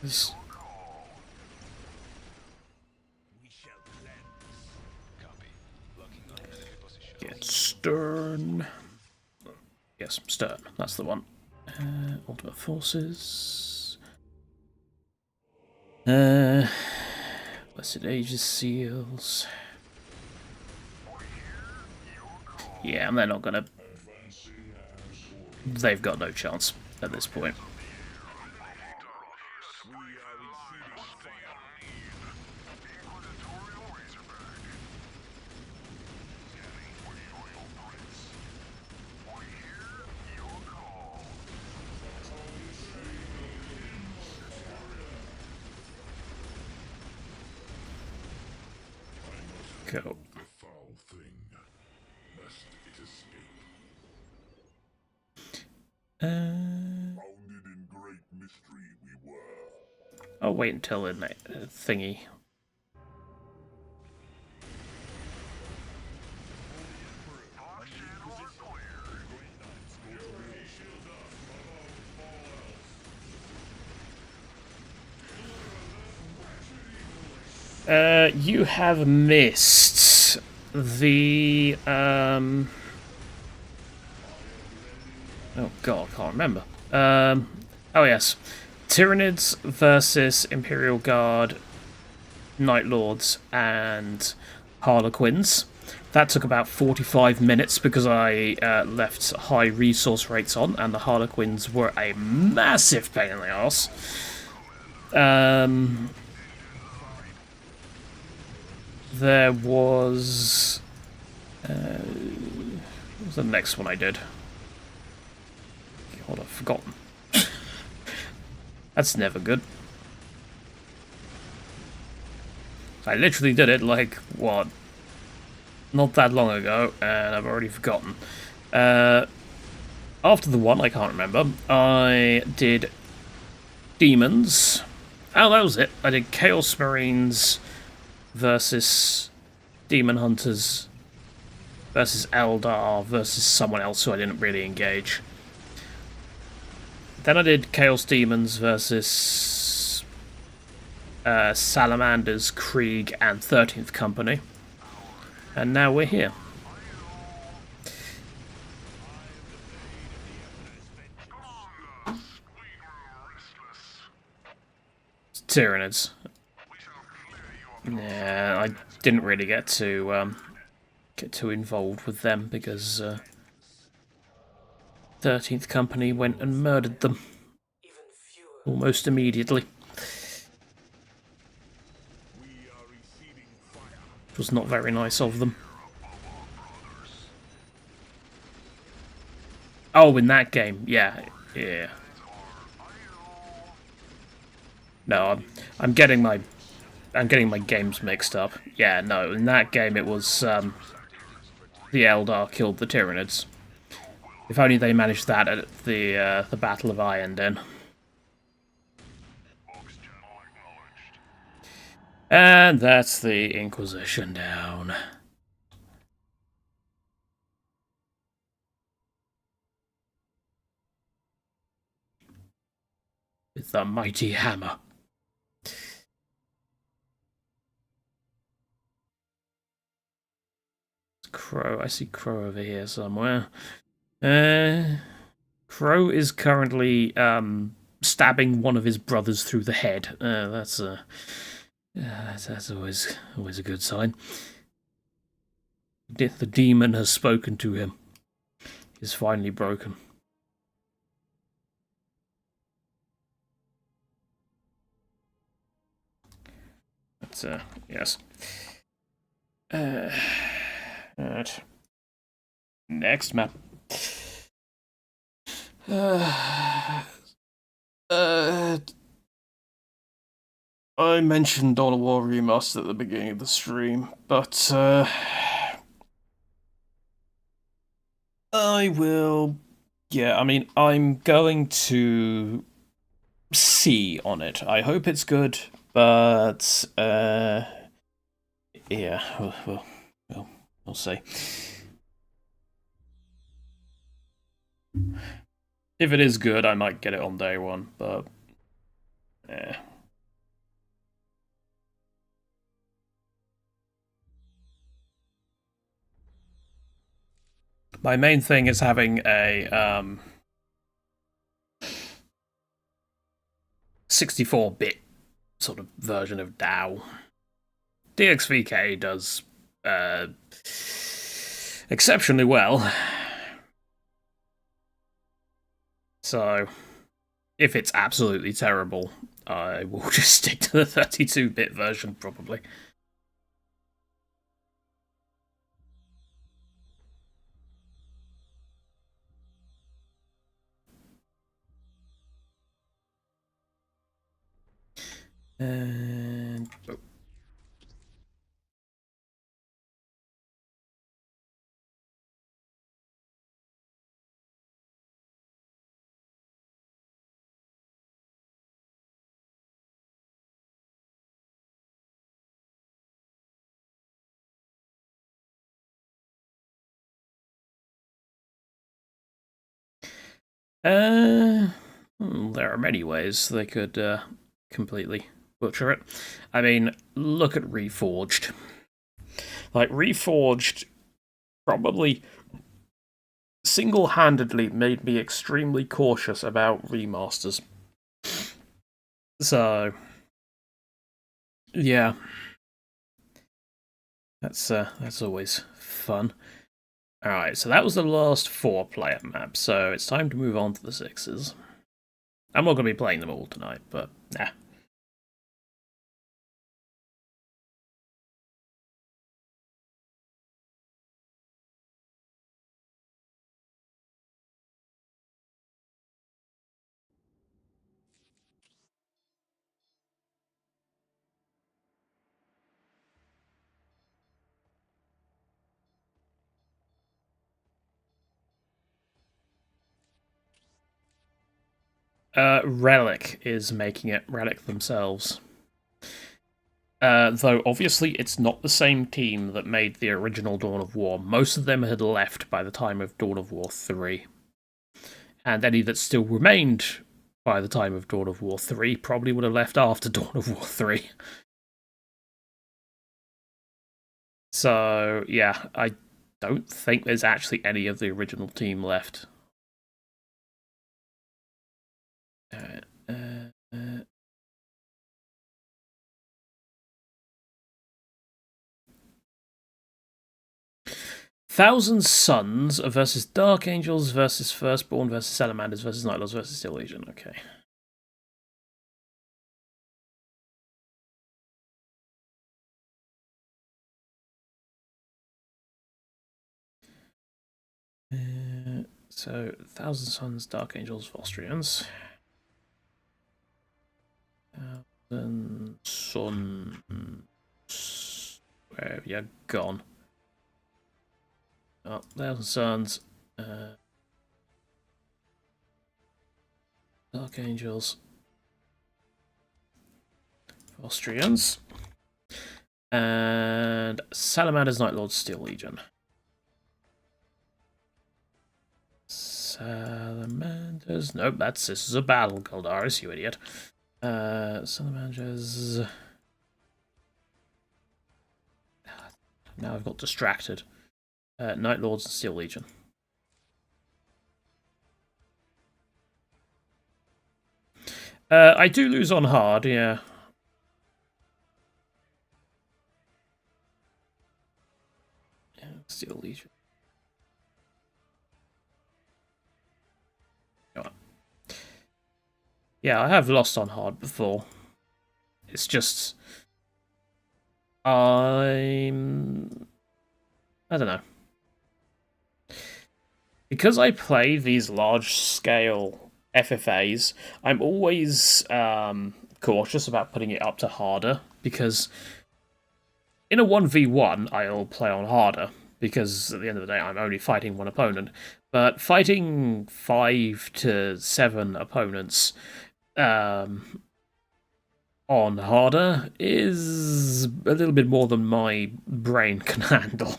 Speaker 1: This... Get Stern. Yes, Stern. That's the one. Ultimate Forces. Blessed Aegis Seals. Yeah, and they're not gonna... They've got no chance at this point. Go. I'll wait until the thingy. You have missed the oh god, I can't remember. Oh yes, Tyranids versus Imperial Guard, Night Lords, and Harlequins. That took about 45 minutes because I left high resource rates on, and the Harlequins were a massive pain in the ass. There was... what was the next one I did? God, I've forgotten. That's never good. I literally did it, like, what? Not that long ago, and I've already forgotten. After the one, I can't remember, I did Demons. Oh, that was it. I did Chaos Marines versus Demon Hunters versus Eldar versus someone else who I didn't really engage. Then I did Chaos Demons versus Salamanders, Krieg, and 13th Company. And now we're here. Tyranids. Yeah, I didn't really get too involved with them because 13th Company went and murdered them almost immediately. It was not very nice of them. Oh, in that game, yeah. No, I'm getting my games mixed up. Yeah, no, in that game it was the Eldar killed the Tyranids. If only they managed that at the Battle of Iron. And that's the Inquisition down. With the mighty hammer. Crow, I see Crow over here somewhere. Crow is currently stabbing one of his brothers through the head. That's always a good sign. The demon has spoken to him. He's finally broken. But yes. Alright. Next map. I mentioned Dawn of War Remastered at the beginning of the stream, but I will. Yeah, I mean, I'm going to see on it. I hope it's good, but yeah, we'll see. If it is good, I might get it on day one, but yeah. My main thing is having a 64-bit sort of version of DAO. DXVK does exceptionally well. So, if it's absolutely terrible, I will just stick to the 32-bit version, probably. And... oh. There are many ways they could completely butcher it. I mean, look at Reforged. Like, Reforged probably single-handedly made me extremely cautious about remasters. So, yeah. That's always fun. Alright, so that was the last 4-player map, so it's time to move on to the 6s. I'm not going to be playing them all tonight, but nah. Relic is making it. Relic themselves. Though obviously it's not the same team that made the original Dawn of War. Most of them had left by the time of Dawn of War 3. And any that still remained by the time of Dawn of War 3 probably would have left after Dawn of War 3. So, yeah, I don't think there's actually any of the original team left. Thousand Suns versus Dark Angels versus Firstborn versus Salamanders versus Night Lords versus Steel Legion. Okay. So, Thousand Suns, Dark Angels, Austrians. Thousand Suns. Where have you gone? Oh, Thousand Suns. Dark Angels. Austrians. And Salamanders, Night Lords, Steel Legion. Salamanders. Nope, this is a battle, Caldaris, you idiot. Salamanders. Now I've got distracted. Night Lords and Steel Legion. I do lose on hard, yeah. Steel Legion. Yeah, I have lost on hard before. It's just... I don't know. Because I play these large-scale FFAs, I'm always cautious about putting it up to harder, because in a 1v1, I'll play on harder, because at the end of the day, I'm only fighting one opponent. But fighting 5 to 7 opponents on harder is a little bit more than my brain can handle.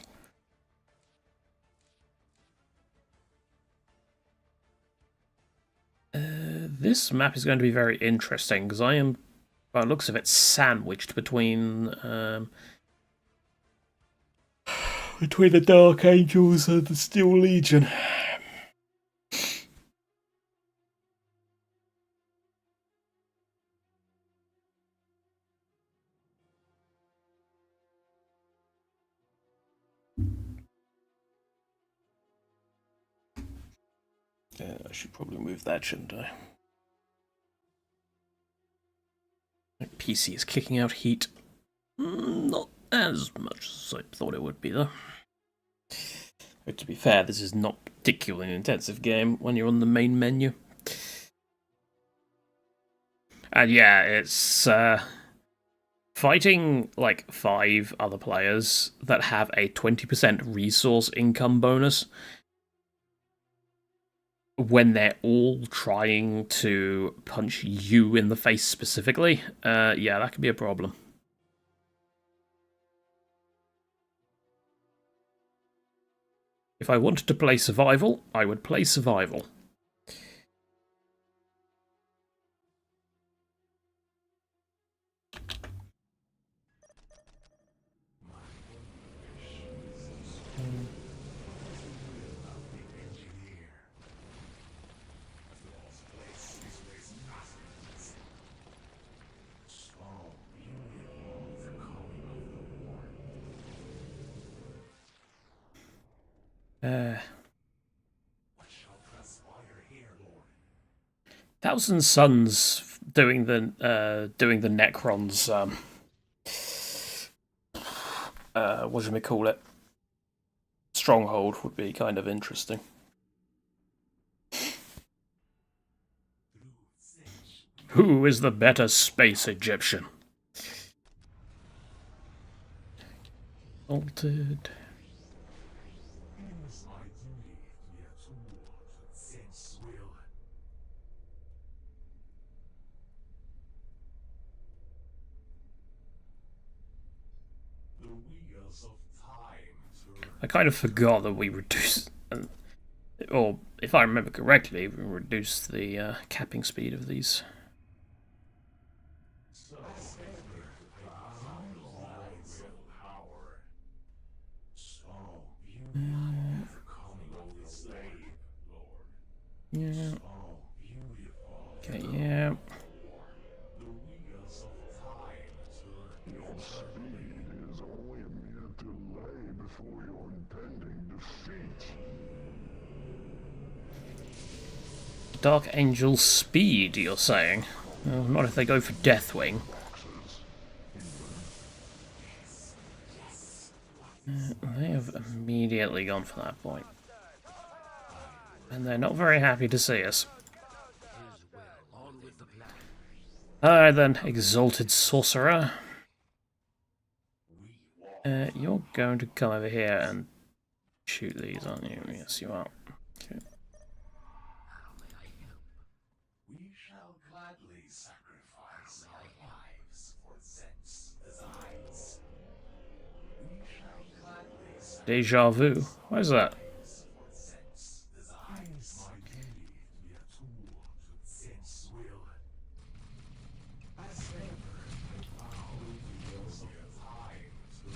Speaker 1: This map is going to be very interesting, because I am, by the looks of it, sandwiched between the Dark Angels and the Steel Legion. Yeah, I should probably move that, shouldn't I? My PC is kicking out heat. Not as much as I thought it would be, though. But to be fair, this is not particularly an intensive game when you're on the main menu. And yeah, it's fighting like 5 other players that have a 20% resource income bonus when they're all trying to punch you in the face specifically. Yeah, that could be a problem. If I wanted to play survival, I would play survival. Thousand Suns doing the Necrons. What should we call it? Stronghold would be kind of interesting. Who is the better space Egyptian? Altered. I kind of forgot that we reduced, or if I remember correctly, we reduced the capping speed of these. Yeah. Okay, yeah. Dark Angel speed, you're saying? Well, not if they go for Deathwing. They have immediately gone for that point. And they're not very happy to see us. Alright then, Exalted Sorcerer. You're going to come over here and shoot these, aren't you? Yes, you are. Okay.
Speaker 4: We shall gladly sacrifice our lives for Zet's designs. We shall gladly sacrifice
Speaker 1: Deja vu. What is that?
Speaker 4: for Zet's designs. My duty to be a tool to Zet's will. As ever, our wheels of time to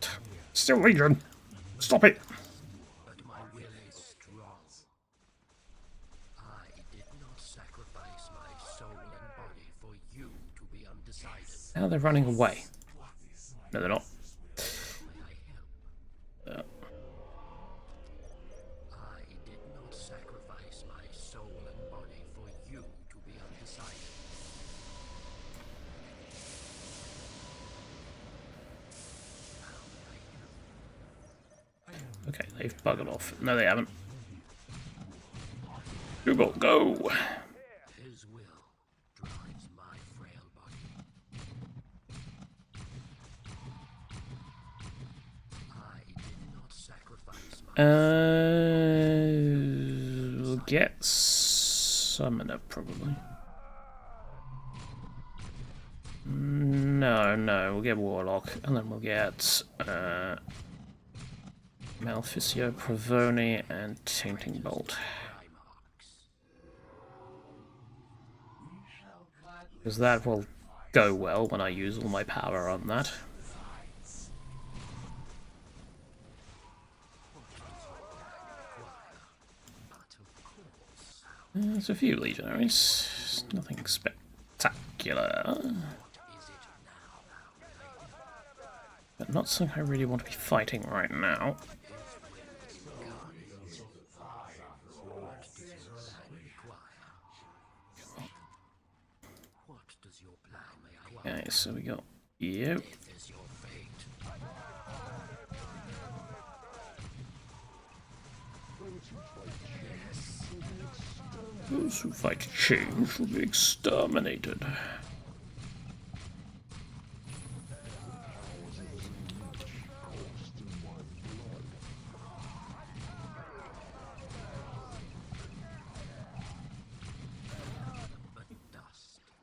Speaker 4: eternally.
Speaker 1: Still Legion! Stop it!
Speaker 9: But my will is strong. I did not sacrifice my soul and body for you to be undecided.
Speaker 1: Now they're running away. No, they're not.
Speaker 9: May I help? I did not sacrifice my soul and body for you to be undecided.
Speaker 1: Okay, they've buggered off. No, they haven't. Google, go!
Speaker 9: His will drives my frail body. I did not sacrifice my
Speaker 1: We'll get Summoner, probably. No, we'll get Warlock, and then we'll get Maleficio, Provoni, and Tainting Bolt. Because that will go well when I use all my power on that. There's a few legionaries. Nothing spectacular. But not something I really want to be fighting right now. Okay, so we got you. Those who fight change will be exterminated.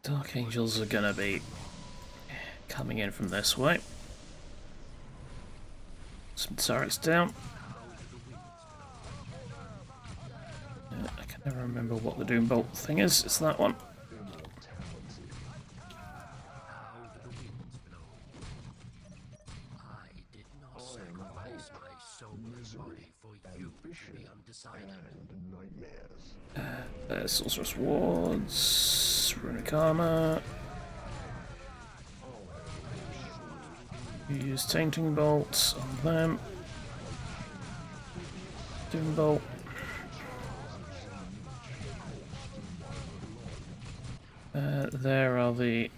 Speaker 1: Dark Angels are gonna be coming in from this way. Some turrets down. I can never remember what the Doom Bolt thing is. It's that one.
Speaker 9: I did not sacrifice my soul and body for you to be undecided.
Speaker 1: Sorceress Wards, Runic Armor. Use Tainting Bolts on them. Doom Bolt. There are the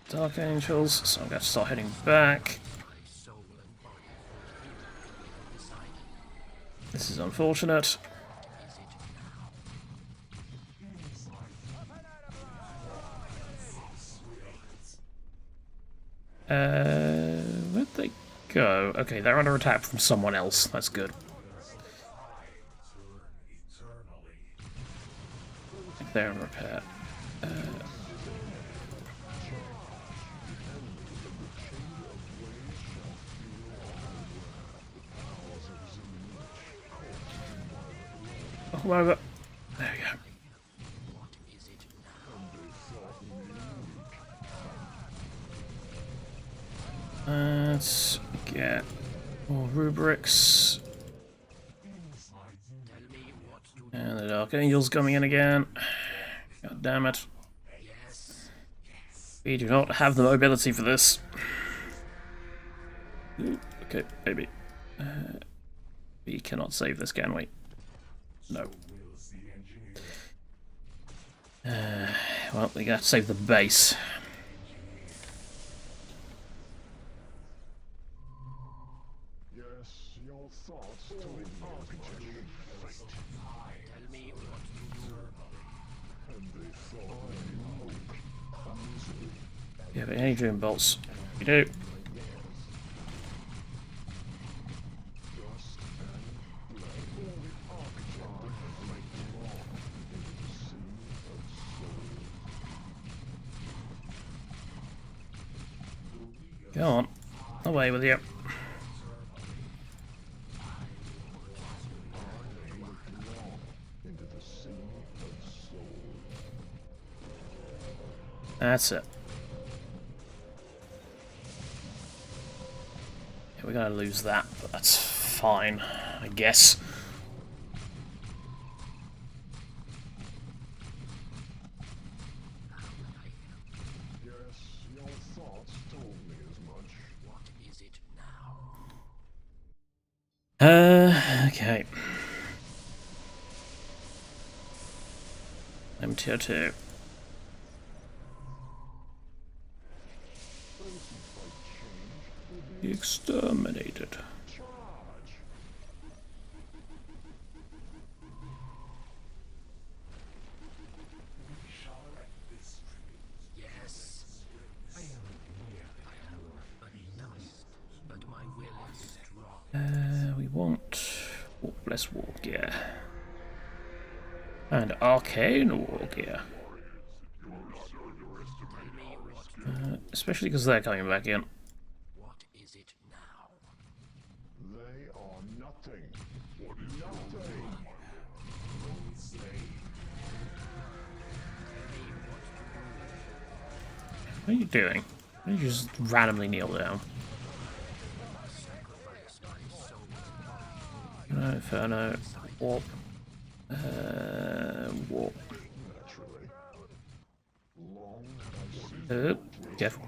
Speaker 1: Dark Angels, so I'm going to start heading back. This is unfortunate. Where'd they go? Okay, they're under attack from someone else. That's good. They're in repair. Come over. There we go. Let's get more rubrics. And the Dark Angel's coming in again. God damn it. We do not have the mobility for this. Ooh, okay, maybe. We cannot save this, can we? No. Well, we got to save the base.
Speaker 4: Yes, your thoughts told me as much.
Speaker 9: Tell me what to do.
Speaker 4: And they thought I hoped misery.
Speaker 1: Yeah, but any dream bolts? We do.
Speaker 4: Dust and blood. All the architect of fate long into the sea of soul.
Speaker 1: Go on. Away with you.
Speaker 4: Into the sea of soul.
Speaker 1: That's it. Yeah, we're gonna lose that, but that's fine, I guess.
Speaker 4: Yes, your thoughts told me as much.
Speaker 9: What is it now?
Speaker 1: Okay. MTO2. Exterminated.
Speaker 4: Charge!
Speaker 9: Yes. I am but my will is strong.
Speaker 1: We want less war gear. And arcane war gear. Especially because they're coming back in.
Speaker 9: What is it now?
Speaker 4: They are nothing. Nothing.
Speaker 1: What are you doing? Why don't you just randomly kneel down? Inferno. Warp. Warp.
Speaker 4: Naturally. Long have I seen
Speaker 1: Careful.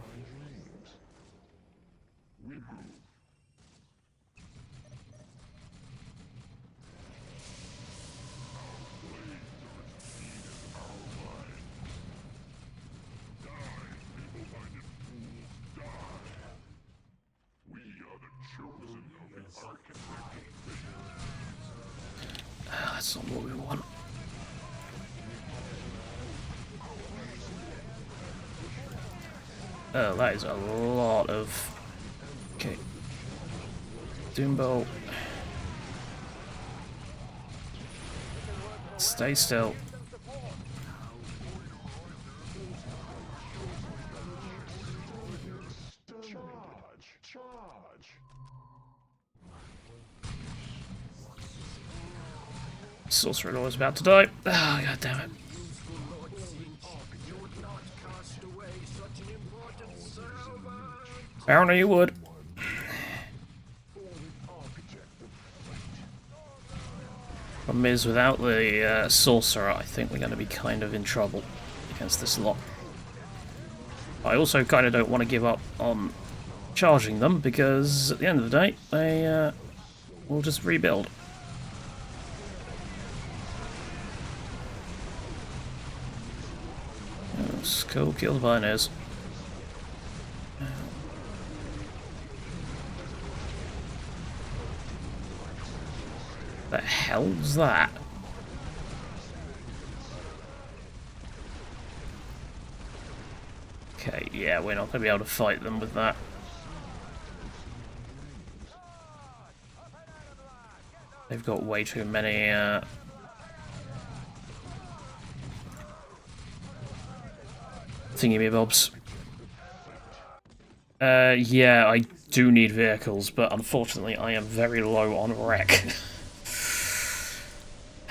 Speaker 4: dreams.
Speaker 1: That's not what we want. Oh, that is a lot of... Okay. Doombolt. Stay still.
Speaker 4: Charge! Charge!
Speaker 1: Sorcerer Lord is about to die. Ah, god damn it. Apparently you would. Problem is, without the sorcerer, I think we're going to be kind of in trouble against this lot. I also kind of don't want to give up on charging them, because at the end of the day, they will just rebuild. Oh, Skull kill the pioneers. The hell's that? Okay, yeah, we're not going to be able to fight them with that. They've got way too many thingy-me-bobs. Yeah, I do need vehicles, but unfortunately I am very low on wreck.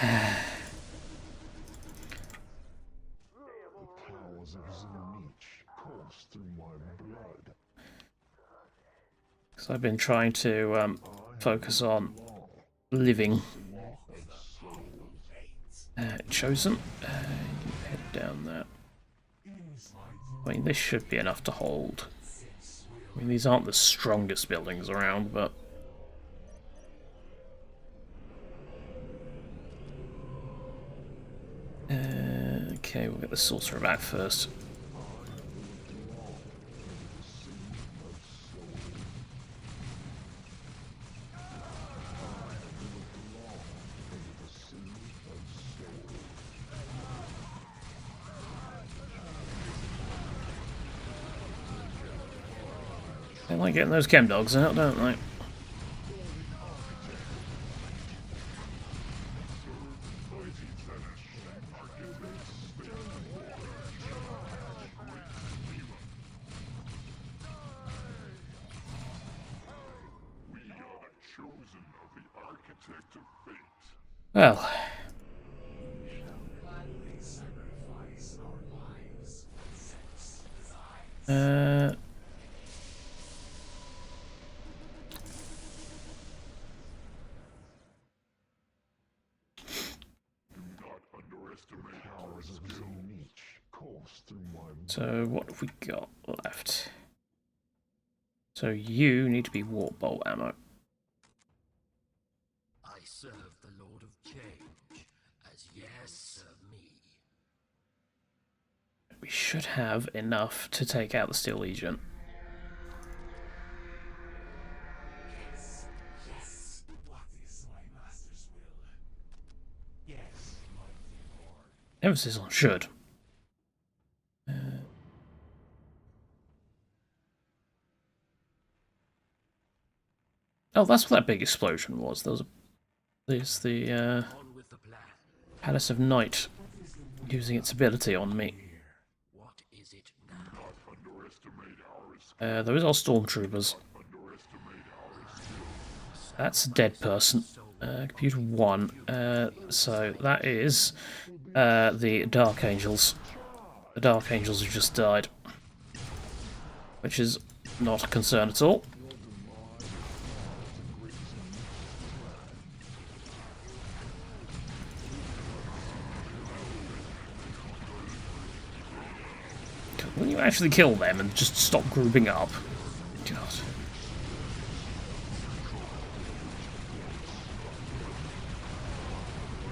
Speaker 4: Powers of Zermich course through my blood.
Speaker 1: So I've been trying to focus on living. Chosen. You head down there. I mean, this should be enough to hold. I mean, these aren't the strongest buildings around, but... Okay, we'll get the sorcerer back first. They like getting those chem dogs out, don't they? Well. So what have we got left? So you need to be warp bolt ammo.
Speaker 9: I serve the Lord of Change, as yes serve me.
Speaker 1: We should have enough to take out the Steel Legion.
Speaker 4: Yes, yes. What is my master's will? Yes, mighty lord.
Speaker 1: Emphasis on should. Oh, that's what that big explosion was. There's the Palace of Night using its ability on me.
Speaker 9: What is it now?
Speaker 1: There is our stormtroopers. That's a dead person. Computer 1. So that is the Dark Angels. The Dark Angels have just died. Which is not a concern at all. Will you actually kill them and just stop grouping up? God.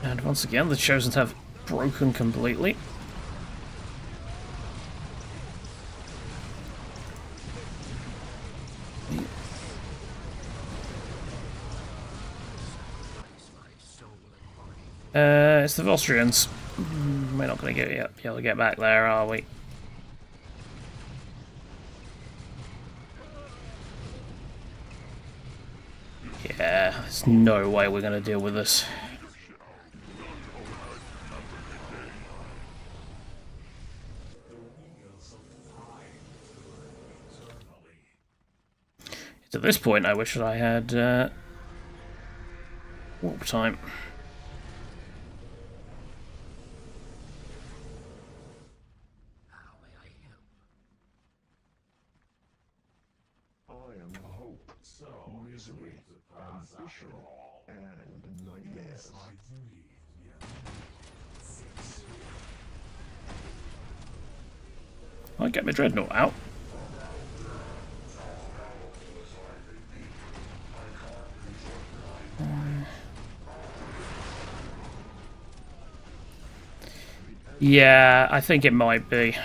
Speaker 1: And once again, the Chosen have broken completely. It's the Vostrians. We're not going to be able to get back there, are we? Yeah, there's no way we're going to deal with this. At this point, I wish that I had warp time.
Speaker 9: How may I help?
Speaker 4: I am hope, misery, ambition, and nightmares.
Speaker 1: I'll get my dreadnought out. Yeah, I think it might be.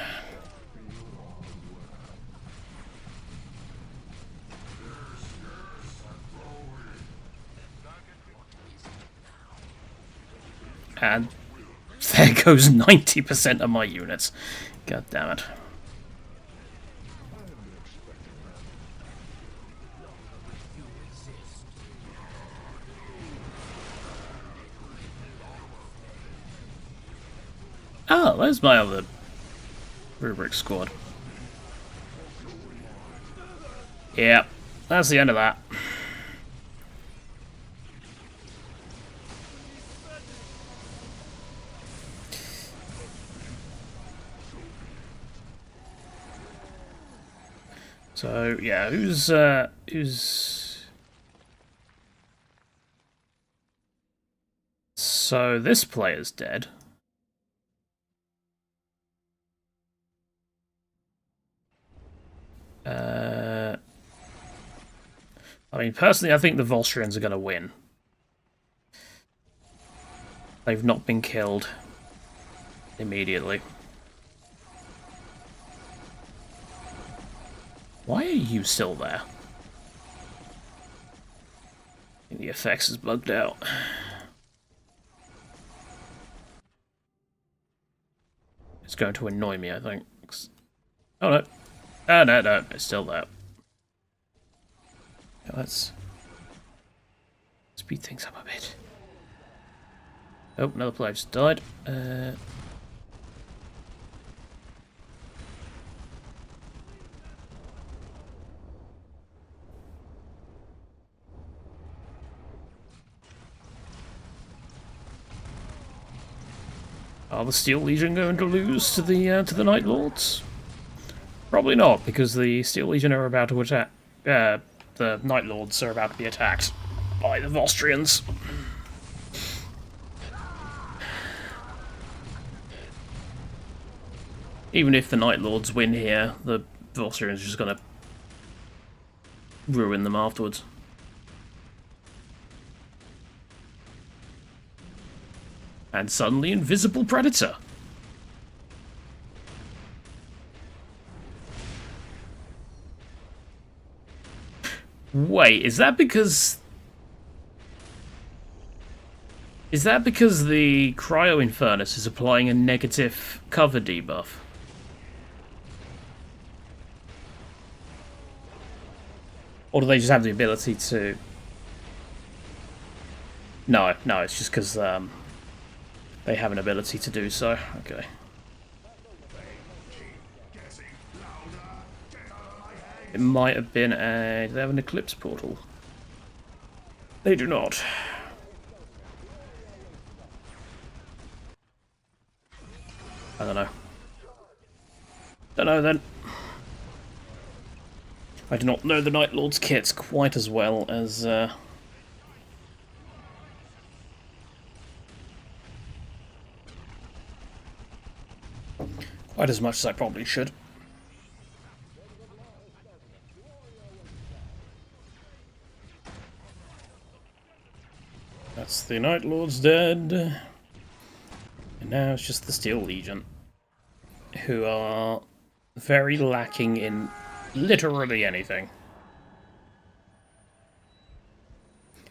Speaker 1: And there goes 90% of my units. God damn it. Oh, there's my other rubric squad. Yep, that's the end of that. So yeah, who's so this player's dead. I mean, personally, I think the Volstrians are going to win. They've not been killed. immediately. Why are you still there? I think the effects is bugged out. It's going to annoy me, I think. Oh no. Oh no, no, it's still there. Yeah, let's speed things up a bit. Oh, another player just died. Are the Steel Legion going to lose to the Night Lords? Probably not, because the Steel Legion are about to attack. The Night Lords are about to be attacked by the Vostrians. Even if the Night Lords win here, the Vostrians are just gonna ruin them afterwards. And suddenly, Invisible Predator. Wait, is that because... Is that because the Cryo Infernus is applying a negative cover debuff? Or do they just have the ability to... No, no, it's just because they have an ability to do so. Okay. It might have been a... Do they have an Eclipse portal? They do not. I don't know. Don't know then. I do not know the Night Lord's kits quite as well as... quite as much as I probably should. That's the Night Lord's dead. And now it's just the Steel Legion, who are very lacking in literally anything.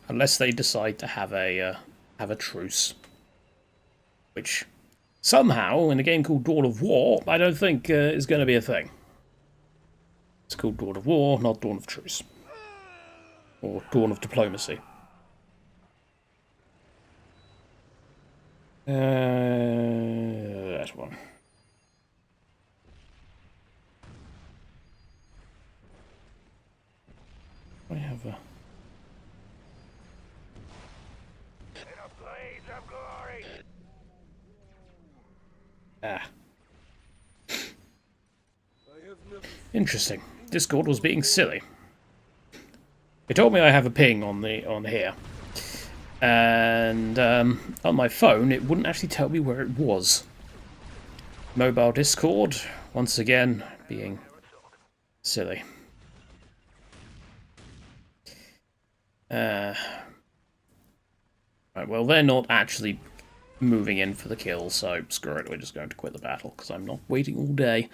Speaker 1: Unless they decide to have a truce. Which, somehow, in a game called Dawn of War, I don't think is going to be a thing. It's called Dawn of War, not Dawn of Truce. Or Dawn of Diplomacy. That one. I have a... Ah. Interesting. Discord was being silly. It told me I have a ping on here. And on my phone, it wouldn't actually tell me where it was. Mobile Discord, once again, being silly. Right, well, they're not actually moving in for the kill, so screw it, we're just going to quit the battle, because I'm not waiting all day.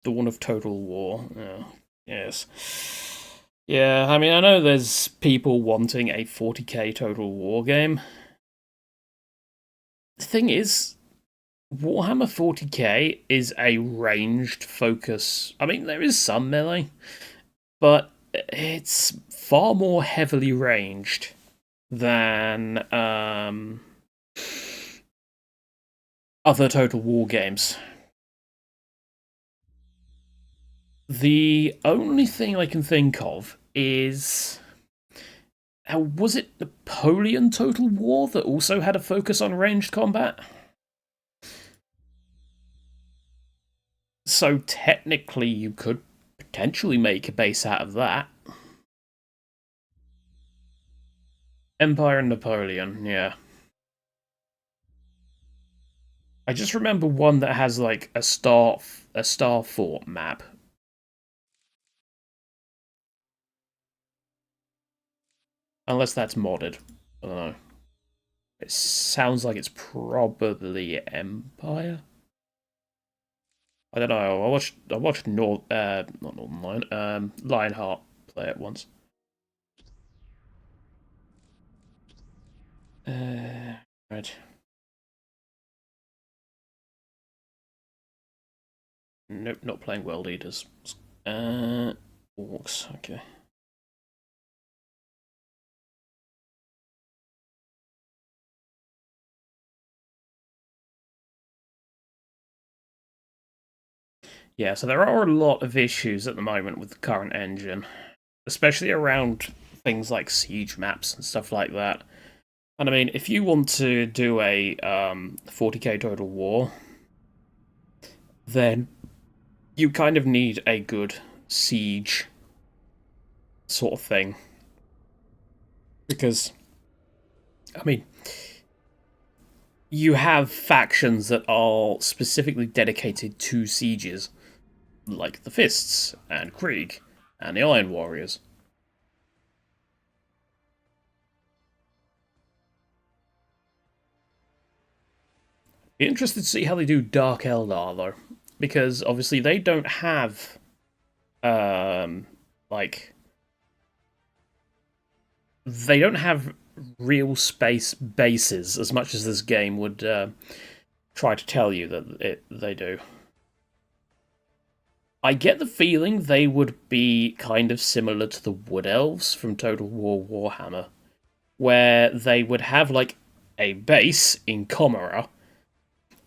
Speaker 1: Dawn of Total War. Oh, yes. Yeah, I mean, I know there's people wanting a 40k Total War game. The thing is, Warhammer 40k is a ranged focus. I mean, there is some melee, but it's far more heavily ranged than other Total War games. The only thing I can think of is... was it Napoleon Total War that also had a focus on ranged combat? So technically you could potentially make a base out of that. Empire and Napoleon, yeah. I just remember one that has like a star fort map. Unless that's modded. I don't know. It sounds like it's probably Empire. I don't know. I watched not Northern Lion, Lionheart play it once. Right. Nope, not playing World Eaters. Orcs, okay. Yeah, so there are a lot of issues at the moment with the current engine, especially around things like siege maps and stuff like that. And I mean, if you want to do a 40k total war, then you kind of need a good siege sort of thing. Because, I mean, you have factions that are specifically dedicated to sieges, like the Fists, and Krieg, and the Iron Warriors. Be interested to see how they do Dark Eldar, though. Because, obviously, they don't have, like... They don't have real space bases as much as this game would try to tell you that they do. I get the feeling they would be kind of similar to the Wood Elves from Total War Warhammer, where they would have like a base in Comera,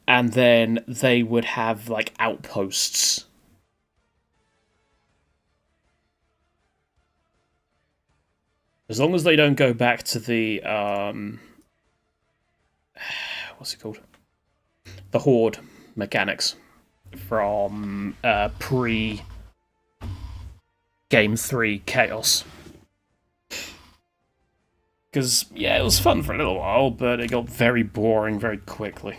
Speaker 1: and then they would have like outposts. As long as they don't go back to the what's it called? The Horde mechanics from pre Game 3 Chaos. Because, yeah, it was fun for a little while, but it got very boring very quickly.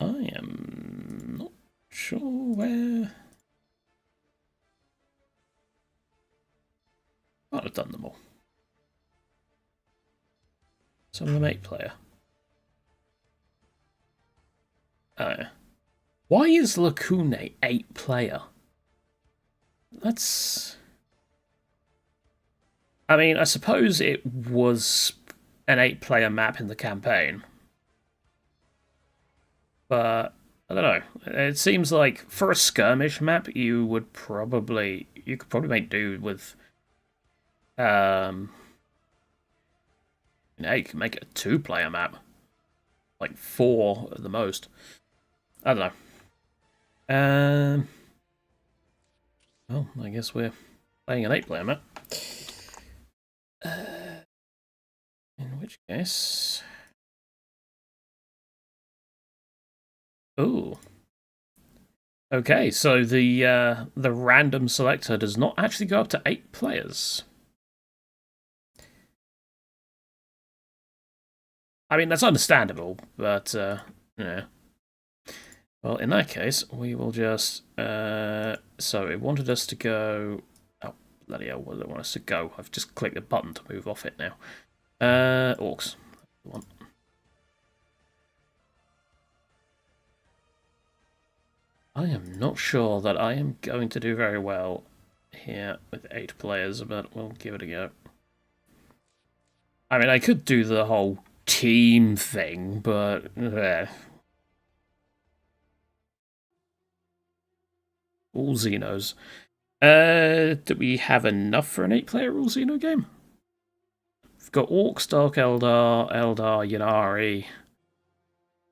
Speaker 1: I am not sure where... I'd have done them all. Some of them 8-player. Oh, yeah. Why is Lacune 8-player? That's... I mean, I suppose it was an 8-player map in the campaign. But, I don't know. It seems like, for a skirmish map, you could probably make do with... you could make it a 2-player map. Like 4 at the most. I don't know. Well, I guess we're playing an 8-player map. In which case... Ooh. Okay, so the random selector does not actually go up to 8 players. I mean, that's understandable, but, yeah. Well, in that case, we will just... so, it wanted us to go... Oh, bloody hell, where does it want us to go? I've just clicked the button to move off it now. Orcs. I am not sure that I am going to do very well here with 8 players, but we'll give it a go. I mean, I could do the whole team thing, but... all Xenos. Do we have enough for an 8-player all Xeno game? We've got Orcs, Dark Eldar, Ynnari,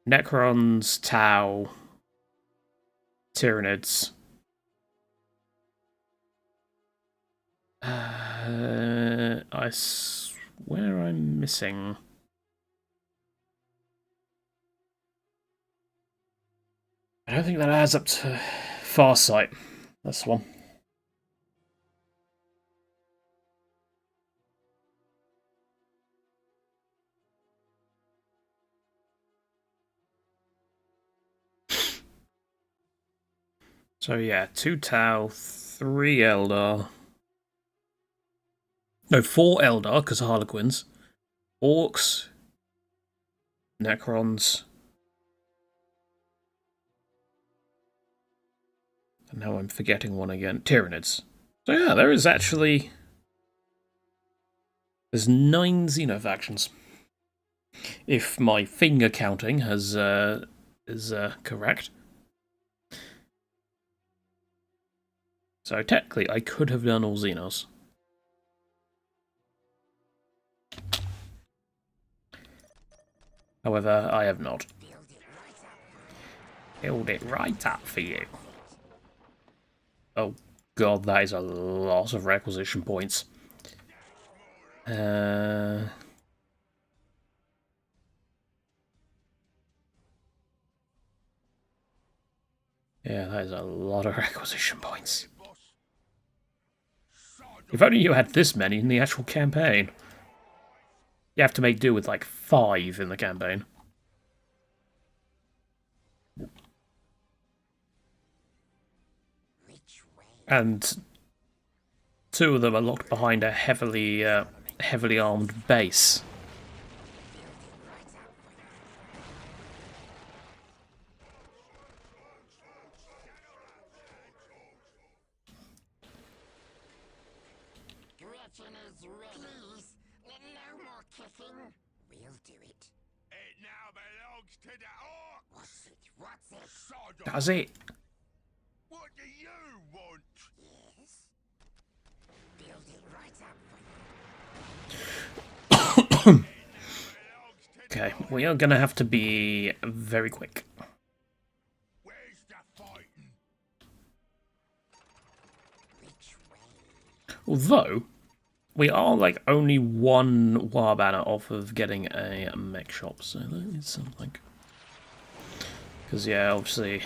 Speaker 1: Necrons, Tau, Tyranids. I swear I'm missing... I don't think that adds up to Farsight. That's the one. So yeah, 2 Tau, 3 Eldar. No, 4 Eldar, because Harlequins. Orcs. Necrons. And now I'm forgetting one again. Tyranids. So yeah, there is actually... There's 9 Xenofactions. If my finger counting is correct. So technically, I could have done all Xenos. However, I have not. Build it right up for you. Oh god, that is a lot of requisition points. Yeah, that is a lot of requisition points. If only you had this many in the actual campaign. You have to make do with like 5 in the campaign. And 2 of them are locked behind a heavily armed base. Does it?
Speaker 8: What do you want? Yes. Build it right up for you.
Speaker 1: Okay, we are gonna have to be very quick.
Speaker 8: Where's the fighting? Which way?
Speaker 1: Although, we are like only 1 war banner off of getting a mech shop, so that is something. Because yeah, obviously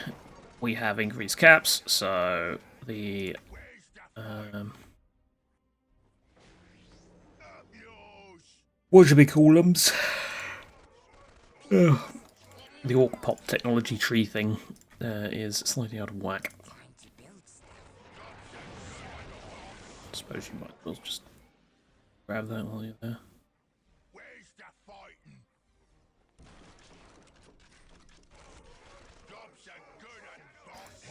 Speaker 1: we have increased caps, so the what should we call them? The orc pop technology tree thing is slightly out of whack. I suppose you might as well just grab that while you're there.
Speaker 8: Where's the fighting? Jobs are good and boss.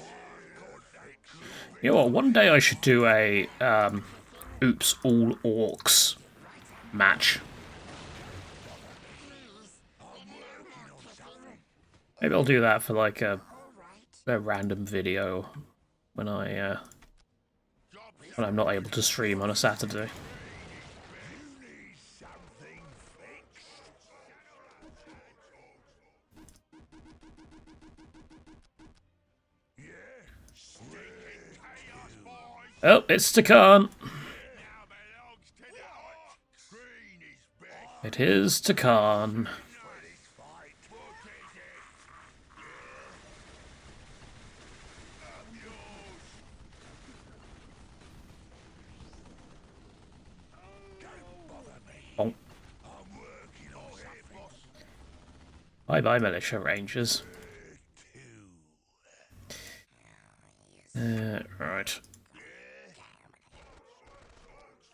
Speaker 1: You know what? One day I should do a oops all orcs match. Maybe I'll do that for like a random video when I'm not able to stream on a Saturday. Oh, it's Takan. It is Takan. Oh. Bye-bye, Militia Rangers. Right.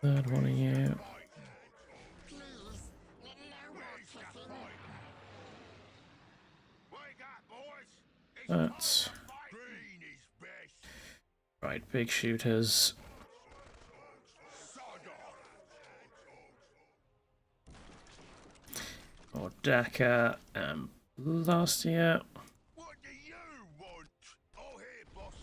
Speaker 1: Third one of you. That's right, big shooters. Or Dakar and last year.
Speaker 8: What do you want? Oh, here, boss.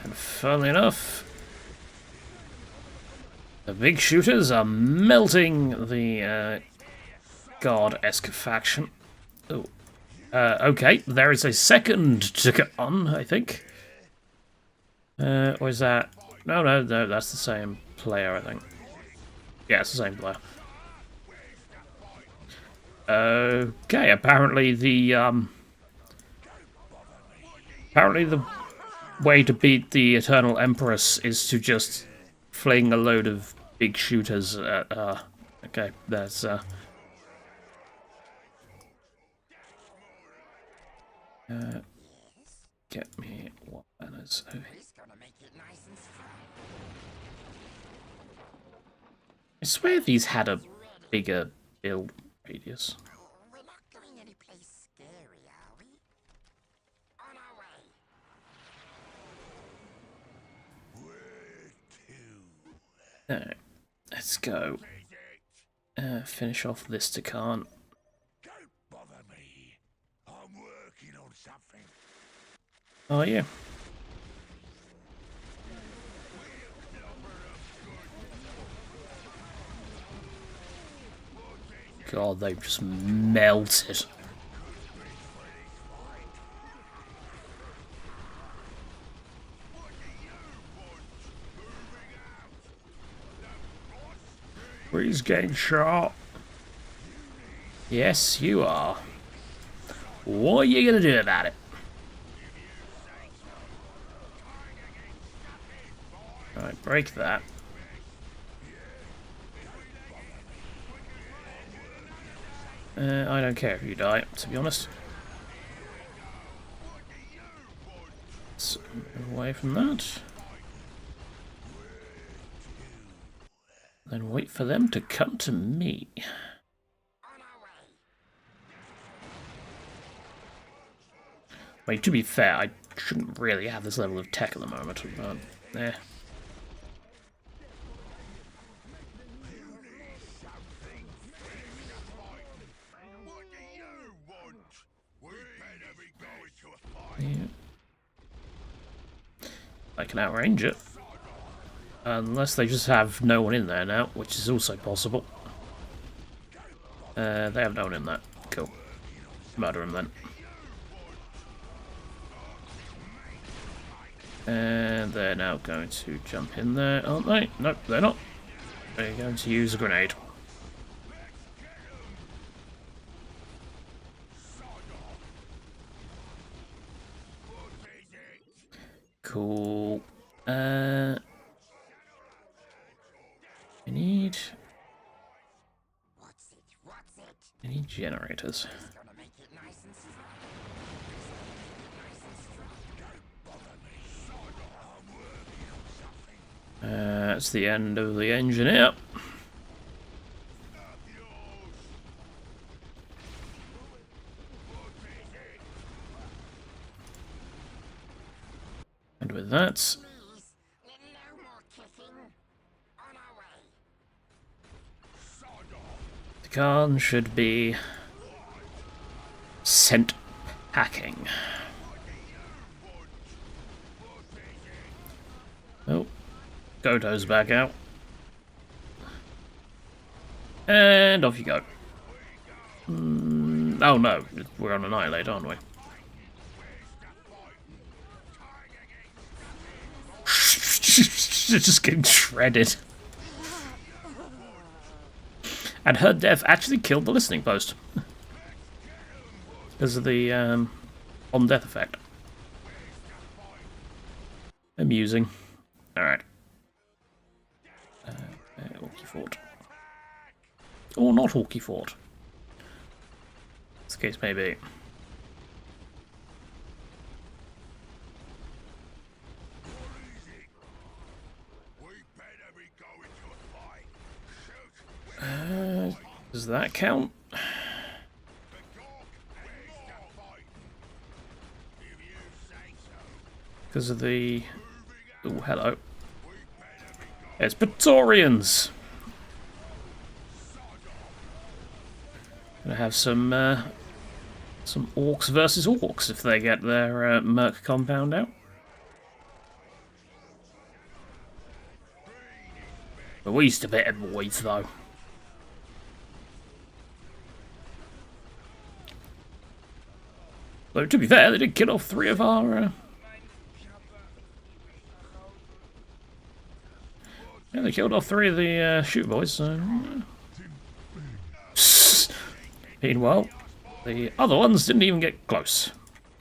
Speaker 1: And funnily enough, the big shooters are melting the guard-esque faction. Oh, okay, there is a second to get on, I think. Or is that... No, that's the same player, I think. Yeah, it's the same player. Okay, apparently the way to beat the Eternal Empress is to just fling a load of big shooters at okay, there's Get me what banners over here. I swear these had a bigger build radius.
Speaker 2: We're not going anyplace scary, are we? On our way.
Speaker 1: Alright, let's go. Finish off this Takan.
Speaker 4: Don't bother me. I'm working on something.
Speaker 1: Oh yeah. God, they've just melted. He's getting shot. Yes, you are. What are you gonna do about it? Alright, break that. I don't care if you die, to be honest. Let's move away from that. Then wait for them to come to me. I mean, to be fair, I shouldn't really have this level of tech at the moment, but eh. Yeah. I can outrange it. Unless they just have no one in there now, which is also possible. They have no one in there. Cool. Murder him then. And they're now going to jump in there, aren't they? Nope, they're not. They're going to use a grenade. Cool. I need generators. That's the end of the engineer. And with that, the Khan should be sent packing. Oh, Goto's back out. And off you go. Oh no, we're on Annihilate, aren't we? Just getting shredded. And her death actually killed the listening post. Because of the on-death effect. Amusing. Alright. Hawkey Fort. Or not Hawkey Fort. As the case may be. Does that count? Because of the... Oh, hello. It's Praetorians! Gonna have some orcs versus orcs if they get their merc compound out. But we used to better boys though. Though to be fair, they did kill off 3 of our... Yeah, they killed off 3 of the shoot boys, so... Meanwhile, the other ones didn't even get close.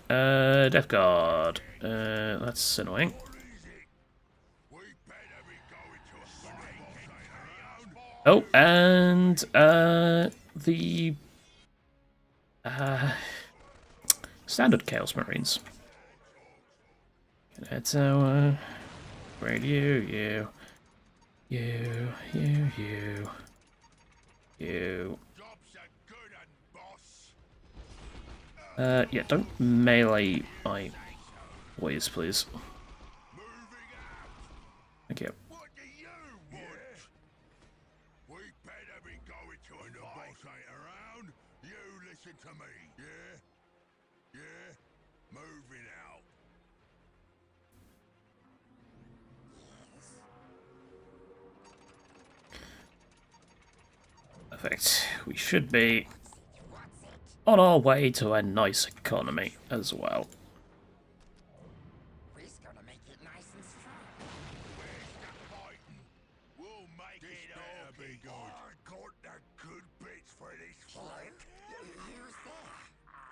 Speaker 1: Death Guard. That's annoying. Oh, and the... Standard Chaos Marines. That's our radio, you. You. Yeah, don't melee my boys, please. Thank you.
Speaker 4: What do you want? We better be going to a boss ain't around. You listen to me, yeah? Yeah? Moving out.
Speaker 1: Perfect. We should be on our way to a nice economy as well.
Speaker 2: Who's gonna make it nice and strong?
Speaker 4: Where's the fighting? We'll make it all be good. I got the good bits for this fight.
Speaker 2: Who's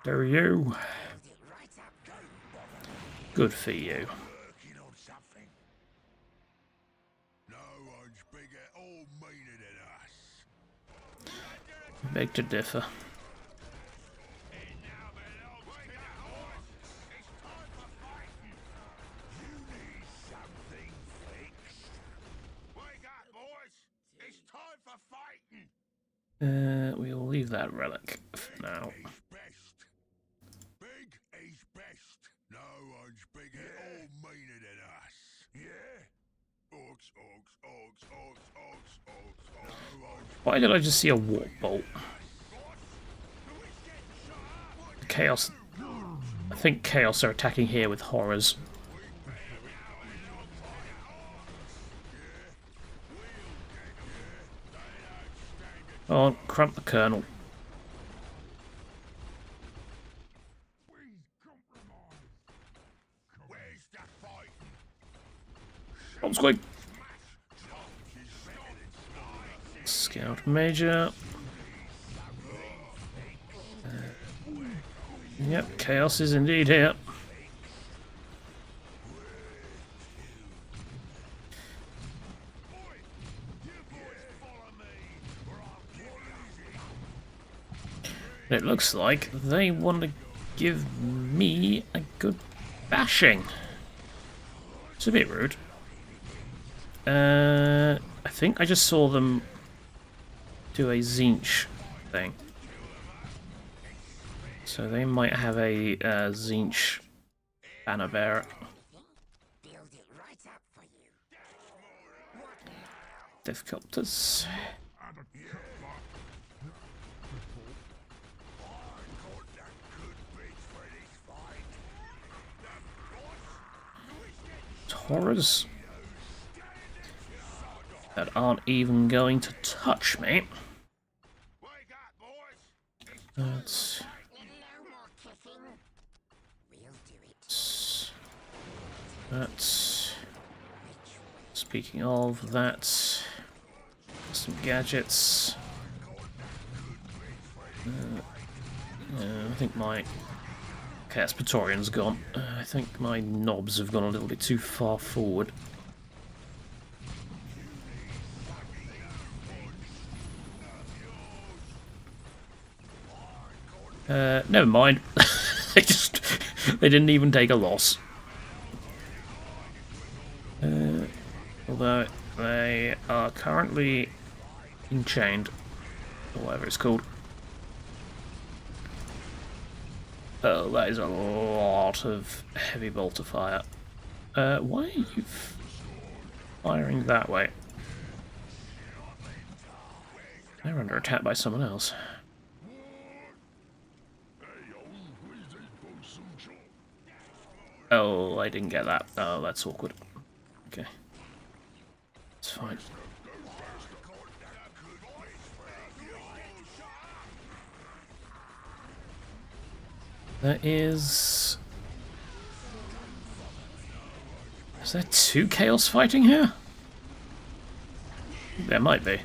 Speaker 2: there?
Speaker 1: Do you?
Speaker 2: Build it right up.
Speaker 1: Good for you.
Speaker 4: Working on something. No one's bigger or meaner than us.
Speaker 1: Beg to differ. We'll leave that relic for now.
Speaker 4: Big is best. No one's bigger or meaner than us. Yeah? Orcs.
Speaker 1: Why did I just see a warp bolt? Chaos. I think Chaos are attacking here with horrors. Oh, crump the Colonel. I'm going. Scout Major. Yep, Chaos is indeed here. It looks like they want to give me a good bashing. It's a bit rude. I think I just saw them do a Zinch thing. So they might have a Zinch banner bearer.
Speaker 2: Build it right up for you.
Speaker 1: Difficulties. Horrors that aren't even going to touch me. That's speaking of that, some gadgets. I think my Chaos Praetorian's gone. I think my knobs have gone a little bit too far forward. Never mind. They didn't even take a loss. Although they are currently enchained, or whatever it's called. Oh, that is a lot of heavy bolter fire. Why are you firing that way? They're under attack by someone else. Oh, I didn't get that. Oh, that's awkward. Okay. It's fine. There is... Is there two Chaos fighting here? There might be.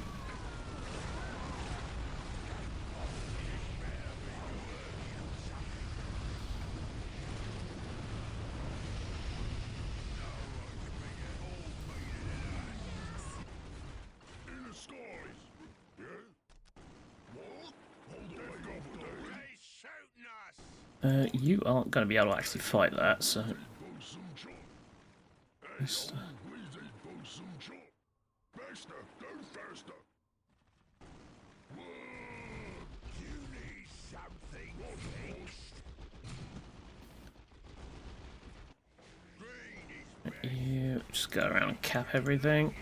Speaker 1: You aren't going to be able to actually fight that, so... You just go around and cap everything.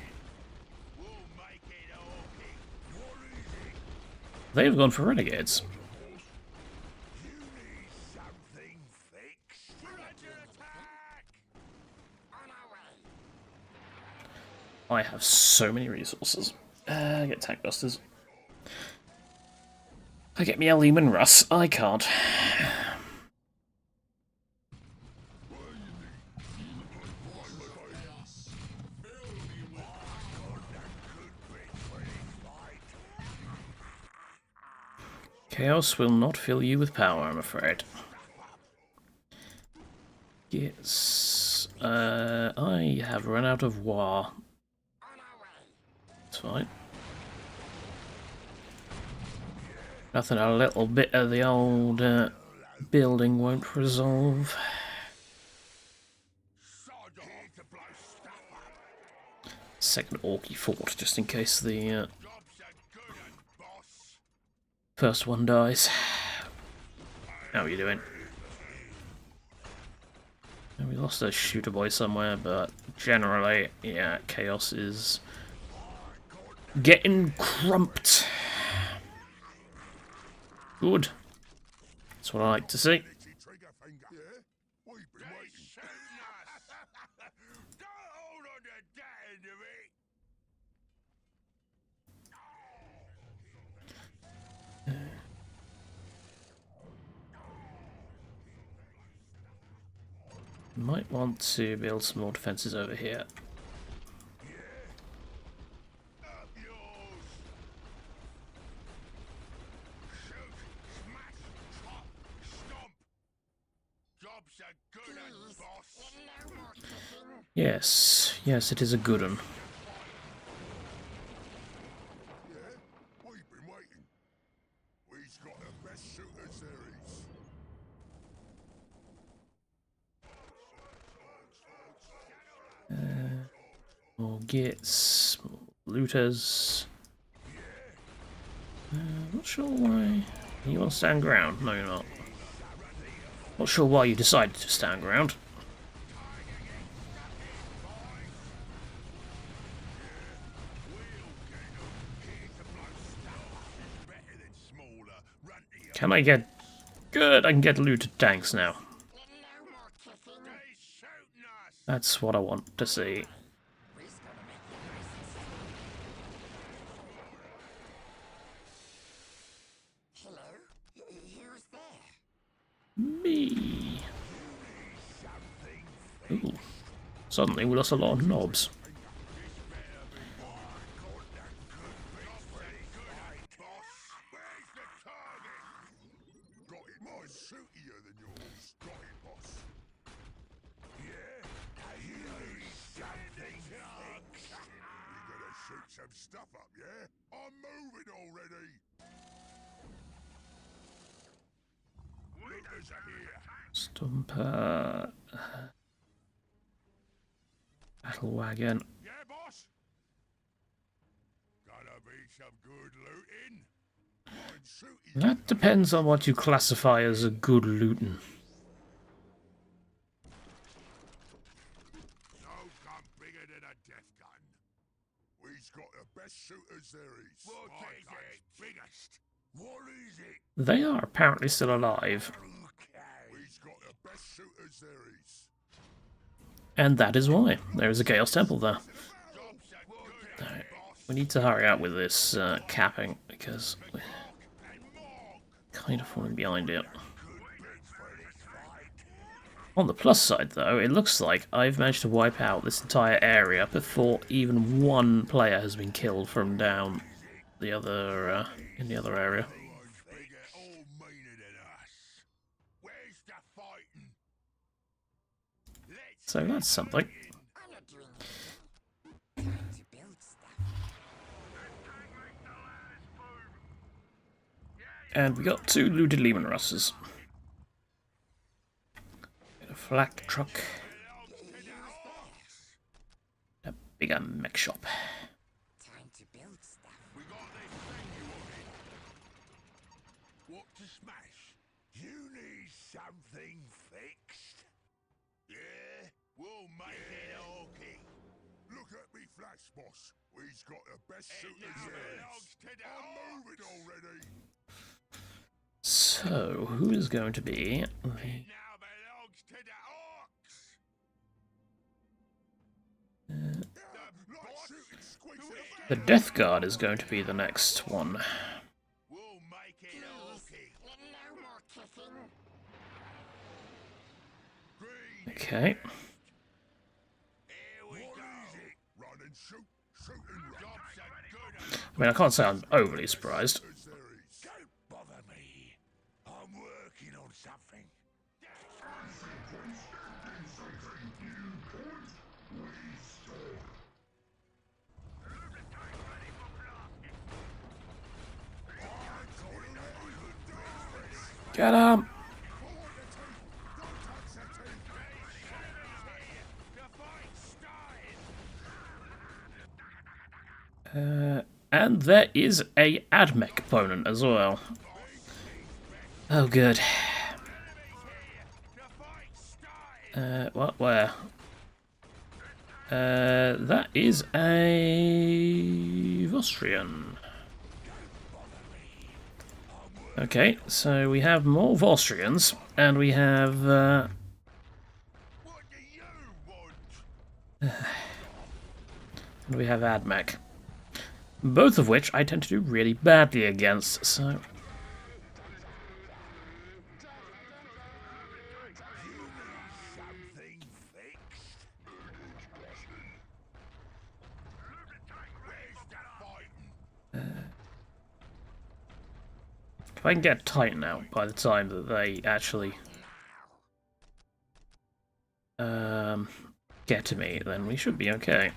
Speaker 1: They've gone for renegades. I have so many resources. Get tank busters. I get me a Lehman Russ. I can't. Chaos will not fill you with power, I'm afraid. Yes. I have run out of war. It's fine. Nothing a little bit of the old building won't resolve. Second Orky fort, just in case the first one dies. How are you doing? We lost a shooter boy somewhere, but generally, yeah, Chaos is getting crumped. Good. That's what I like to see. Might want to build some more defences over here. Yes, yes, it is a good one. More gits, more looters. Not sure why you want to stand ground. No, you're not. Not sure why you decided to stand ground. Can I get... Good, I can get looted tanks now. That's what I want to see. Me. Ooh. Suddenly we lost a lot of knobs.
Speaker 4: Stuff up, yeah? I'm moving already. Looters are here.
Speaker 1: Stumper. Battle wagon.
Speaker 4: Yeah, boss. Gonna be some good looting.
Speaker 1: That depends on what you classify as a good looting.
Speaker 4: No gun bigger than a death gun. We've got the best shooters there is. What is it? Biggest. What is it?
Speaker 1: They are apparently still alive.
Speaker 4: We've got the best shooters there is.
Speaker 1: And that is why. There is a Chaos Temple there. Right. We need to hurry up with this capping, because we're kind of falling behind it. On the plus side, though, it looks like I've managed to wipe out this entire area before even one player has been killed from down the other in the other area. So that's something. And we got 2 looted Lehman Russes. flak truck. A bigger mech shop.
Speaker 2: Time to build stuff.
Speaker 4: We got this thing you wanted. What to smash? You need something fixed? Yeah, we'll make it okay. Look at me flash, boss. We's got the best suiters here. I'm moving already.
Speaker 1: So, who is going to be the...
Speaker 4: Now belongs to the orcs.
Speaker 1: The Death Guard is going to be the next one.
Speaker 4: We'll make it okay.
Speaker 2: No more kicking.
Speaker 1: Okay.
Speaker 4: Here we go. Run and shoot, shoot and run.
Speaker 1: I mean, I can't say I'm overly surprised.
Speaker 4: Don't bother me. I'm working on something.
Speaker 1: Get him! And there is a AdMech opponent as well. Oh, good. What? Where? That is a Vostrian. Okay, so we have more Vostrians, and we have
Speaker 4: What do you want?
Speaker 1: and we have AdMech. Both of which I tend to do really badly against, so...
Speaker 4: Something fixed? Where's the fighting?
Speaker 1: If I can get Titan out by the time that they actually get to me, then we should be okay.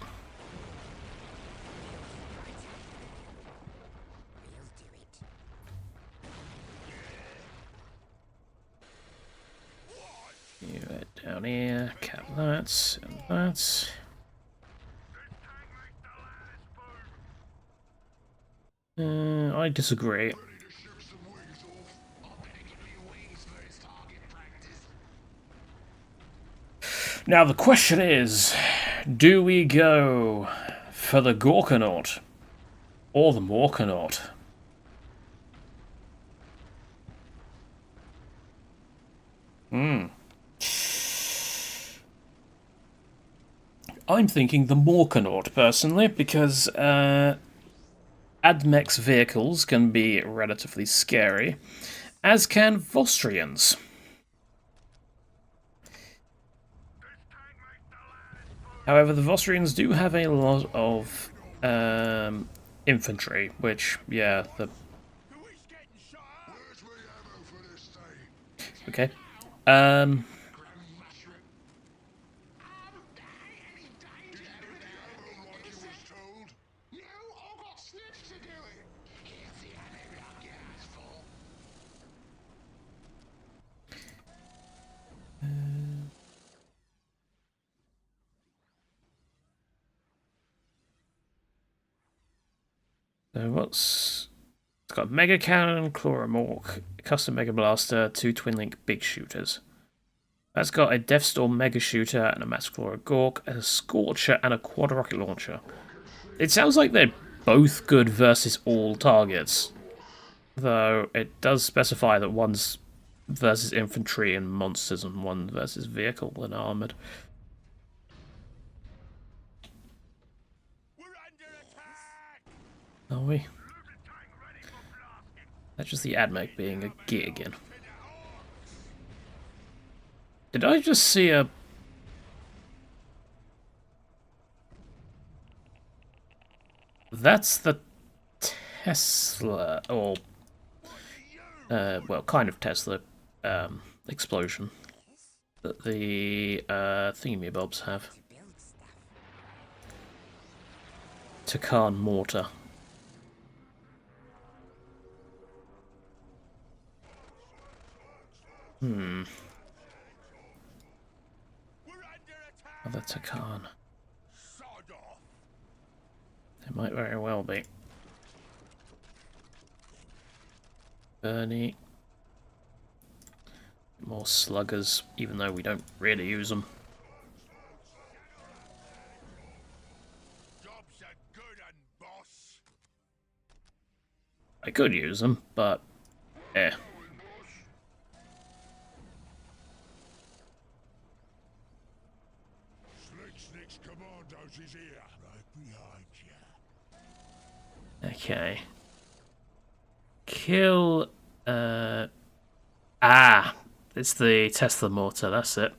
Speaker 1: You head down here, cap that, and that. I disagree. Now the question is, do we go for the Gorkanaut or the Morkanaut? I'm thinking the Morkanaut, personally, because AdMech's vehicles can be relatively scary, as can Vostrians. However, the Vostrians do have a lot of infantry, which, yeah, the... Okay. So what's... It's got Mega Cannon, Chloromorph, Custom Mega Blaster, 2 Twin Link Big Shooters. That's got a Deathstorm Mega Shooter and a Massacre Gork, a Scorcher and a Quad Rocket Launcher. It sounds like they're both good versus all targets. Though it does specify that one's versus infantry and monsters and one versus vehicle and armoured.
Speaker 4: We're under attack!
Speaker 1: Are we? That's just the AdMech being a git again. Did I just see a... That's the Tesla, or... well, kind of Tesla explosion that the thingamybobs have. Takan mortar. Other Takan.
Speaker 4: Sod off.
Speaker 1: It might very well be. Bernie. More sluggers, even though we don't really use them.
Speaker 4: Job's a good un, boss.
Speaker 1: I could use them, but yeah.
Speaker 4: Slick's commandos is here. Right behind you.
Speaker 1: Okay. Kill. It's the Tesla mortar. That's it.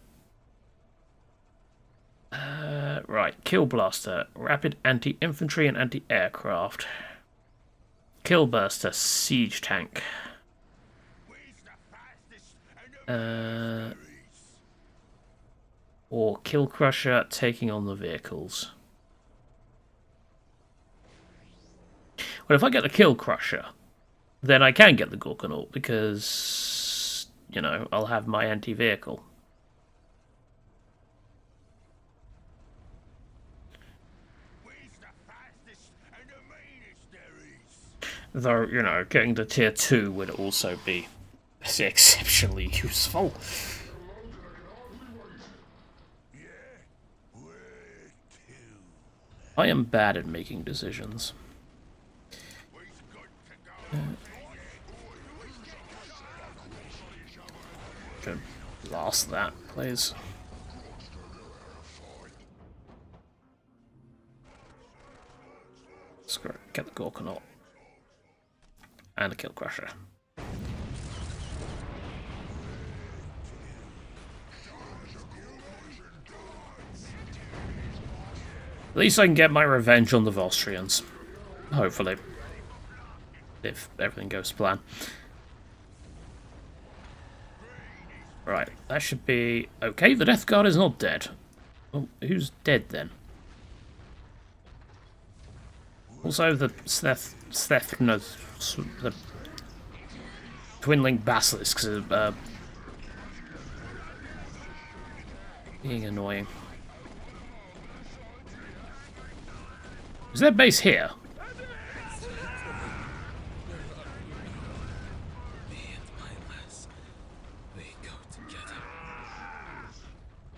Speaker 1: Right. Kill blaster, rapid anti-infantry and anti-aircraft. Kill burster, siege tank. Or kill crusher, taking on the vehicles. Well, if I get the kill crusher, then I can get the Gorkanaut because, you know, I'll have my anti-vehicle. Though, you know, getting to tier 2 would also be exceptionally useful. I am bad at making decisions. Should blast that, please. Screw it, get the Gorkanaut. And a kill crusher. At least I can get my revenge on the Volstrians. Hopefully. If everything goes to plan. Right, that should be okay. The Death Guard is not dead. Well, who's dead then? Also, the the Twin-Link Basilisks are being annoying. Is their base here?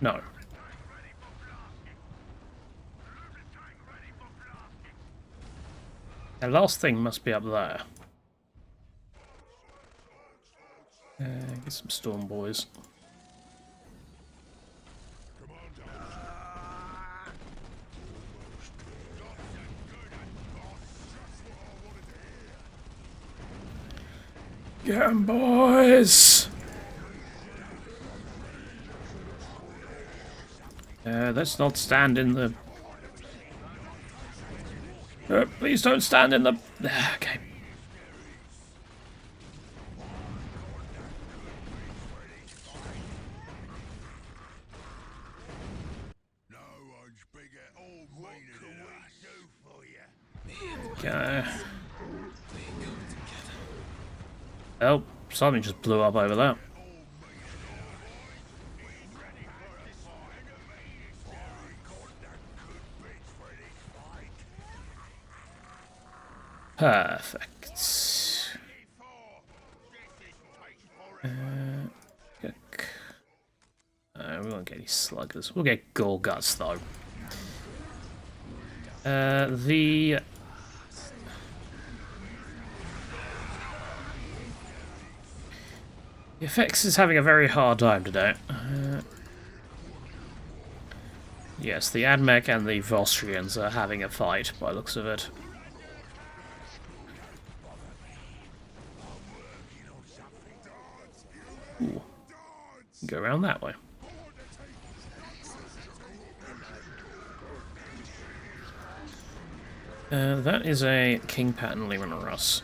Speaker 1: No. The last thing must be up there. Get some storm boys. Get 'em, boys! Let's not stand in the... please don't stand in the... Okay. Okay. Oh, something just blew up over there. Perfect. We won't get any sluggers. We'll get Gorguts though. The FX is having a very hard time today. Yes, the Admech and the Volstrians are having a fight by the looks of it. Ooh. Go around that way. That is a King Pattern Lehman Russ.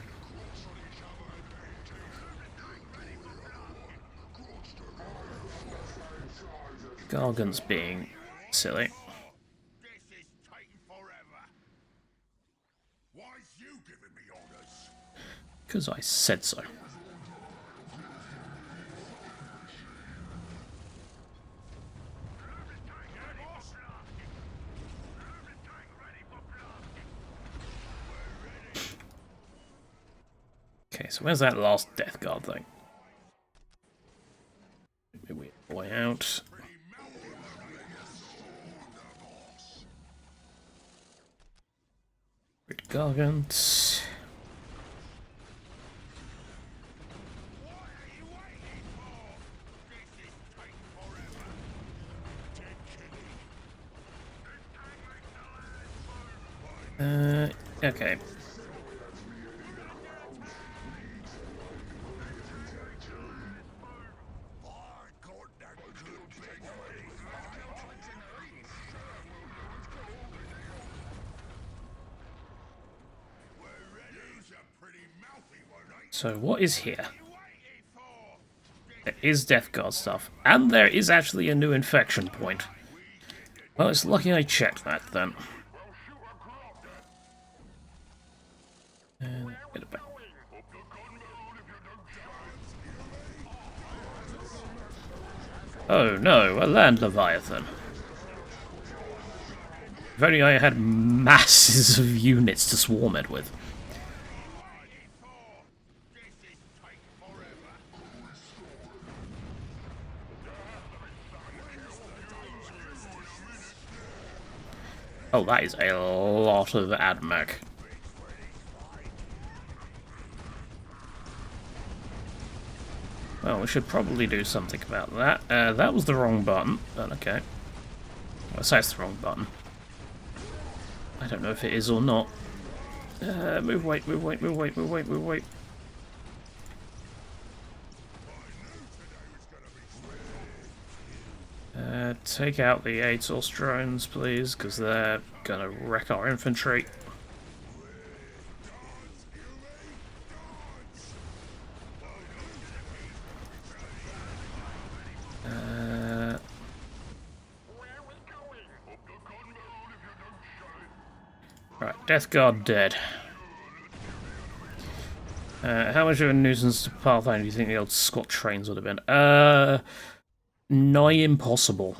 Speaker 1: Gargant's being silly. Because I said so. Okay, so where's that last Death Guard thing? Maybe we way out. Great Gargant. Okay. So what is here? There is Death Guard stuff, and there is actually a new infection point. Well, it's lucky I checked that then. Get it back. Oh no, a land leviathan. If only I had masses of units to swarm it with. Oh, that is a lot of AdMech. Well, we should probably do something about that. That was the wrong button, but okay. Well, I say it's the wrong button. I don't know if it is or not. Move weight, move weight, move weight, move weight, move weight. Take out the ATOS drones, please, because they're gonna wreck our infantry. Right, Death Guard dead. How much of a nuisance to Pathfinder do you think the old Scott trains would have been? Nigh impossible.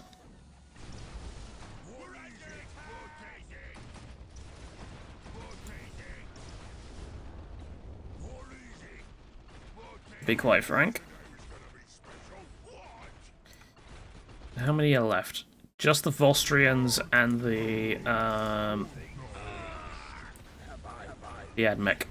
Speaker 1: To be quite frank. How many are left? Just the Vostrians and the AdMech.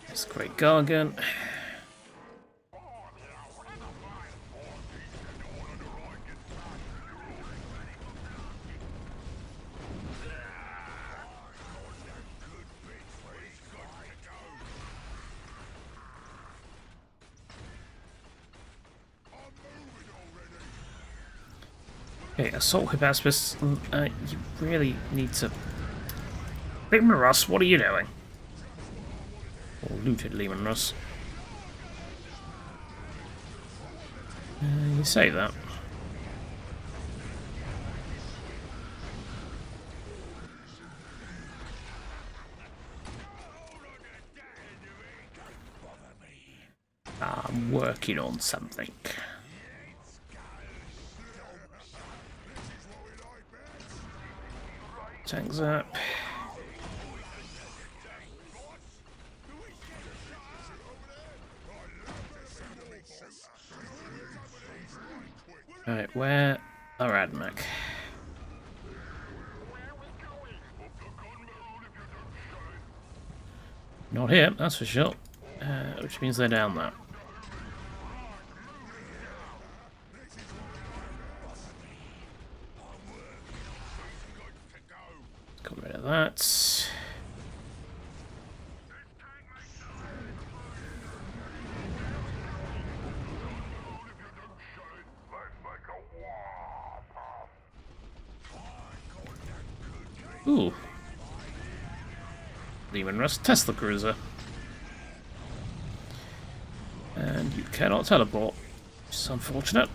Speaker 1: It's Great Gargant. Okay, Assault Hypaspis, you really need to... Leman Russ, what are you doing? Or looted Leman Russ. You say that. I'm working on something. Tanks up. Alright, where are AdMech? Not here, that's for sure. Which means they're down there. Got rid of that. Ooh. Leman Russ Tesla Cruiser. And you cannot teleport, which is unfortunate.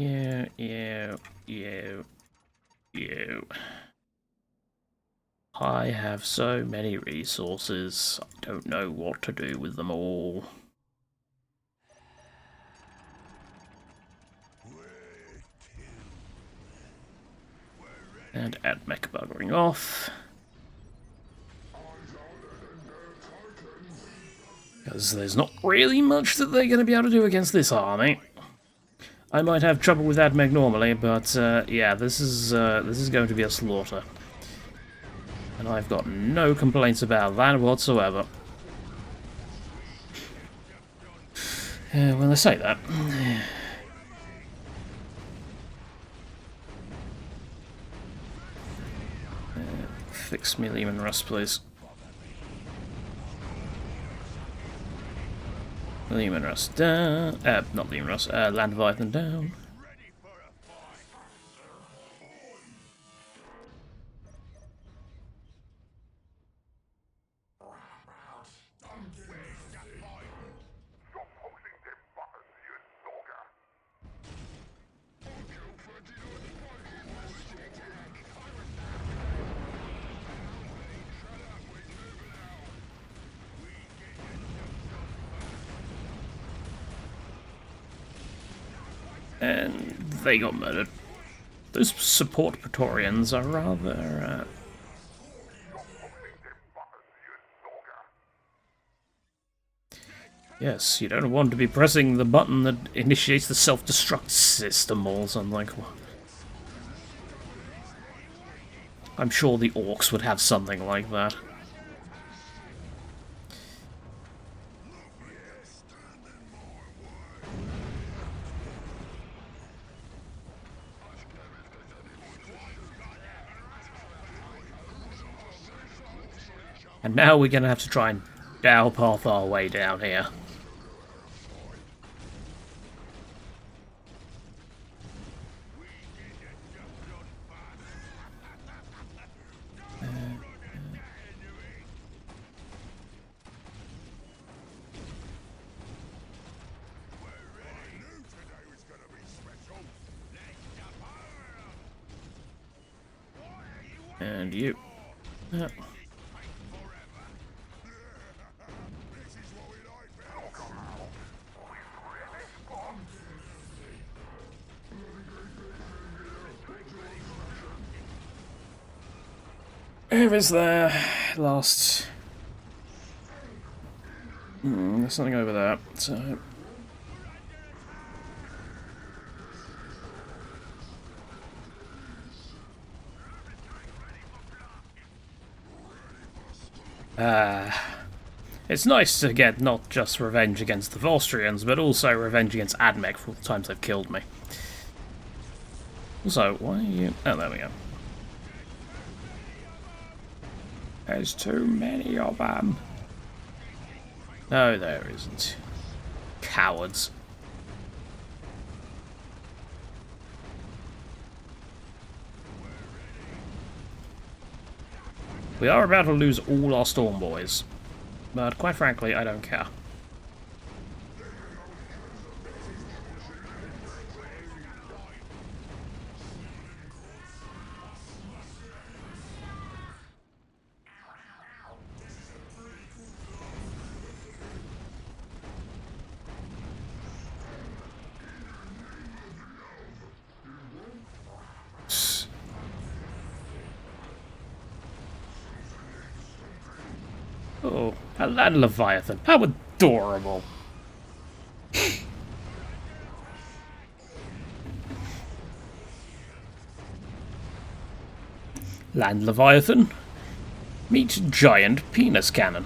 Speaker 1: You. I have so many resources, I don't know what to do with them all. And AdMech buggering off. Because there's not really much that they're going to be able to do against this army. I might have trouble with AdMech normally, but yeah, this is going to be a slaughter. And I've got no complaints about that whatsoever. When I say that... fix me Lehman Russ, please. Lehman Russ down. Not Lehman Russ, Land Leviathan down. And they got murdered. Those support Praetorians are rather... Yes, you don't want to be pressing the button that initiates the self-destruct system or something. I'm sure the orcs would have something like that. And now we're going to have to try and dow path our way down here. And you. Here is their last... there's something over there, so... It's nice to get not just revenge against the Volstrians, but also revenge against AdMech for all the times they've killed me. Also, why are you... Oh, there we go. There's too many of them. No, there isn't. Cowards. We are about to lose all our Storm Boys, but quite frankly, I don't care. Oh, a Land Leviathan. How adorable. Land Leviathan. Meet Giant Penis Cannon.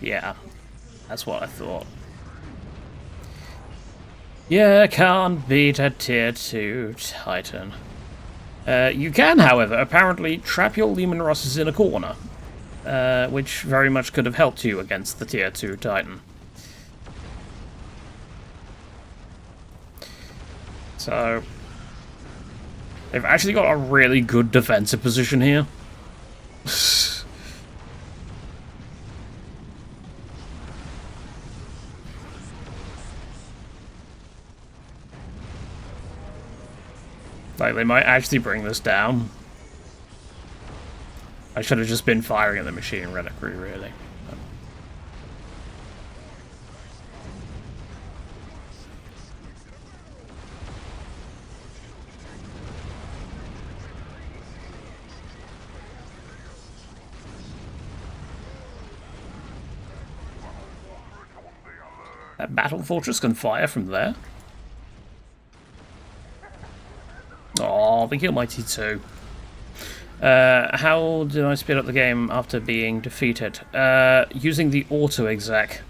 Speaker 1: Yeah, that's what I thought. Yeah, can't beat a tier 2 Titan. You can, however, apparently trap your Lehman Rosses in a corner. which very much could have helped you against the tier 2 Titan. So, they've actually got a really good defensive position here. Like, they might actually bring this down. I should have just been firing at the machine reliquary, really. That battle fortress can fire from there. Oh, the Almighty 2. How do I speed up the game after being defeated? Using the auto-exec,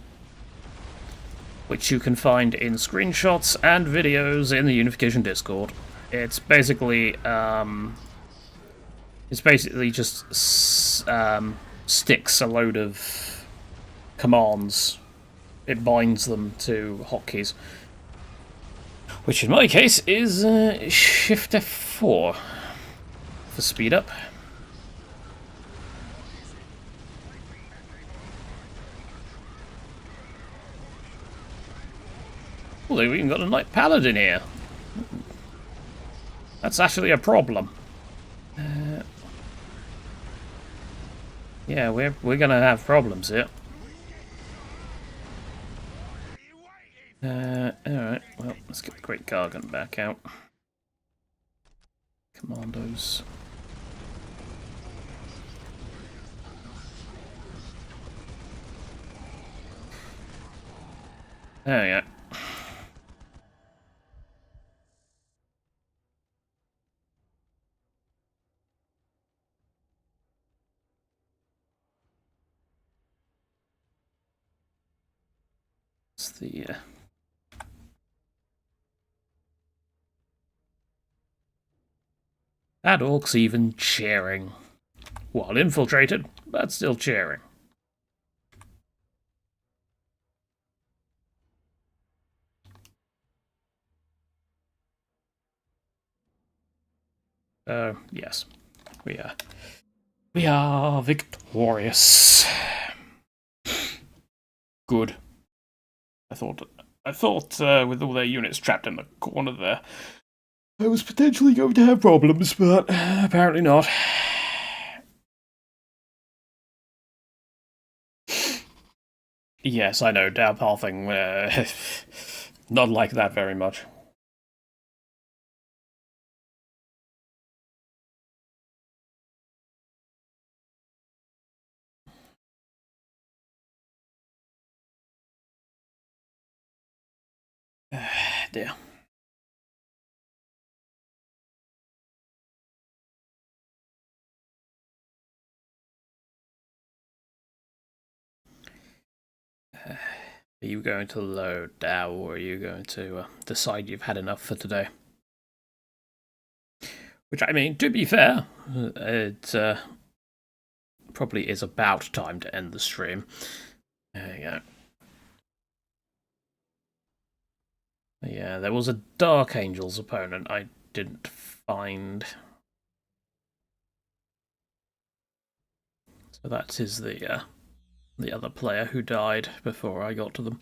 Speaker 1: which you can find in screenshots and videos in the Unification Discord. It's basically just sticks a load of commands. It binds them to hotkeys, which in my case is Shift F4 for speed up. Well, they've even got a Knight Paladin here. That's actually a problem. Yeah, we're gonna have problems here. Alright, well, let's get the Great Gargant back out. Commandos. There we go. It's the that orc's even cheering. While infiltrated, but still cheering. Yes. We are victorious. Good. I thought with all their units trapped in the corner there, I was potentially going to have problems, but apparently not. Yes, I know, downpathing, not like that very much. Dear. Are you going to load now, or are you going to decide you've had enough for today? Which, I mean, to be fair, it probably is about time to end the stream. There you go. Yeah, there was a Dark Angels opponent I didn't find. So that is the other player who died before I got to them.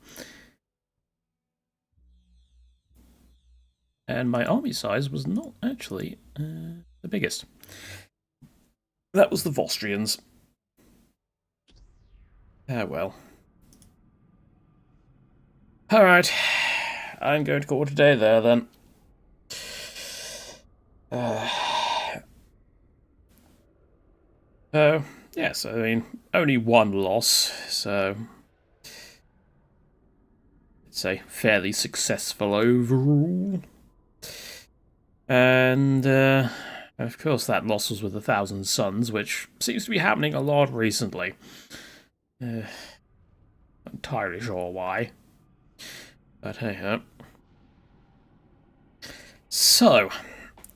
Speaker 1: And my army size was not actually the biggest. That was the Vostrians. Ah, well. Alright. I'm going to call it a day there, then. Yes, I mean, only one loss, so it's a fairly successful overall. And, of course, that loss was with 1,000 Suns, which seems to be happening a lot recently. Not entirely sure why. But hey, So,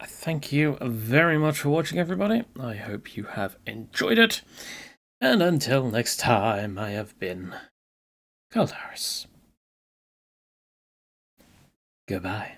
Speaker 1: thank you very much for watching, everybody. I hope you have enjoyed it. And until next time, I have been Caldaris. Goodbye.